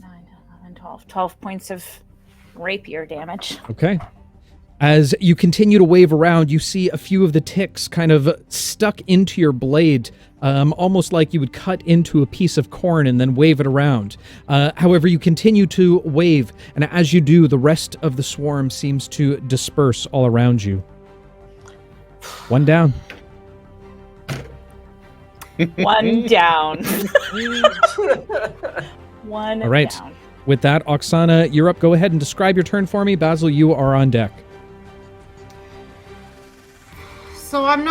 Speaker 3: 11, 12. 12 points of rapier damage.
Speaker 1: Okay. As you continue to wave around, you see a few of the ticks kind of stuck into your blade, almost like you would cut into a piece of corn and then wave it around. However, you continue to wave, and as you do, the rest of the swarm seems to disperse all around you. One down.
Speaker 3: One down. One
Speaker 1: All right.
Speaker 3: down.
Speaker 1: With that, Oksana, you're up. Go ahead and describe your turn for me. Basil, you are on deck.
Speaker 8: So I'm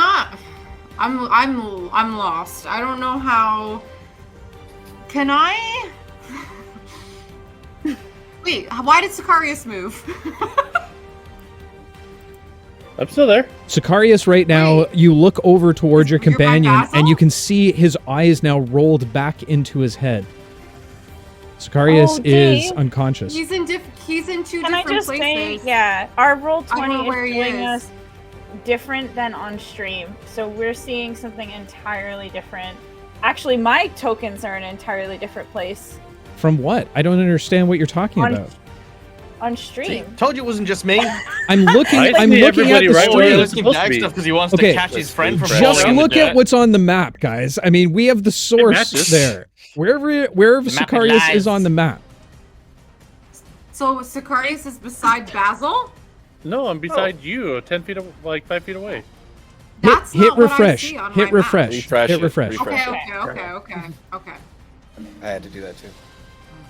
Speaker 8: lost. I don't know how. Can I? Wait, why did Sicarius move?
Speaker 6: I'm still there.
Speaker 1: Sicarius, right now,
Speaker 8: Wait.
Speaker 1: you look over towards your
Speaker 8: You're by
Speaker 1: companion,
Speaker 8: Basil?
Speaker 1: and you can see his eyes now rolled back into his head. Sicarius
Speaker 3: Oh,
Speaker 1: is
Speaker 3: Dave.
Speaker 1: unconscious.
Speaker 8: He's in two
Speaker 3: Can I
Speaker 8: different
Speaker 3: just
Speaker 8: places.
Speaker 3: say, yeah, our roll
Speaker 8: I don't
Speaker 3: 20
Speaker 8: know
Speaker 3: is
Speaker 8: where he
Speaker 3: showing
Speaker 8: is.
Speaker 3: us different than on stream. So we're seeing something entirely different. Actually, my tokens are in an entirely different place
Speaker 1: From what? I don't understand what you're talking
Speaker 3: On-
Speaker 1: about.
Speaker 3: on
Speaker 2: See,
Speaker 3: stream.
Speaker 2: told you it wasn't just me.
Speaker 1: I'm looking.
Speaker 6: I
Speaker 1: I'm
Speaker 6: see
Speaker 1: looking at
Speaker 6: everybody
Speaker 1: the
Speaker 6: right where
Speaker 2: He's
Speaker 6: they're
Speaker 1: stream.
Speaker 6: supposed
Speaker 2: looking
Speaker 6: to
Speaker 2: back
Speaker 6: be.
Speaker 2: stuff because he wants
Speaker 1: Okay.
Speaker 2: to catch his friend from
Speaker 6: Just
Speaker 1: Just
Speaker 2: falling in the
Speaker 1: look at
Speaker 2: dirt.
Speaker 1: what's on the map, guys. I mean, we have the source
Speaker 6: matches.
Speaker 1: there. Wherever
Speaker 2: The map
Speaker 1: Sicarius
Speaker 2: lies.
Speaker 1: is on the map.
Speaker 8: So Sicarius is beside Basil?
Speaker 6: No, I'm beside you, 10 feet, like 5 feet away.
Speaker 8: That's
Speaker 1: hit
Speaker 8: not what I
Speaker 1: refresh.
Speaker 8: see on
Speaker 1: Hit
Speaker 8: my
Speaker 1: refresh.
Speaker 9: Refresh
Speaker 1: Hit
Speaker 9: it.
Speaker 1: refresh.
Speaker 8: Map.
Speaker 9: Refresh.
Speaker 8: Okay.
Speaker 9: I had to do that too.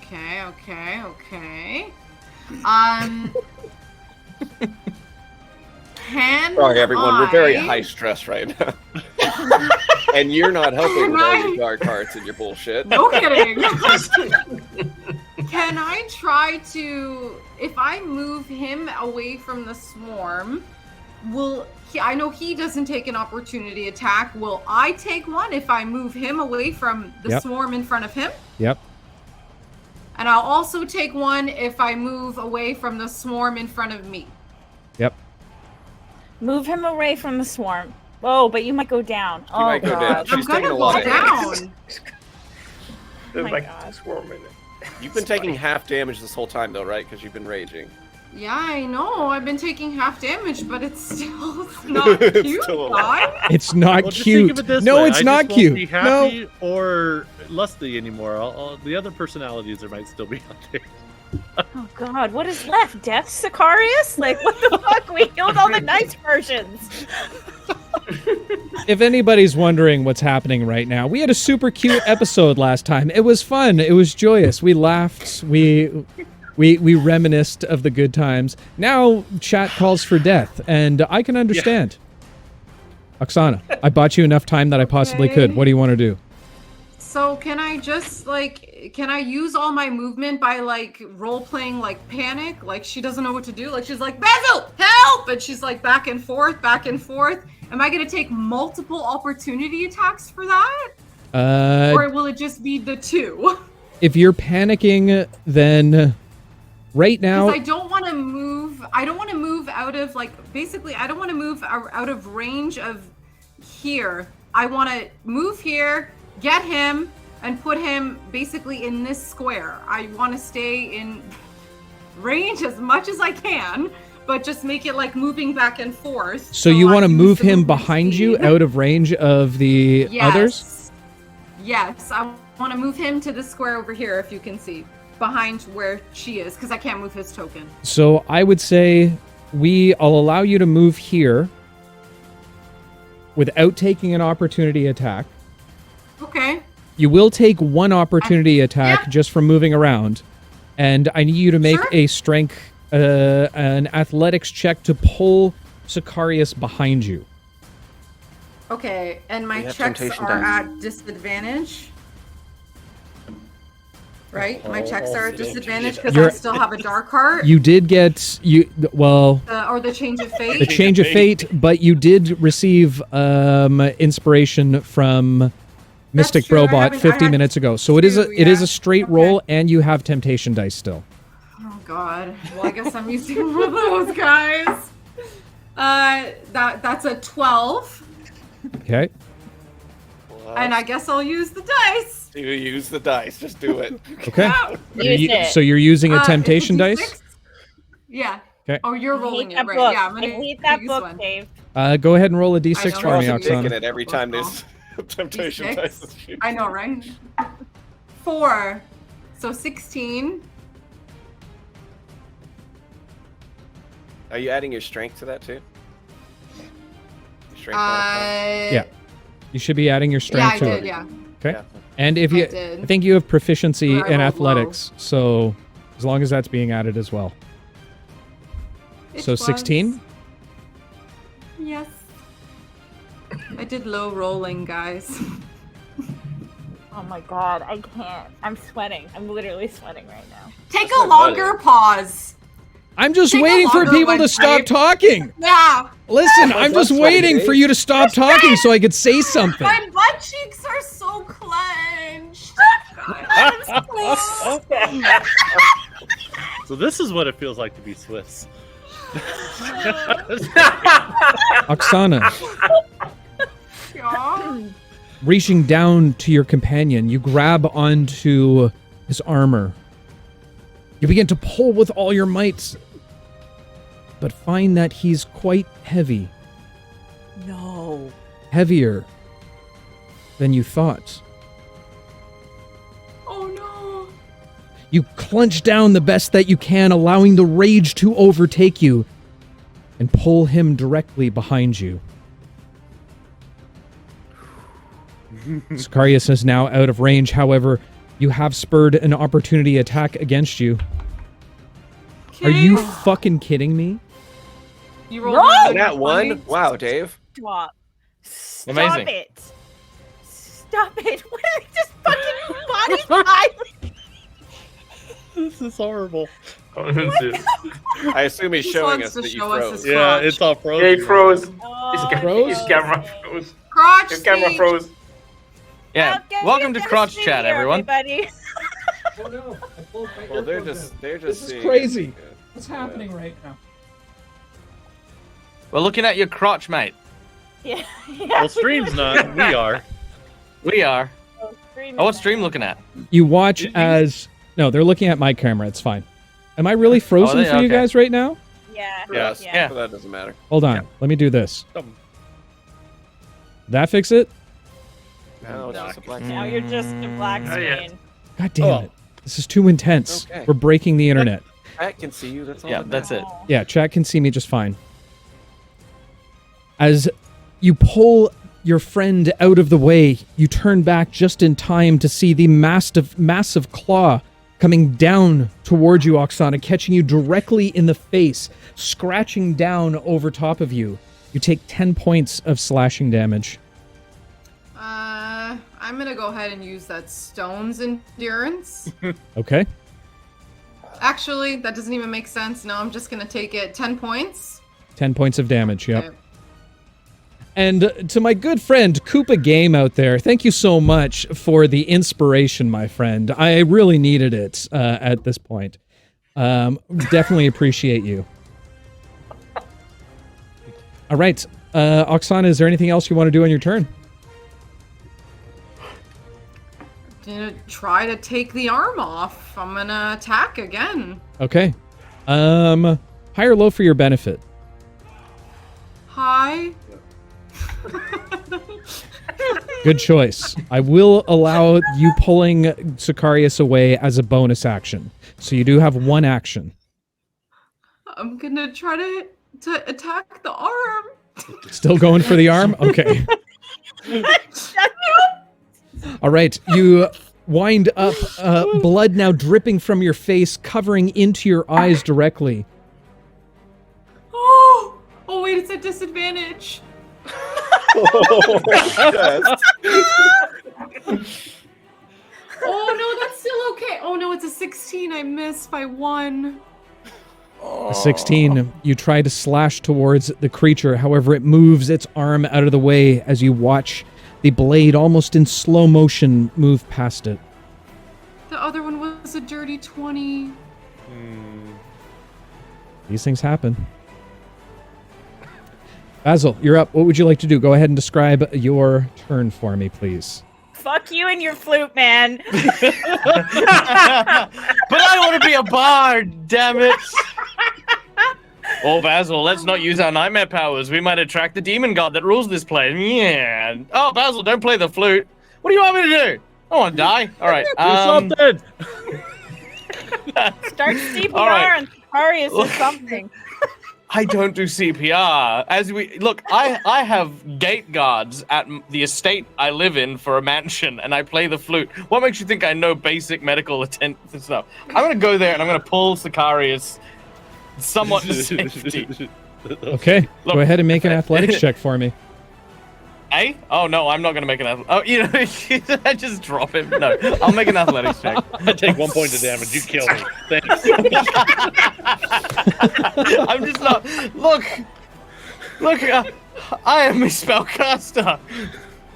Speaker 8: Okay. Can
Speaker 9: Sorry, everyone. We're very
Speaker 8: I-
Speaker 9: high stress right now. And you're not helping with all
Speaker 8: Can I-
Speaker 9: your dark arts and your bullshit.
Speaker 8: No kidding. Can I try to, if I move him away from the swarm, I know he doesn't take an opportunity attack. Will I take one if I move him away from the
Speaker 1: Yep.
Speaker 8: swarm in front of him?
Speaker 1: Yep.
Speaker 8: And I'll also take one if I move away from the swarm in front of me.
Speaker 1: Yep.
Speaker 3: Move him away from the swarm. Oh, but you might go down.
Speaker 9: You might go down.
Speaker 3: God.
Speaker 9: She's
Speaker 8: I'm gonna
Speaker 9: taking a
Speaker 8: go
Speaker 9: lot of hits.
Speaker 8: down.
Speaker 3: Oh my
Speaker 7: like
Speaker 3: God.
Speaker 7: swarm in it.
Speaker 9: You've been taking half damage this whole time, though, right? Because you've been raging.
Speaker 8: Yeah, I know. I've been taking half damage, but it's still not
Speaker 9: It's
Speaker 8: cute,
Speaker 9: still a
Speaker 8: God.
Speaker 1: It's not
Speaker 6: Well, just
Speaker 1: cute.
Speaker 6: think of it this
Speaker 1: No,
Speaker 6: way.
Speaker 1: it's
Speaker 6: I
Speaker 1: not
Speaker 6: just won't be
Speaker 1: cute. No.
Speaker 6: happy or lusty anymore. The other personalities there might still be out there.
Speaker 3: Oh God, what is left? Death, Sicarius? Like, what the fuck? We killed all the nice versions.
Speaker 1: If anybody's wondering what's happening right now, we had a super cute episode last time. It was fun. It was joyous. We laughed. We reminisced of the good times. Now chat calls for death, and I can understand. Oksana, I bought you enough time that I possibly could.
Speaker 8: Okay.
Speaker 1: What do you want to do?
Speaker 8: So can I just can I use all my movement by role playing panic? Like she doesn't know what to do. Like she's like, Basil, help! And she's like back and forth. Am I gonna take multiple opportunity attacks for that? Or will it just be the two?
Speaker 1: If you're panicking, then right now,
Speaker 8: Because I don't want to move out of basically I don't want to move out of range of here. I want to move here, get him, and put him basically in this square. I want to stay in range as much as I can, but just make it moving back and forth.
Speaker 1: so you
Speaker 8: I
Speaker 1: want to
Speaker 8: use
Speaker 1: move
Speaker 8: the
Speaker 1: him
Speaker 8: movement
Speaker 1: behind you,
Speaker 8: speed.
Speaker 1: out of range of the others?
Speaker 8: Yes, I want to move him to the square over here, if you can see, behind where she is, because I can't move his token.
Speaker 1: So I would say I'll allow you to move here without taking an opportunity attack.
Speaker 8: Okay.
Speaker 1: You will take one opportunity attack
Speaker 8: yeah.
Speaker 1: just from moving around, and I need you to make
Speaker 8: Sure.
Speaker 1: a strength, an athletics check to pull Sicarius behind you.
Speaker 8: Okay, and my
Speaker 9: We have
Speaker 8: checks
Speaker 9: temptation
Speaker 8: are
Speaker 9: dice.
Speaker 8: at disadvantage. Right? My checks are at disadvantage because I
Speaker 1: You're-
Speaker 8: still have a dark heart.
Speaker 1: You did get
Speaker 8: Or the change of fate.
Speaker 1: the change of fate, but you did receive inspiration from Mystic
Speaker 8: true, I
Speaker 1: Brobot
Speaker 8: haven't- I
Speaker 1: 50
Speaker 8: had
Speaker 1: minutes ago. So it is a
Speaker 8: two,
Speaker 1: it is
Speaker 8: yeah.
Speaker 1: a straight
Speaker 8: Okay.
Speaker 1: roll, and you have temptation dice still.
Speaker 8: Oh god. Well, I guess I'm using one of those guys. That's a 12,
Speaker 1: Okay.
Speaker 8: and I guess I'll use the dice.
Speaker 9: You use the dice. Just do it.
Speaker 1: Okay.
Speaker 8: Yeah.
Speaker 3: Use it.
Speaker 1: So you're using a
Speaker 8: It's
Speaker 1: temptation
Speaker 8: D6.
Speaker 1: dice.
Speaker 8: Yeah.
Speaker 1: Okay.
Speaker 8: Oh, you're
Speaker 3: I
Speaker 8: rolling
Speaker 3: hate
Speaker 8: it,
Speaker 3: that
Speaker 8: right?
Speaker 3: book.
Speaker 8: Yeah, I'm
Speaker 3: I
Speaker 8: gonna
Speaker 3: hate that
Speaker 8: use
Speaker 3: book,
Speaker 8: one.
Speaker 3: Dave.
Speaker 1: Go ahead and roll a
Speaker 8: I
Speaker 1: d6
Speaker 8: know,
Speaker 1: for
Speaker 9: You're
Speaker 1: me,
Speaker 9: also taking
Speaker 1: Oksana.
Speaker 9: it every time this temptation
Speaker 8: D6.
Speaker 9: dice is used.
Speaker 8: I know, right? 4. So 16.
Speaker 9: Are you adding your strength to that too? Your strength modifier?
Speaker 1: Yeah. You should be adding your strength
Speaker 8: Yeah, I
Speaker 1: to
Speaker 8: did.
Speaker 1: it.
Speaker 8: Yeah.
Speaker 1: Okay.
Speaker 9: Yeah.
Speaker 1: And if
Speaker 8: I
Speaker 1: you,
Speaker 8: did.
Speaker 1: I think you have proficiency
Speaker 8: But I
Speaker 1: in
Speaker 8: rolled
Speaker 1: athletics, so as long as that's being added as well.
Speaker 8: It
Speaker 1: So
Speaker 8: was.
Speaker 1: 16.
Speaker 8: Yes. I did low rolling, guys.
Speaker 3: Oh my god, I can't. I'm sweating. I'm literally sweating right now.
Speaker 8: Take
Speaker 4: That's
Speaker 8: a
Speaker 4: not
Speaker 8: longer pause.
Speaker 1: I'm just
Speaker 8: Take a
Speaker 1: waiting for
Speaker 8: longer
Speaker 1: people
Speaker 8: one,
Speaker 1: to stop
Speaker 8: Dave.
Speaker 1: talking.
Speaker 8: Yeah.
Speaker 1: Listen, I'm just
Speaker 9: sweaty,
Speaker 1: waiting
Speaker 9: Dave.
Speaker 1: for you to stop talking so I could say something.
Speaker 8: My butt cheeks are so clenched.
Speaker 6: So this is what it feels like to be Swiss.
Speaker 1: Oksana,
Speaker 8: Yeah.
Speaker 1: reaching down to your companion, you grab onto his armor. You begin to pull with all your might, but find that he's quite heavy.
Speaker 3: No.
Speaker 1: Heavier than you thought.
Speaker 8: Oh no.
Speaker 1: You clench down the best that you can, allowing the rage to overtake you, and pull him directly behind you. Sicarius is now out of range, however, you have spurred an opportunity attack against you. Are you fucking kidding me?
Speaker 8: You rolled
Speaker 3: No!
Speaker 8: a
Speaker 4: That one?
Speaker 8: 20?
Speaker 4: Wow, Dave.
Speaker 3: Stop. Stop
Speaker 2: Amazing.
Speaker 3: it. Stop it. What is it? Just fucking body violence.
Speaker 6: This is horrible.
Speaker 7: What is this?
Speaker 4: I assume he's
Speaker 8: He
Speaker 4: showing
Speaker 8: wants
Speaker 4: us
Speaker 8: to
Speaker 4: that you
Speaker 8: show us
Speaker 4: froze.
Speaker 8: his-
Speaker 6: Yeah,
Speaker 8: Crotch.
Speaker 6: it's all frozen.
Speaker 7: Yeah, he froze.
Speaker 3: Oh,
Speaker 7: His,
Speaker 1: Froze?
Speaker 7: his camera froze.
Speaker 8: Crotch
Speaker 7: His camera
Speaker 8: speech.
Speaker 7: froze.
Speaker 2: Yeah.
Speaker 3: Okay,
Speaker 2: Welcome
Speaker 3: we're
Speaker 2: to
Speaker 3: gonna
Speaker 2: Crotch
Speaker 3: see
Speaker 2: Chat,
Speaker 3: here,
Speaker 2: everyone.
Speaker 3: everybody.
Speaker 9: Well, they're just
Speaker 1: This is
Speaker 9: seeing
Speaker 1: crazy.
Speaker 9: it.
Speaker 1: What's happening right now?
Speaker 2: We're looking at your crotch, mate.
Speaker 3: Yeah.
Speaker 6: Well, stream's not. We are.
Speaker 2: We are.
Speaker 3: Stream
Speaker 2: Oh, what's
Speaker 3: is
Speaker 2: Stream
Speaker 3: nice.
Speaker 2: looking at?
Speaker 1: You watch as... No, they're looking at my camera. It's fine. Am I really frozen
Speaker 2: they-
Speaker 1: for you
Speaker 2: okay.
Speaker 1: guys right now?
Speaker 3: Yeah.
Speaker 4: Yes.
Speaker 2: Yeah.
Speaker 4: But that doesn't matter.
Speaker 1: Hold on. Let me do this. That fix it?
Speaker 9: No, it's just a black.
Speaker 3: Now you're just a black
Speaker 7: Oh, yeah.
Speaker 3: screen.
Speaker 1: God damn
Speaker 6: Oh.
Speaker 1: it. This is too intense.
Speaker 9: Okay.
Speaker 1: We're breaking the internet.
Speaker 9: I can see you. That's all.
Speaker 2: Yeah,
Speaker 9: that
Speaker 2: that's it.
Speaker 3: Oh.
Speaker 1: Yeah, chat can see me just fine. As you pull your friend out of the way, you turn back just in time to see the massive claw coming down towards you, Oksana, catching you directly in the face, scratching down over top of you. You take 10 points of slashing damage.
Speaker 8: I'm gonna go ahead and use that stone's endurance.
Speaker 1: Okay?
Speaker 8: Actually, that doesn't even make sense. No, I'm just gonna take it 10 points.
Speaker 1: 10 points of damage, yep.
Speaker 8: Okay.
Speaker 1: And to my good friend Koopa Game out there, thank you so much for the inspiration, my friend. I really needed it at this point. Definitely appreciate you. All right, Oksana, is there anything else you want to do on your turn?
Speaker 8: Gonna try to take the arm off. I'm gonna attack again.
Speaker 1: Okay. High or low for your benefit?
Speaker 8: Hi.
Speaker 1: Good choice. I will allow you pulling Sicarius away as a bonus action. So you do have one action.
Speaker 8: I'm gonna try to attack the arm.
Speaker 1: Still going for the arm? Okay. All right. You wind up, blood now dripping from your face, covering into your eyes directly.
Speaker 8: Oh wait, it's a disadvantage.
Speaker 9: Yes.
Speaker 8: Oh no, that's still okay. Oh no, it's a 16. I missed by 1.
Speaker 1: A 16. You try to slash towards the creature. However, it moves its arm out of the way as you watch the blade almost in slow motion move past it.
Speaker 8: The other one was a dirty 20.
Speaker 1: These things happen. Basil, you're up. What would you like to do? Go ahead and describe your turn for me, please.
Speaker 3: Fuck you and your flute, man.
Speaker 2: But I want to be a bard, damn it. Oh, Basil, let's not use our nightmare powers. We might attract the demon god that rules this place. Yeah. Oh, Basil, don't play the flute. What do you want me to do? I want to die. All right.
Speaker 6: Do something.
Speaker 3: Start CPR
Speaker 2: All right.
Speaker 3: and Sicarius or something.
Speaker 2: I don't do CPR. I have gate guards at the estate I live in for a mansion, and I play the flute. What makes you think I know basic medical attention stuff? I'm gonna go there and I'm gonna pull Sicarius somewhat to safety.
Speaker 1: Okay, go ahead and make an athletics check for me.
Speaker 2: Eh? Oh no, I'm not gonna make an athletics. Oh, you know, I just drop him. No, I'll make an athletics check.
Speaker 6: I take 1 point of damage. You kill me. Thanks.
Speaker 2: I'm just not. Look. I am a spellcaster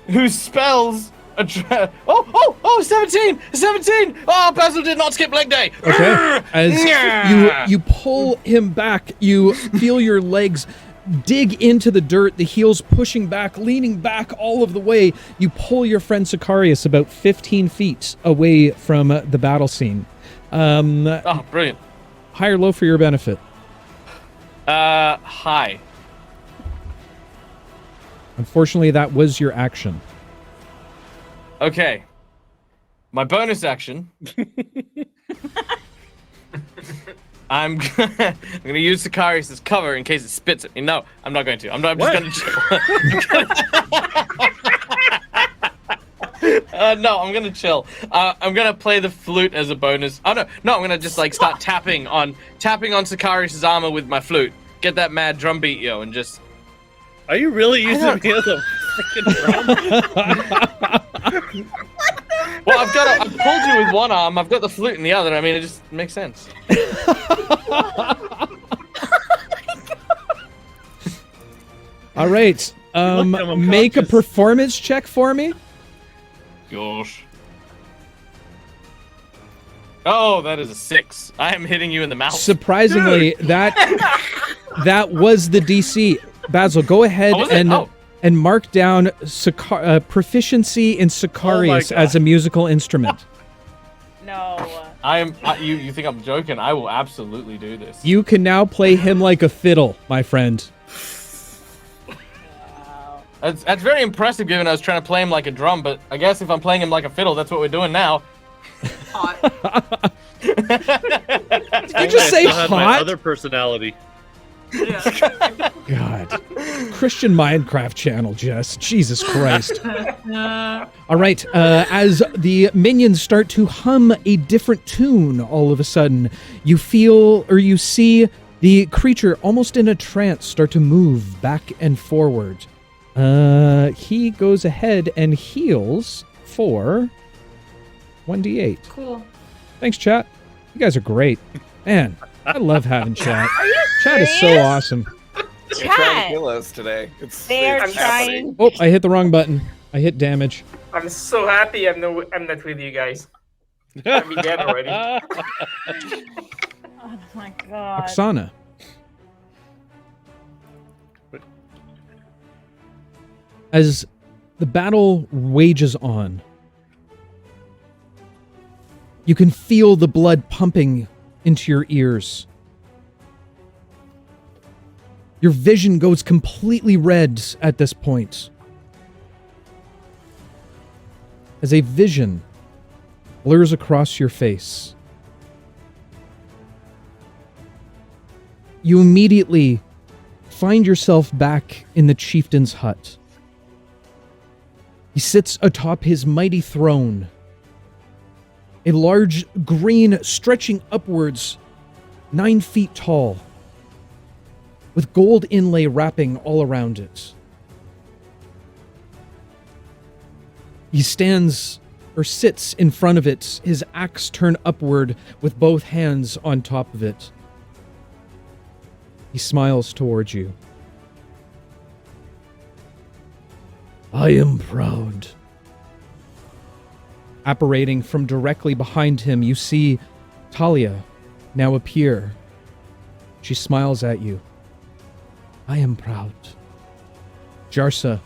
Speaker 2: whose spells. 17! 17! Oh, Basil did not skip leg day.
Speaker 1: Okay, as you pull him back, you feel your legs dig into the dirt, the heels pushing back, leaning back all of the way. You pull your friend Sicarius about 15 feet away from the battle scene.
Speaker 2: Oh, brilliant.
Speaker 1: High or low for your benefit?
Speaker 2: High.
Speaker 1: Unfortunately, that was your action.
Speaker 2: Okay. My bonus action. I'm gonna use Sicarius as cover in case it spits at me. No, I'm not going to. I'm just gonna chill. No, I'm gonna chill. I'm gonna play the flute as a bonus. Oh no, I'm gonna just like start tapping on Sicarius' armor with my flute. Get that mad drum beat, yo, and just.
Speaker 6: Are you really using me as a freaking drum?
Speaker 2: Well, I've pulled you with one arm. I've got the flute in the other. I mean, it just makes sense.
Speaker 1: All right. Make a performance check for me.
Speaker 2: Gosh. Oh, that is a 6. I am hitting you in the mouth.
Speaker 1: Surprisingly, that was the DC. Basil, go ahead and mark down proficiency in Sicarius as a musical instrument.
Speaker 3: No.
Speaker 2: You think I'm joking? I will absolutely do this.
Speaker 1: You can now play him like a fiddle, my friend.
Speaker 3: Wow.
Speaker 2: That's very impressive given I was trying to play him like a drum, but I guess if I'm playing him like a fiddle, that's what we're doing now.
Speaker 8: Hot.
Speaker 1: Did you just say
Speaker 6: hot? My other
Speaker 1: hot?
Speaker 6: personality.
Speaker 8: Yeah.
Speaker 1: God. Christian Minecraft channel, Jess. Jesus Christ. All right. As the minions start to hum a different tune all of a sudden, you feel or you see the creature almost in a trance start to move back and forward. He goes ahead and heals for 1d8.
Speaker 8: Cool.
Speaker 1: Thanks, chat. You guys are great. Man, I love having chat.
Speaker 3: Are you
Speaker 1: Chat is so
Speaker 3: serious?
Speaker 1: awesome.
Speaker 9: They're trying to
Speaker 3: Chat.
Speaker 9: kill us today.
Speaker 3: They are
Speaker 9: it's happening.
Speaker 3: trying.
Speaker 1: Oh, I hit the wrong button. I hit damage.
Speaker 7: I'm so happy I'm not with you guys. I'll be dead already.
Speaker 3: Oh my god.
Speaker 1: Oksana. As the battle wages on, you can feel the blood pumping into your ears. Your vision goes completely red at this point. As a vision blurs across your face. You immediately find yourself back in the chieftain's hut. He sits atop his mighty throne. A large green stretching upwards 9 feet tall, with gold inlay wrapping all around it. He stands or sits in front of it, his axe turned upward with both hands on top of it. He smiles towards you. I am proud. Apparating from directly behind him, you see Talia now appear. She smiles at you. I am proud. Jarsa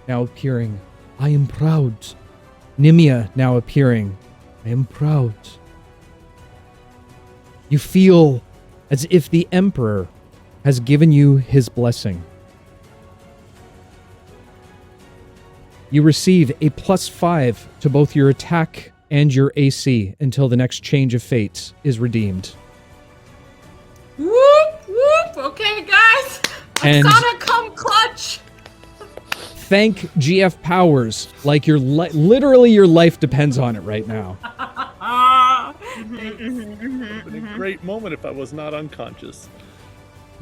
Speaker 1: now appearing. I am proud. Nimia now appearing. I am proud. You feel as if the Emperor has given you his blessing. You receive a +5 to both your attack and your AC until the next change of fate is redeemed.
Speaker 8: Whoop, whoop. Okay, guys.
Speaker 1: And
Speaker 8: Oksana, come clutch!
Speaker 1: thank GF Powers like literally your life depends on it right now.
Speaker 6: It would have been a great moment if I was not unconscious.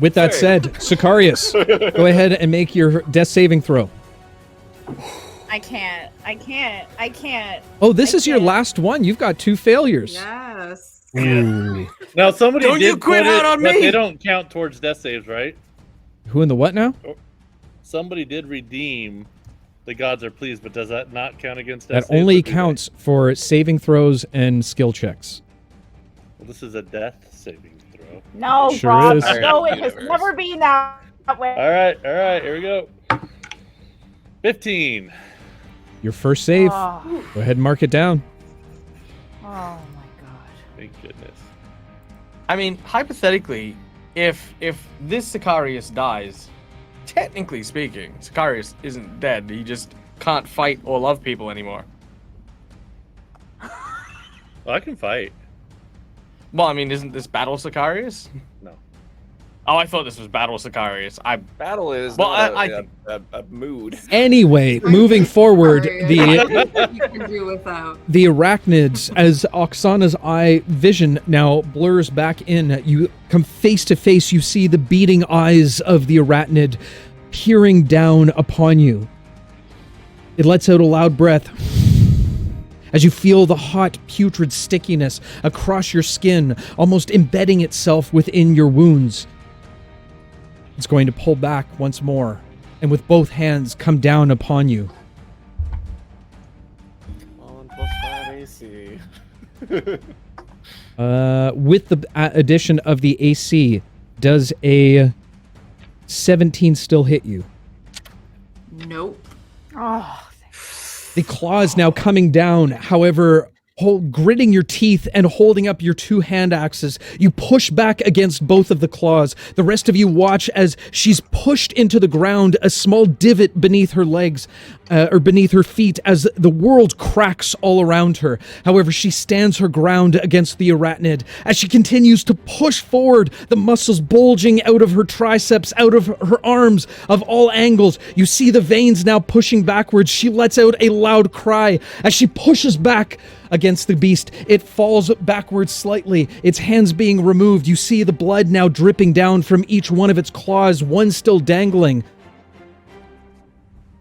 Speaker 1: With that said, Sicarius, go ahead and make your death saving throw.
Speaker 3: I can't.
Speaker 1: Oh, this
Speaker 3: I
Speaker 1: is your
Speaker 3: can't.
Speaker 1: last one. You've got 2 failures.
Speaker 8: Yes.
Speaker 1: Ooh.
Speaker 6: Now somebody
Speaker 2: Don't
Speaker 6: did
Speaker 2: you quit
Speaker 6: put it,
Speaker 2: out on
Speaker 6: but
Speaker 2: me!
Speaker 6: they don't count towards death saves, right?
Speaker 1: Who in the what now?
Speaker 6: Somebody did redeem the gods are pleased, but does that not count against death
Speaker 1: That
Speaker 6: saves,
Speaker 1: only
Speaker 6: or do they?
Speaker 1: counts for saving throws and skill checks.
Speaker 6: Well, this is a death saving throw.
Speaker 3: No,
Speaker 1: Sure
Speaker 3: Rob.
Speaker 1: is.
Speaker 3: No, it has
Speaker 4: Universe.
Speaker 3: never been that way.
Speaker 6: All right, here we go. 15.
Speaker 1: Your first save.
Speaker 3: Oh,
Speaker 1: Go ahead and mark it down.
Speaker 3: oh my god.
Speaker 6: Thank goodness.
Speaker 2: I mean, hypothetically, if this Sicarius dies, technically speaking, Sicarius isn't dead. He just can't fight or love people anymore.
Speaker 6: Well, I can fight.
Speaker 2: Well, I mean, isn't this Battle Sicarius?
Speaker 6: No.
Speaker 2: Oh, I thought this was Battle Sicarius.
Speaker 9: Battle is
Speaker 2: Well,
Speaker 9: not
Speaker 2: I
Speaker 9: a,
Speaker 2: think-
Speaker 9: a mood.
Speaker 1: Anyway, moving forward,
Speaker 8: Sorry,
Speaker 1: the
Speaker 8: you can do without.
Speaker 1: the arachnids, as Oksana's eye vision now blurs back in, you come face to face. You see the beating eyes of the arachnid peering down upon you. It lets out a loud breath as you feel the hot, putrid stickiness across your skin, almost embedding itself within your wounds. It's going to pull back once more, and with both hands come down upon you.
Speaker 9: On +5 AC.
Speaker 1: With the addition of the AC, does a 17 still hit you?
Speaker 8: Nope.
Speaker 3: Oh,
Speaker 1: The claws now coming down, however, gritting your teeth and holding up your 2 hand axes. You push back against both of the claws. The rest of you watch as she's pushed into the ground, a small divot beneath her legs, or beneath her feet, as the world cracks all around her. However, she stands her ground against the arachnid. As she continues to push forward, the muscles bulging out of her triceps, out of her arms, of all angles. You see the veins now pushing backwards. She lets out a loud cry as she pushes back against the beast. It falls backwards slightly, its hands being removed. You see the blood now dripping down from each one of its claws, one still dangling.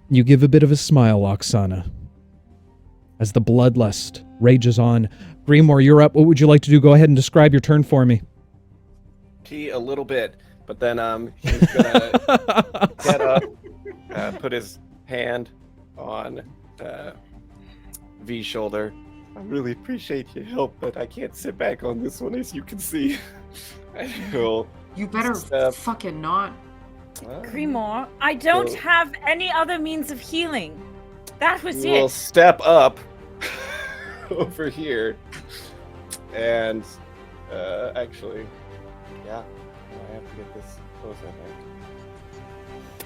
Speaker 1: You give a bit of a smile, Oksana, as the bloodlust rages on. Grimoire, you're up. What would you like to do? Go ahead and describe your turn for me.
Speaker 9: Pee a little bit, but then he's gonna get up, put his hand on V's shoulder. I really appreciate your help, but I can't sit back on this one, as you can see. I will.
Speaker 8: You better
Speaker 9: Step.
Speaker 8: fucking not.
Speaker 3: Grimoire, I don't
Speaker 9: So-
Speaker 3: have any other means of healing. That was
Speaker 9: We'll
Speaker 3: it.
Speaker 9: step up over here, and actually, yeah, I have to get this close, I think.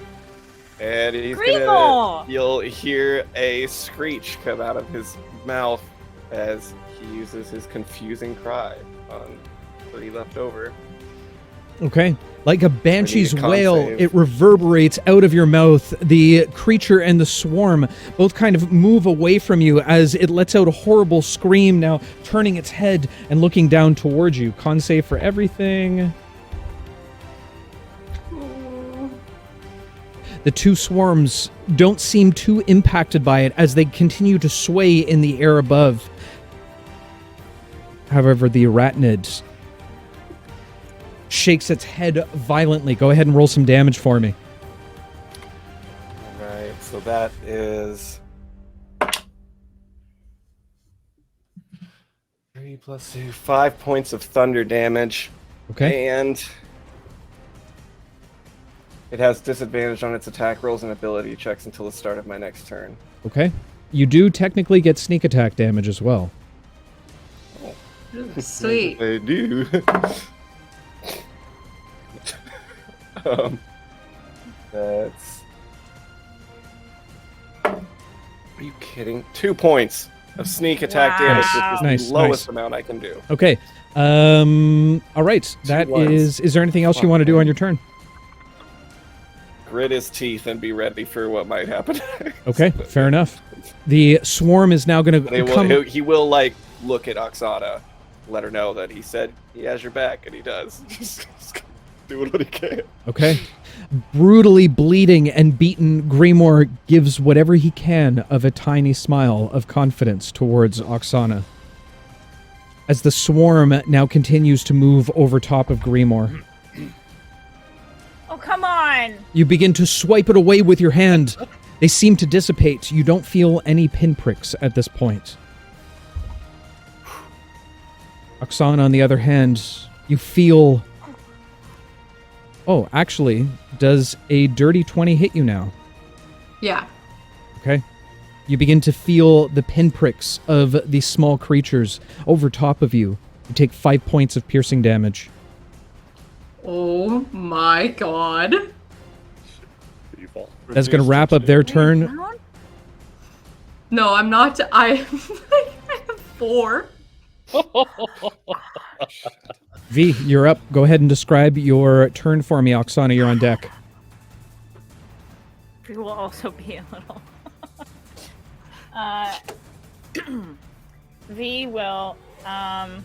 Speaker 9: And he's
Speaker 3: Grimoire!
Speaker 9: gonna. You'll hear a screech come out of his mouth as he uses his confusing cry on 3 left over.
Speaker 1: Okay. Like a banshee's
Speaker 9: con
Speaker 1: wail,
Speaker 9: save.
Speaker 1: it reverberates out of your mouth. The creature and the swarm both kind of move away from you as it lets out a horrible scream, now turning its head and looking down towards you. Con save for everything. The 2 swarms don't seem too impacted by it as they continue to sway in the air above. However, the arachnid shakes its head violently. Go ahead and roll some damage for me.
Speaker 9: Alright, so that is 3 plus 2, 5 points of thunder damage.
Speaker 1: Okay.
Speaker 9: And it has disadvantage on its attack rolls and ability checks until the start of my next turn.
Speaker 1: Okay. You do technically get sneak attack damage as well.
Speaker 8: Sweet.
Speaker 9: I do. That's. Are you kidding? 2 points of sneak attack damage.
Speaker 3: Wow.
Speaker 9: This is
Speaker 1: Nice,
Speaker 9: the lowest
Speaker 1: nice.
Speaker 9: amount I can do.
Speaker 1: Okay. All right. That
Speaker 9: ones.
Speaker 1: is there anything else you want to do on your turn?
Speaker 9: grit his teeth and be ready for what might happen.
Speaker 1: Okay, fair enough. The swarm is now going to come.
Speaker 9: He will like look at Oksana, let her know that he said he has your back, and he does. Just doing what he can.
Speaker 1: Okay. Brutally bleeding and beaten, Grimoire gives whatever he can of a tiny smile of confidence towards Oksana. As the swarm now continues to move over top of Grimoire.
Speaker 3: Oh, come on!
Speaker 1: You begin to swipe it away with your hand. They seem to dissipate. You don't feel any pinpricks at this point. Oksana, on the other hand, you feel... Oh, actually, does a dirty 20 hit you now?
Speaker 8: Yeah.
Speaker 1: Okay. You begin to feel the pinpricks of these small creatures over top of you. You take 5 points of piercing damage.
Speaker 8: Oh my god.
Speaker 6: Evil.
Speaker 1: That's going to wrap up their turn.
Speaker 8: No, I'm not. I have 4.
Speaker 1: V, you're up. Go ahead and describe your turn for me, Oksana. You're on deck.
Speaker 3: We will also be a little. V will. I'm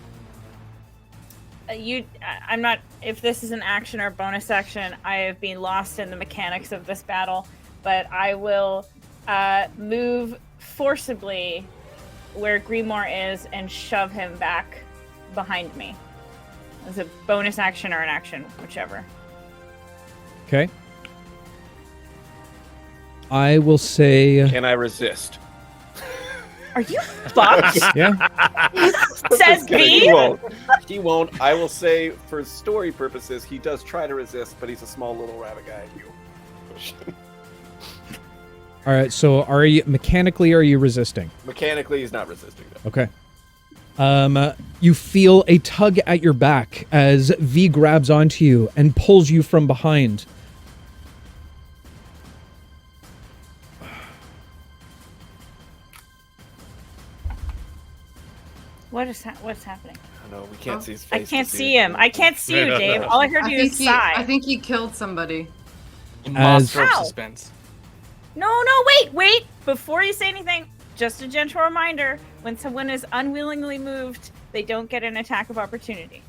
Speaker 3: not. If this is an action or bonus action, I have been lost in the mechanics of this battle. But I will move forcibly where Grimoire is and shove him back behind me. As a bonus action or an action, whichever.
Speaker 1: Okay. I will say...
Speaker 9: Can I resist?
Speaker 3: Are you fucked?
Speaker 1: Yeah.
Speaker 3: Says B?
Speaker 9: He won't. I will say, for story purposes, he does try to resist, but he's a small little rabbit guy.
Speaker 1: All right, so are you resisting?
Speaker 9: Mechanically, he's not resisting. No.
Speaker 1: Okay. You feel a tug at your back as V grabs onto you and pulls you from behind.
Speaker 3: What's happening?
Speaker 9: No, we can't see his face.
Speaker 3: I can't see him. I can't see you, Dave. All I heard you is sigh.
Speaker 8: I think he killed somebody.
Speaker 2: Monster of
Speaker 3: How?
Speaker 2: suspense.
Speaker 3: No, wait. Before you say anything, just a gentle reminder, when someone is unwillingly moved, they don't get an attack of opportunity.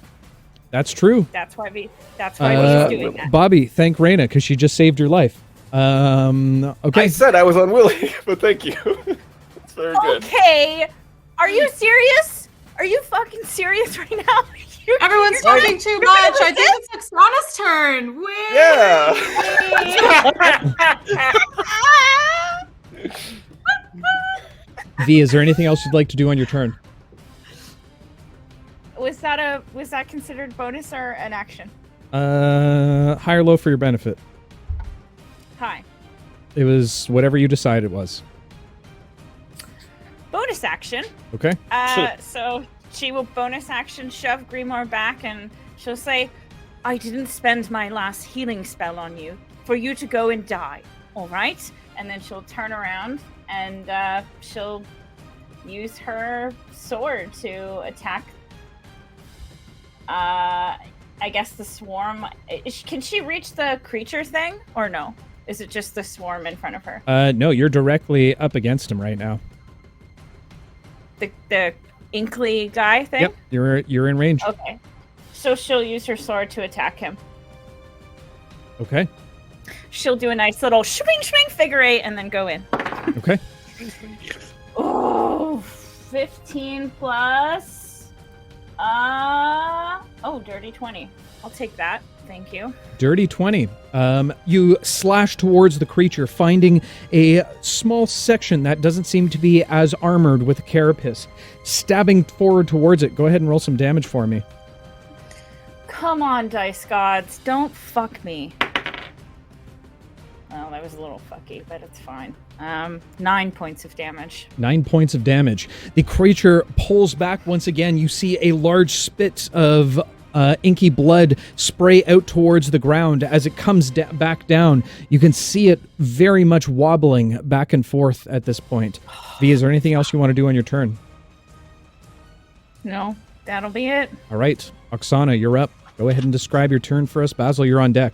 Speaker 1: That's true.
Speaker 3: That's why he's doing that.
Speaker 1: Bobby, thank Raina, because she just saved your life. Okay.
Speaker 9: I said I was unwilling, but thank you. It's very good.
Speaker 3: Okay. Are you serious? Are you fucking serious right now?
Speaker 8: Everyone's talking too much. I think it's Oksana's turn. Wait.
Speaker 9: Yeah.
Speaker 1: V, is there anything else you'd like to do on your turn?
Speaker 3: Was that considered bonus or an action?
Speaker 1: High or low for your benefit?
Speaker 3: High.
Speaker 1: It was whatever you decide it was.
Speaker 3: Bonus action.
Speaker 1: Okay.
Speaker 3: So she will bonus action shove Grimoire back, and she'll say, "I didn't spend my last healing spell on you for you to go and die. All right." And then she'll turn around and she'll use her sword to attack. I guess the swarm. Can she reach the creature thing or no? Is it just the swarm in front of her?
Speaker 1: No, you're directly up against him right now.
Speaker 3: The inkly guy thing?
Speaker 1: Yep, you're in range.
Speaker 3: Okay. So she'll use her sword to attack him.
Speaker 1: Okay.
Speaker 3: She'll do a nice little swing figure 8 and then go in.
Speaker 1: Okay.
Speaker 3: Oh, 15 plus. Dirty 20. I'll take that. Thank you.
Speaker 1: Dirty 20. You slash towards the creature, finding a small section that doesn't seem to be as armored with a carapace. Stabbing forward towards it. Go ahead and roll some damage for me.
Speaker 3: Come on, dice gods. Don't fuck me. Well, that was a little fucky, but it's fine. 9 points of damage.
Speaker 1: 9 points of damage. The creature pulls back once again. You see a large spit of inky blood spray out towards the ground. As it comes back down, you can see it very much wobbling back and forth at this point. V, is there anything else you want to do on your turn?
Speaker 3: No, that'll be it.
Speaker 1: All right, Oksana, you're up. Go ahead and describe your turn for us. Basil, you're on deck.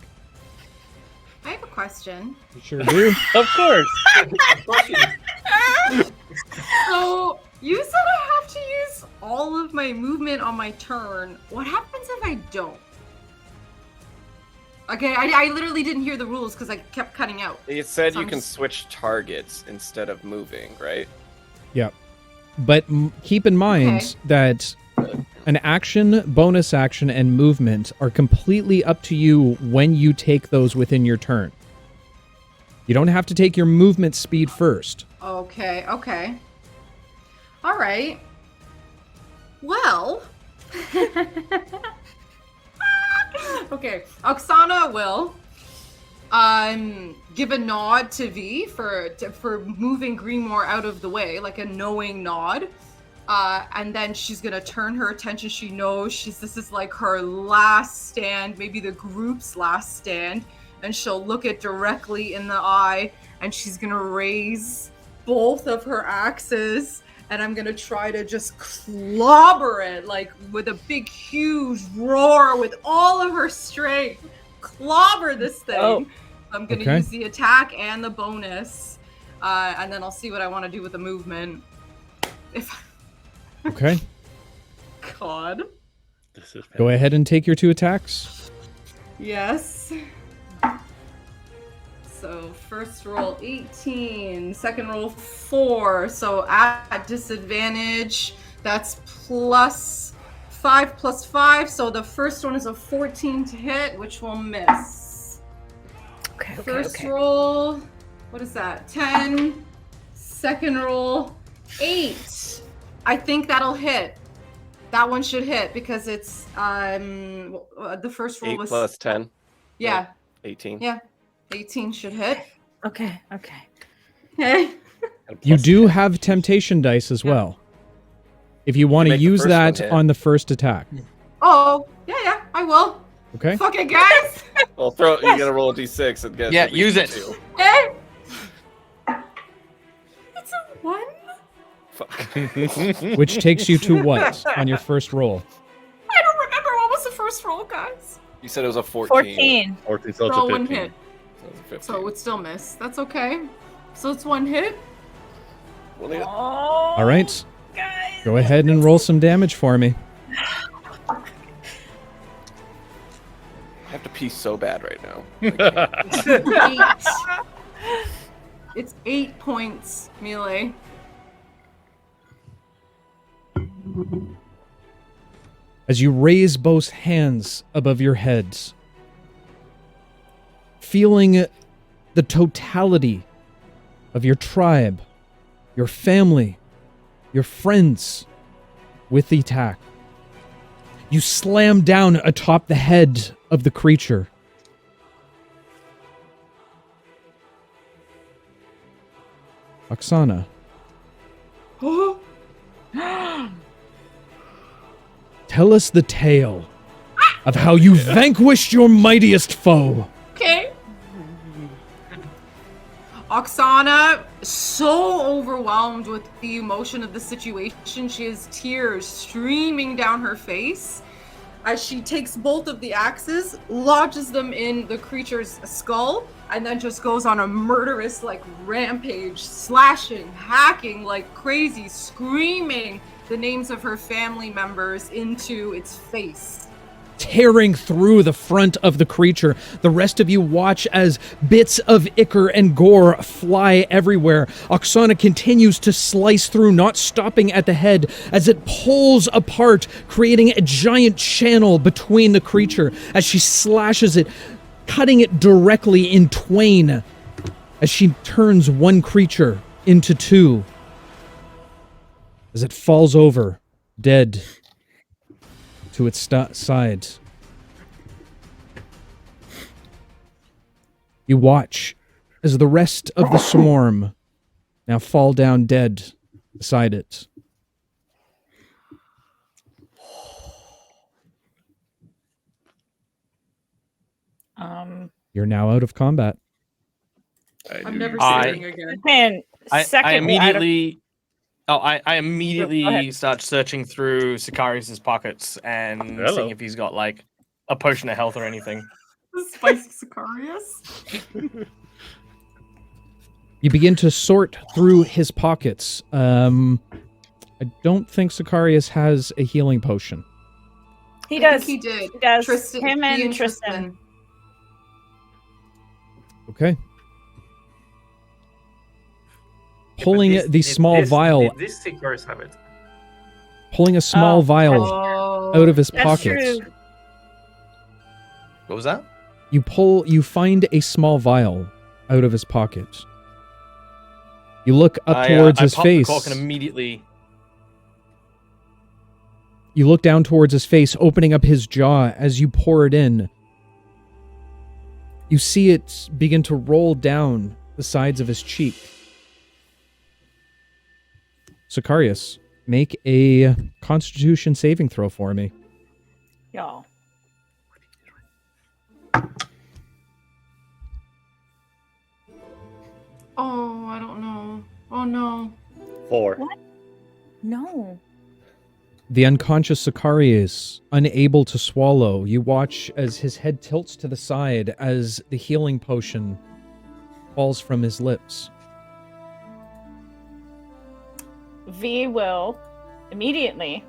Speaker 8: I have a
Speaker 10: question.
Speaker 1: You sure do.
Speaker 6: Of course.
Speaker 8: So you said I have to use all of my movement on my turn. What happens if I don't? Okay, I literally didn't hear the rules because I kept cutting out.
Speaker 9: It said
Speaker 8: So
Speaker 9: you
Speaker 8: I'm
Speaker 9: can
Speaker 8: just-
Speaker 9: switch targets instead of moving, right?
Speaker 1: Yep. But keep in mind
Speaker 8: Okay.
Speaker 1: that an action, bonus action, and movement are completely up to you when you take those within your turn. You don't have to take your movement speed first.
Speaker 8: Okay. All right. Well. Okay, Oksana will give a nod to V for moving Greenmore out of the way, like a knowing nod. And then she's gonna turn her attention. She knows this is like her last stand, maybe the group's last stand, and she'll look it directly in the eye, and she's gonna raise both of her axes, and I'm gonna try to just clobber it, like with a big, huge roar with all of her strength. Clobber this thing.
Speaker 3: Oh.
Speaker 8: I'm gonna
Speaker 1: Okay.
Speaker 8: use the attack and the bonus, and then I'll see what I want to do with the movement. If
Speaker 1: Okay.
Speaker 8: God.
Speaker 6: This is
Speaker 1: Go ahead and take your 2 attacks.
Speaker 8: Yes. So first roll 18, second roll 4. So at disadvantage, that's plus 5 plus 5. So the first one is a 14 to hit, which will miss.
Speaker 3: Okay,
Speaker 8: First roll, what is that? 10. Second roll, 8. I think that'll hit. That one should hit because it's the first roll
Speaker 9: 8
Speaker 8: was
Speaker 9: plus 10.
Speaker 8: yeah,
Speaker 9: 18.
Speaker 8: yeah. 18 should hit.
Speaker 3: Okay.
Speaker 8: Okay.
Speaker 9: And
Speaker 1: You
Speaker 9: plus
Speaker 1: do
Speaker 9: 10.
Speaker 1: have temptation dice as well. If you want to
Speaker 9: make the
Speaker 1: use
Speaker 9: first one
Speaker 1: that
Speaker 9: hit.
Speaker 1: on the first attack.
Speaker 8: Oh, yeah, I will.
Speaker 1: Okay?
Speaker 8: Fuck it, guys.
Speaker 9: Well, you gotta roll a d6 and get.
Speaker 2: Yeah,
Speaker 9: at least
Speaker 2: use it.
Speaker 9: 2.
Speaker 8: Hey. It's a 1.
Speaker 9: Fuck.
Speaker 1: Which takes you to what on your first roll?
Speaker 8: I don't remember what was the first roll, guys.
Speaker 9: You said it was a 14.
Speaker 3: 14.
Speaker 6: 14, so it's
Speaker 8: Roll
Speaker 6: a
Speaker 8: one
Speaker 6: 15.
Speaker 8: hit,
Speaker 9: So it was a 15.
Speaker 8: so it would still miss. That's okay. So it's 1 hit.
Speaker 9: Well, yeah.
Speaker 1: All right. Go ahead and roll some damage for me.
Speaker 9: I have to pee so bad right now.
Speaker 8: 8. It's 8 points melee.
Speaker 1: As you raise both hands above your heads, feeling the totality of your tribe, your family, your friends with the attack, you slam down atop the head of the creature. Oksana. Tell us the tale of how you vanquished your mightiest foe.
Speaker 8: Okay. Oksana, so overwhelmed with the emotion of the situation, she has tears streaming down her face as she takes both of the axes, lodges them in the creature's skull, and then just goes on a murderous, like, rampage, slashing, hacking like crazy, screaming the names of her family members into its face.
Speaker 1: Tearing through the front of the creature. The rest of you watch as bits of ichor and gore fly everywhere. Oksana continues to slice through, not stopping at the head, as it pulls apart, creating a giant channel between the creature as she slashes it, cutting it directly in twain as she turns one creature into 2. As it falls over, dead, to its side. You watch as the rest of the swarm now fall down dead beside it. You're now out of combat.
Speaker 8: I'm never
Speaker 2: I-
Speaker 8: saving again.
Speaker 3: And
Speaker 2: I
Speaker 3: secondly,
Speaker 2: immediately. I
Speaker 3: Go
Speaker 2: immediately
Speaker 3: ahead.
Speaker 2: start searching through Sicarius's pockets and
Speaker 6: Hello.
Speaker 2: seeing if he's got like a potion of health or anything.
Speaker 8: Spicy Sicarius.
Speaker 1: You begin to sort through his pockets. I don't think Sicarius has a healing potion.
Speaker 3: He
Speaker 8: I
Speaker 3: does.
Speaker 8: think he did.
Speaker 3: He does.
Speaker 8: Tristan,
Speaker 3: Him
Speaker 8: he
Speaker 3: and Tristan.
Speaker 1: Okay. Pulling the small vial,
Speaker 7: Did this Sicarius have it?
Speaker 1: pulling a small vial
Speaker 8: Oh,
Speaker 1: out of his
Speaker 3: That's
Speaker 1: pockets.
Speaker 3: true.
Speaker 2: What was that?
Speaker 1: You find a small vial out of his pocket. You look up towards his
Speaker 2: I pop
Speaker 1: face.
Speaker 2: the cork and immediately.
Speaker 1: You look down towards his face, opening up his jaw as you pour it in. You see it begin to roll down the sides of his cheek. Sicarius, make a Constitution saving throw for me.
Speaker 3: Y'all.
Speaker 8: Oh, I don't know. Oh no.
Speaker 6: 4.
Speaker 3: What? No.
Speaker 1: The unconscious Sicarius, unable to swallow, you watch as his head tilts to the side as the healing potion falls from his lips.
Speaker 3: V will immediately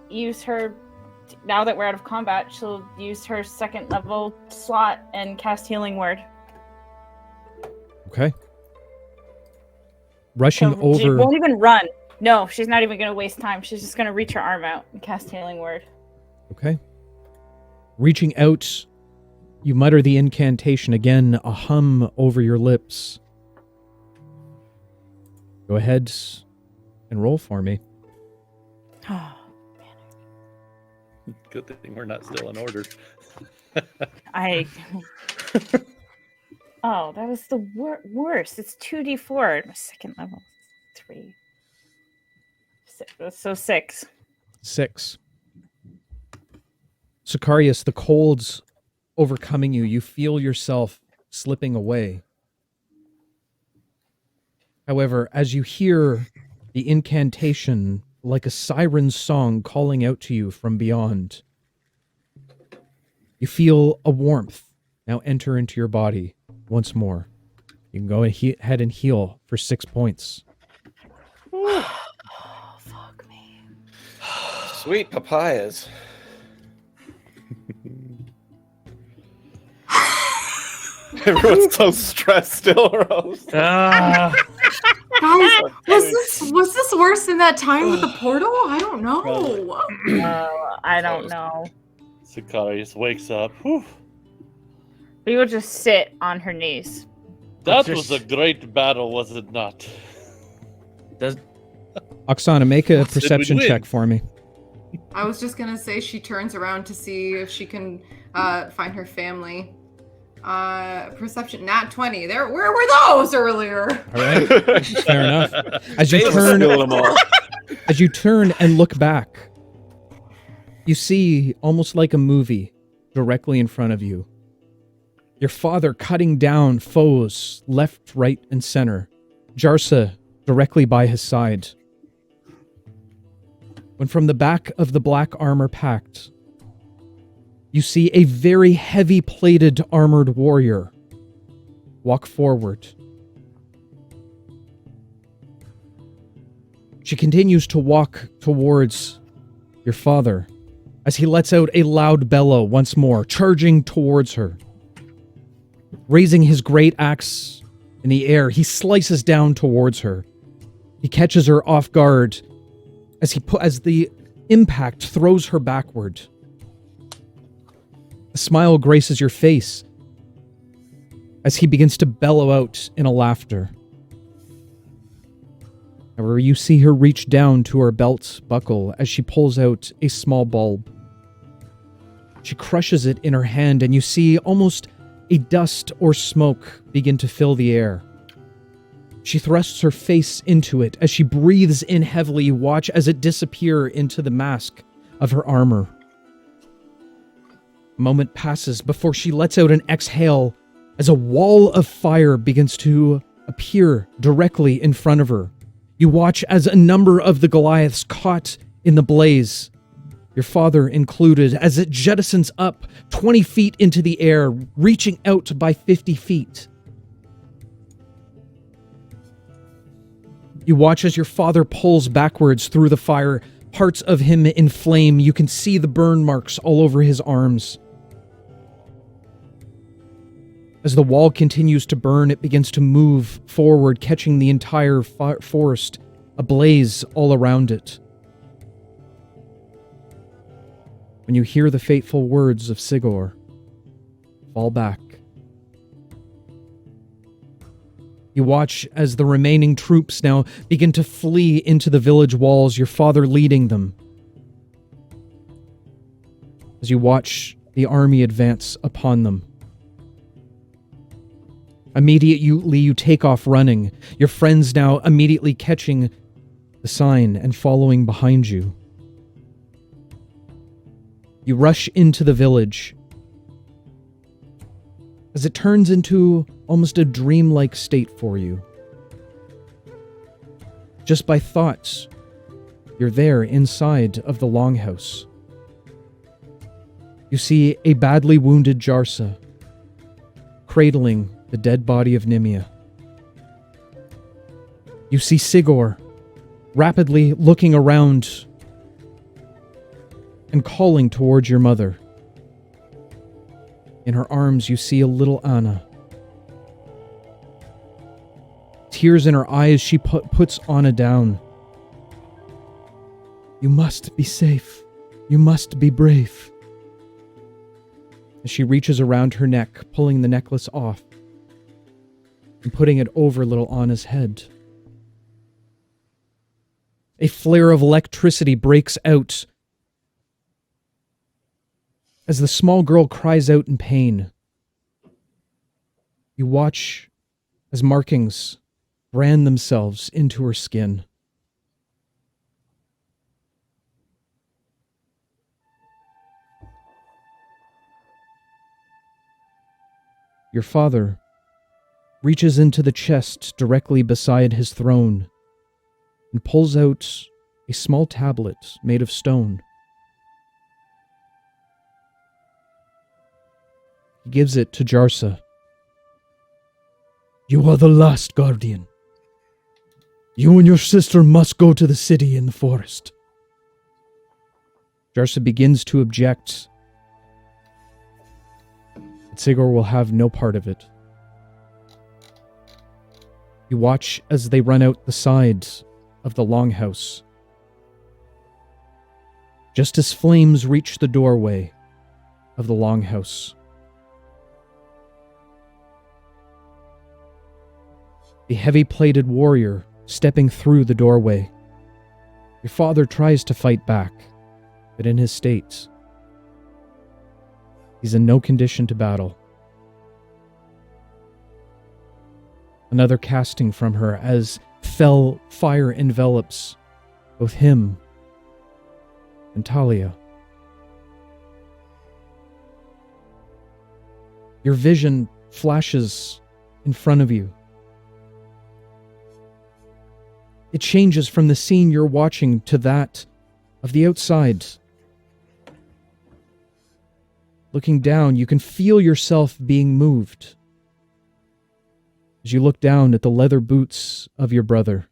Speaker 3: use her, now that we're out of combat, she'll use her second level slot and cast Healing Word.
Speaker 1: Okay. Rushing
Speaker 3: So she
Speaker 1: over.
Speaker 3: won't even run. No, she's not even going to waste time. She's just going to reach her arm out and cast Healing Word.
Speaker 1: Okay. Reaching out, you mutter the incantation again, a hum over your lips. Go ahead and roll for me.
Speaker 6: Good thing we're not still in order.
Speaker 3: Oh, that was the worst. It's 2d4. My second level. 3. So 6.
Speaker 1: 6. Sicarius, the cold's overcoming you. You feel yourself slipping away. However, as you hear the incantation like a siren's song calling out to you from beyond, you feel a warmth now enter into your body once more. You can go ahead and heal for 6 points.
Speaker 3: Oh, fuck me.
Speaker 9: Sweet papayas. Everyone's so stressed still, Rose.
Speaker 8: Guys, was this worse than that time with the portal? I don't know.
Speaker 3: Oh, I don't know.
Speaker 6: Sicarius wakes up. Whew.
Speaker 3: We will just sit on her knees.
Speaker 6: That was a great battle, was it not?
Speaker 2: Does
Speaker 1: Oksana, make a
Speaker 6: Did we
Speaker 1: perception
Speaker 6: win?
Speaker 1: check for me.
Speaker 8: I was just gonna say she turns around to see if she can find her family. Perception, nat 20. Where were those earlier?
Speaker 1: All right, fair enough. As you
Speaker 9: Caleb's
Speaker 1: turn,
Speaker 9: stealing them all.
Speaker 1: as you turn and look back, you see almost like a movie directly in front of you. Your father cutting down foes left, right, and center. Jarsa directly by his side. When from the back of the black armor pact, you see a very heavy-plated armored warrior walk forward. She continues to walk towards your father as he lets out a loud bellow once more, charging towards her. Raising his great axe in the air, he slices down towards her. He catches her off guard as the impact throws her backward. A smile graces your face as he begins to bellow out in a laughter. However, you see her reach down to her belt buckle as she pulls out a small bulb. She crushes it in her hand, and you see almost a dust or smoke begin to fill the air. She thrusts her face into it. As she breathes in heavily, you watch as it disappears into the mask of her armor. A moment passes before she lets out an exhale as a wall of fire begins to appear directly in front of her. You watch as a number of the Goliaths caught in the blaze your father included, as it jettisons up 20 feet into the air, reaching out by 50 feet. You watch as your father pulls backwards through the fire, parts of him in flame. You can see the burn marks all over his arms. As the wall continues to burn, it begins to move forward, catching the entire forest ablaze all around it. When you hear the fateful words of Sigor, fall back. You watch as the remaining troops now begin to flee into the village walls, your father leading them. As you watch the army advance upon them. Immediately you take off running, your friends now immediately catching the sign and following behind you. You rush into the village as it turns into almost a dreamlike state for you. Just by thoughts, you're there inside of the longhouse. You see a badly wounded Jarsa cradling the dead body of Nimia. You see Sigor rapidly looking around and calling towards your mother. In her arms, you see a little Anna. Tears in her eyes, she puts Anna down. You must be safe. You must be brave. As she reaches around her neck, pulling the necklace off and putting it over little Anna's head. A flare of electricity breaks out as the small girl cries out in pain. You watch as markings brand themselves into her skin. Your father reaches into the chest directly beside his throne and pulls out a small tablet made of stone. He gives it to Jarsa. You are the last guardian. You and your sister must go to the city in the forest. Jarsa begins to object, but Sigor will have no part of it. You watch as they run out the sides of the longhouse. Just as flames reach the doorway of the longhouse, the heavy-plated warrior stepping through the doorway. Your father tries to fight back, but in his state, he's in no condition to battle. Another casting from her as fell fire envelops both him and Talia. Your vision flashes in front of you. It changes from the scene you're watching to that of the outside. Looking down, you can feel yourself being moved as you look down at the leather boots of your brother.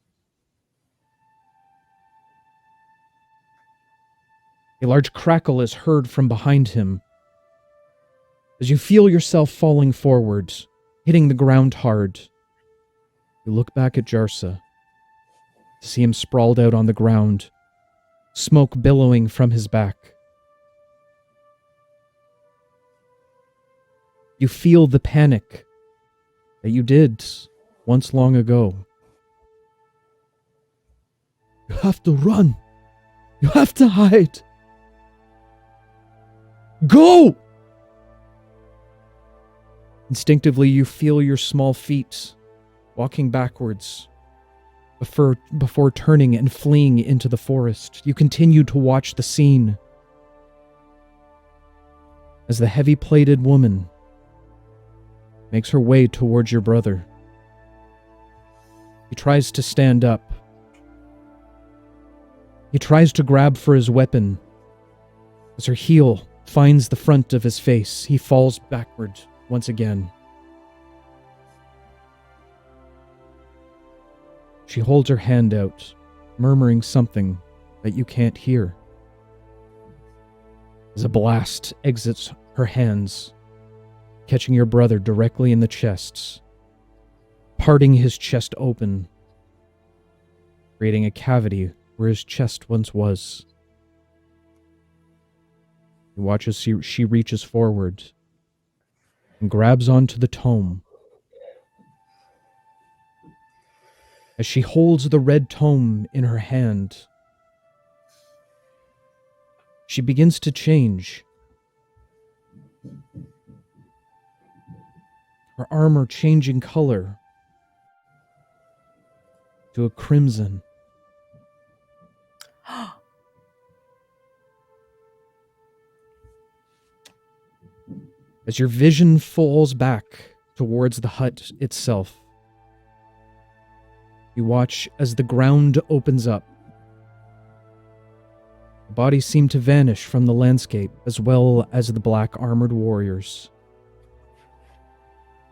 Speaker 1: A large crackle is heard from behind him as you feel yourself falling forward, hitting the ground hard. You look back at Jarsa to see him sprawled out on the ground, smoke billowing from his back. You feel the panic that you did once long ago. You have to run. You have to hide. Go! Instinctively, you feel your small feet walking backwards before turning and fleeing into the forest. You continue to watch the scene as the heavy-plated woman makes her way towards your brother. He tries to stand up. He tries to grab for his weapon, As her heel finds the front of his face, he falls backward once again. She holds her hand out, murmuring something that you can't hear. As a blast exits her hands, catching your brother directly in the chest, parting his chest open, creating a cavity where his chest once was. You watch as she reaches forward and grabs onto the tome. As she holds the red tome in her hand, she begins to change. Her armor changing color to a crimson. As your vision falls back towards the hut itself, you watch as the ground opens up. The bodies seem to vanish from the landscape, as well as the black armored warriors.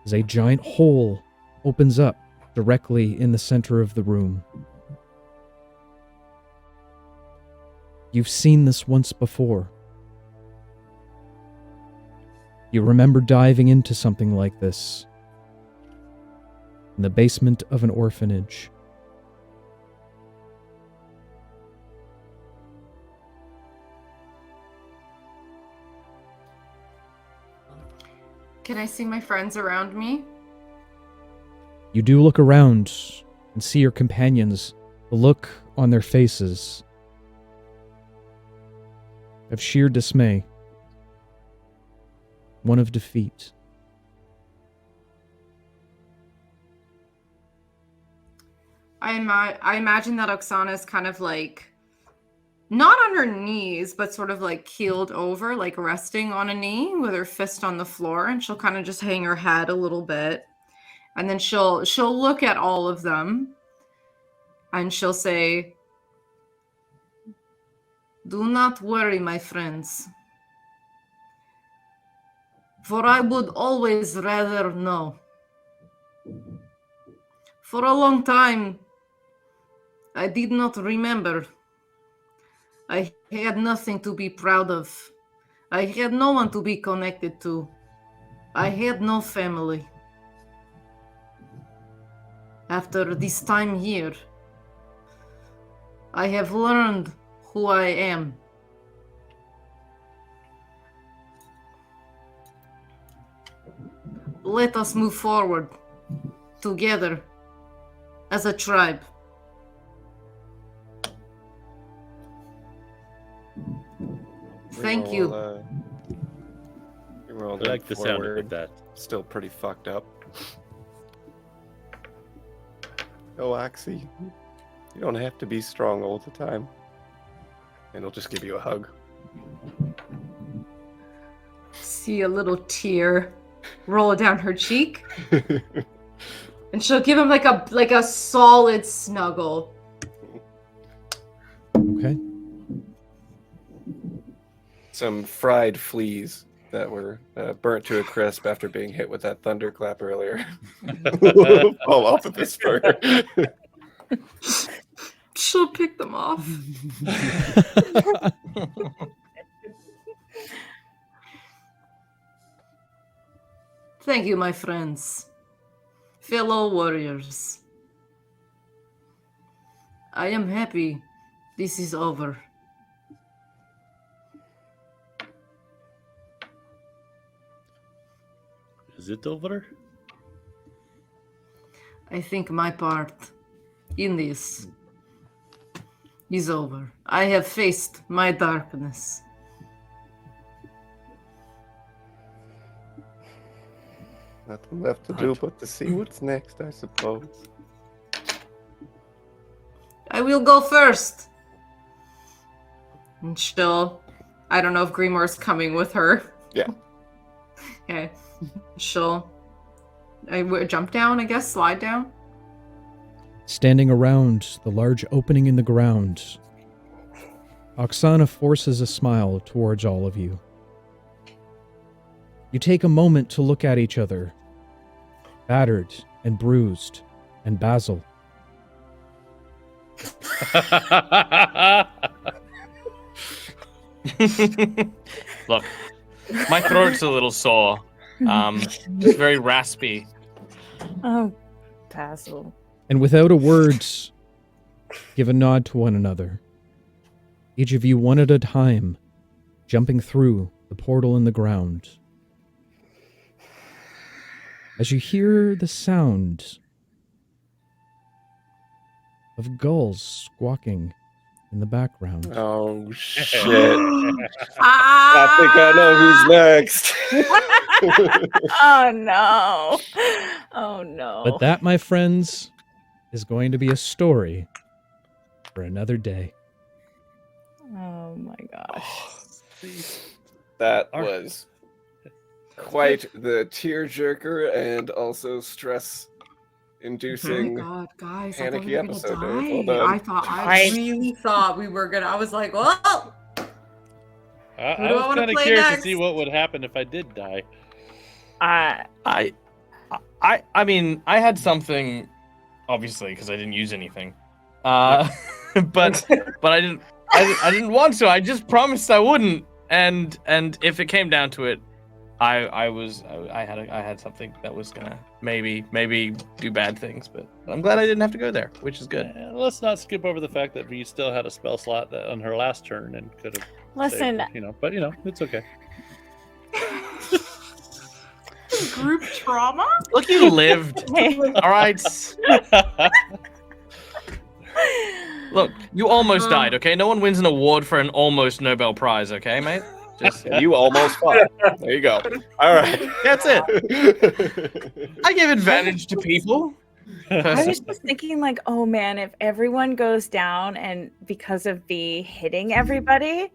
Speaker 1: As a giant hole opens up directly in the center of the room. You've seen this once before. You remember diving into something like this in the basement of an orphanage.
Speaker 8: Can I see my friends around me?
Speaker 1: You do look around and see your companions, the look on their faces of sheer dismay, one of defeat.
Speaker 8: I imagine that Oksana is kind of like, not on her knees, but sort of like keeled over, like resting on a knee with her fist on the floor, and she'll kind of just hang her head a little bit. And then she'll look at all of them and she'll say, "Do not worry, my friends. For I would always rather know. For a long time, I did not remember. I had nothing to be proud of. I had no one to be connected to. I had no family. After this time here, I have learned who I am. Let us move forward together as a tribe." Thank you.
Speaker 9: You rolled
Speaker 6: I like the sound
Speaker 9: forward.
Speaker 6: of that.
Speaker 9: Still pretty fucked up. Oh, Oxy, you don't have to be strong all the time. And he'll just give you a hug.
Speaker 8: See a little tear roll down her cheek, and she'll give him like a solid snuggle.
Speaker 1: Okay.
Speaker 9: Some fried fleas that were burnt to a crisp after being hit with that thunderclap earlier fall off of his fur.
Speaker 8: She'll pick them off. Thank you, my friends, fellow warriors. I am happy this is over.
Speaker 6: Is it over?
Speaker 8: I think my part in this is over. I have faced my darkness.
Speaker 9: Nothing left to do but to see what's next, I suppose.
Speaker 8: I will go first. And I don't know if Grimoire's coming with her.
Speaker 9: Yeah.
Speaker 8: Okay. Jump down, I guess, slide down.
Speaker 1: Standing around the large opening in the ground, Oksana forces a smile towards all of you. You take a moment to look at each other, battered and bruised, and Basil.
Speaker 2: Look, my throat's a little sore. Just very raspy.
Speaker 3: Oh, Basil.
Speaker 1: And without a word, give a nod to one another. Each of you one at a time, jumping through the portal in the ground. As you hear the sound of gulls squawking in the background.
Speaker 9: Oh shit! I think I know who's next.
Speaker 3: Oh no. Oh no.
Speaker 1: But that, my friends, is going to be a story for another day.
Speaker 3: Oh my gosh.
Speaker 9: That was quite the tearjerker and also stress-inducing.
Speaker 8: Oh my god, guys! I thought
Speaker 9: panicky
Speaker 8: we were gonna
Speaker 9: episode,
Speaker 8: die.
Speaker 9: Dave. Well done.
Speaker 8: I really thought we were gonna. I was like, well.
Speaker 6: I
Speaker 8: Who do I
Speaker 6: was
Speaker 8: wanna
Speaker 6: kind of
Speaker 8: play
Speaker 6: curious to
Speaker 8: next?
Speaker 6: see what would happen if I did die.
Speaker 2: I mean, I had something, obviously, because I didn't use anything. But I didn't want to. I just promised I wouldn't. And if it came down to it, I had something that was gonna maybe do bad things. But I'm glad I didn't have to go there, which is good.
Speaker 6: Let's not skip over the fact that we still had a spell slot on her last turn and could have.
Speaker 3: Listen.
Speaker 6: Saved, but it's okay.
Speaker 8: Group trauma?
Speaker 2: Look, you lived. All right. Look, you almost died, okay? No one wins an award for an almost Nobel Prize, okay, mate? Just
Speaker 9: You almost fought. There you go. All right.
Speaker 2: that's it. I give advantage to people.
Speaker 3: I was just thinking, like, oh man, if everyone goes down and because of V hitting everybody,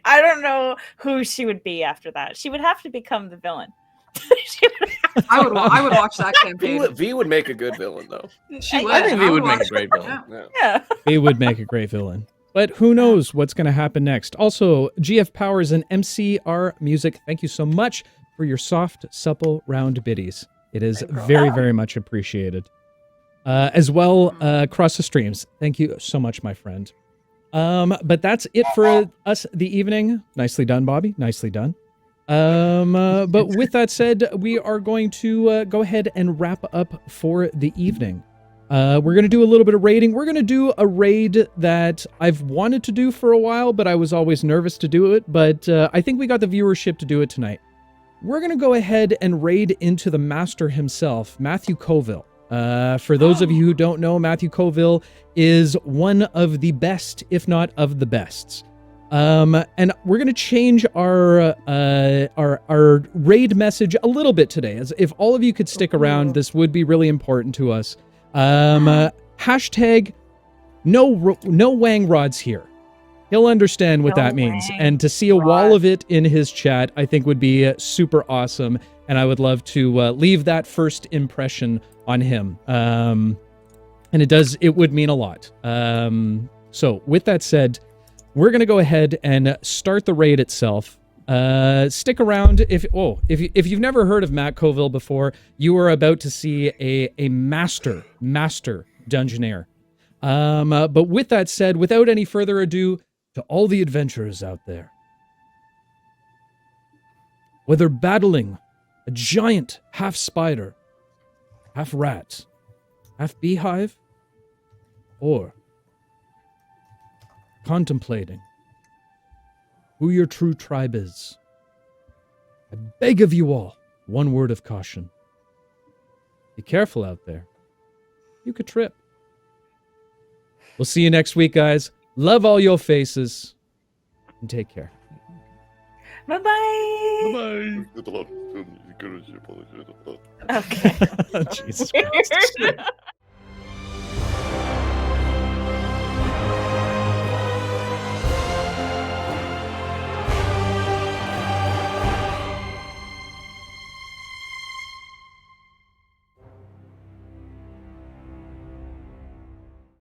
Speaker 3: I don't know who she would be after that. She would have to become the villain.
Speaker 8: I would watch that campaign.
Speaker 9: V would make a good villain, though.
Speaker 8: She would.
Speaker 2: I think V would make a
Speaker 8: watch
Speaker 2: great
Speaker 8: it.
Speaker 2: villain.
Speaker 8: Yeah.
Speaker 9: Yeah.
Speaker 3: Yeah.
Speaker 1: It would make a great villain. But who knows what's going to happen next. Also, GF Powers and MCR Music, thank you so much for your soft, supple, round biddies. It is very, very much appreciated. As well, across the streams. Thank you so much, my friend. But that's it for us the evening. Nicely done, Bobby. Nicely done. But with that said, we are going to go ahead and wrap up for the evening. We're going to do a little bit of raiding. We're going to do a raid that I've wanted to do for a while, but I was always nervous to do it. But I think we got the viewership to do it tonight. We're going to go ahead and raid into the master himself, Matthew Colville. For those of you who don't know, Matthew Colville is one of the best, if not of the bests. And we're going to change our raid message a little bit today. As if all of you could stick around, this would be really important to us. Hashtag no Wang Rods here. He'll understand what that means. And to see a wall of it in his chat, I think would be super awesome. And I would love to leave that first impression on him. And it would mean a lot. So with that said, we're going to go ahead and start the raid itself. Stick around. If you've never heard of Matt Colville before, you are about to see a master dungeoneer. But with that said, without any further ado, to all the adventurers out there, whether battling a giant half spider, half rat, half beehive, or contemplating who your true tribe is, I beg of you all, one word of caution. Be careful out there. You could trip. We'll see you next week, guys. Love all your faces. And take care.
Speaker 3: Bye-bye.
Speaker 6: Bye.
Speaker 3: Okay.
Speaker 1: Jesus Christ.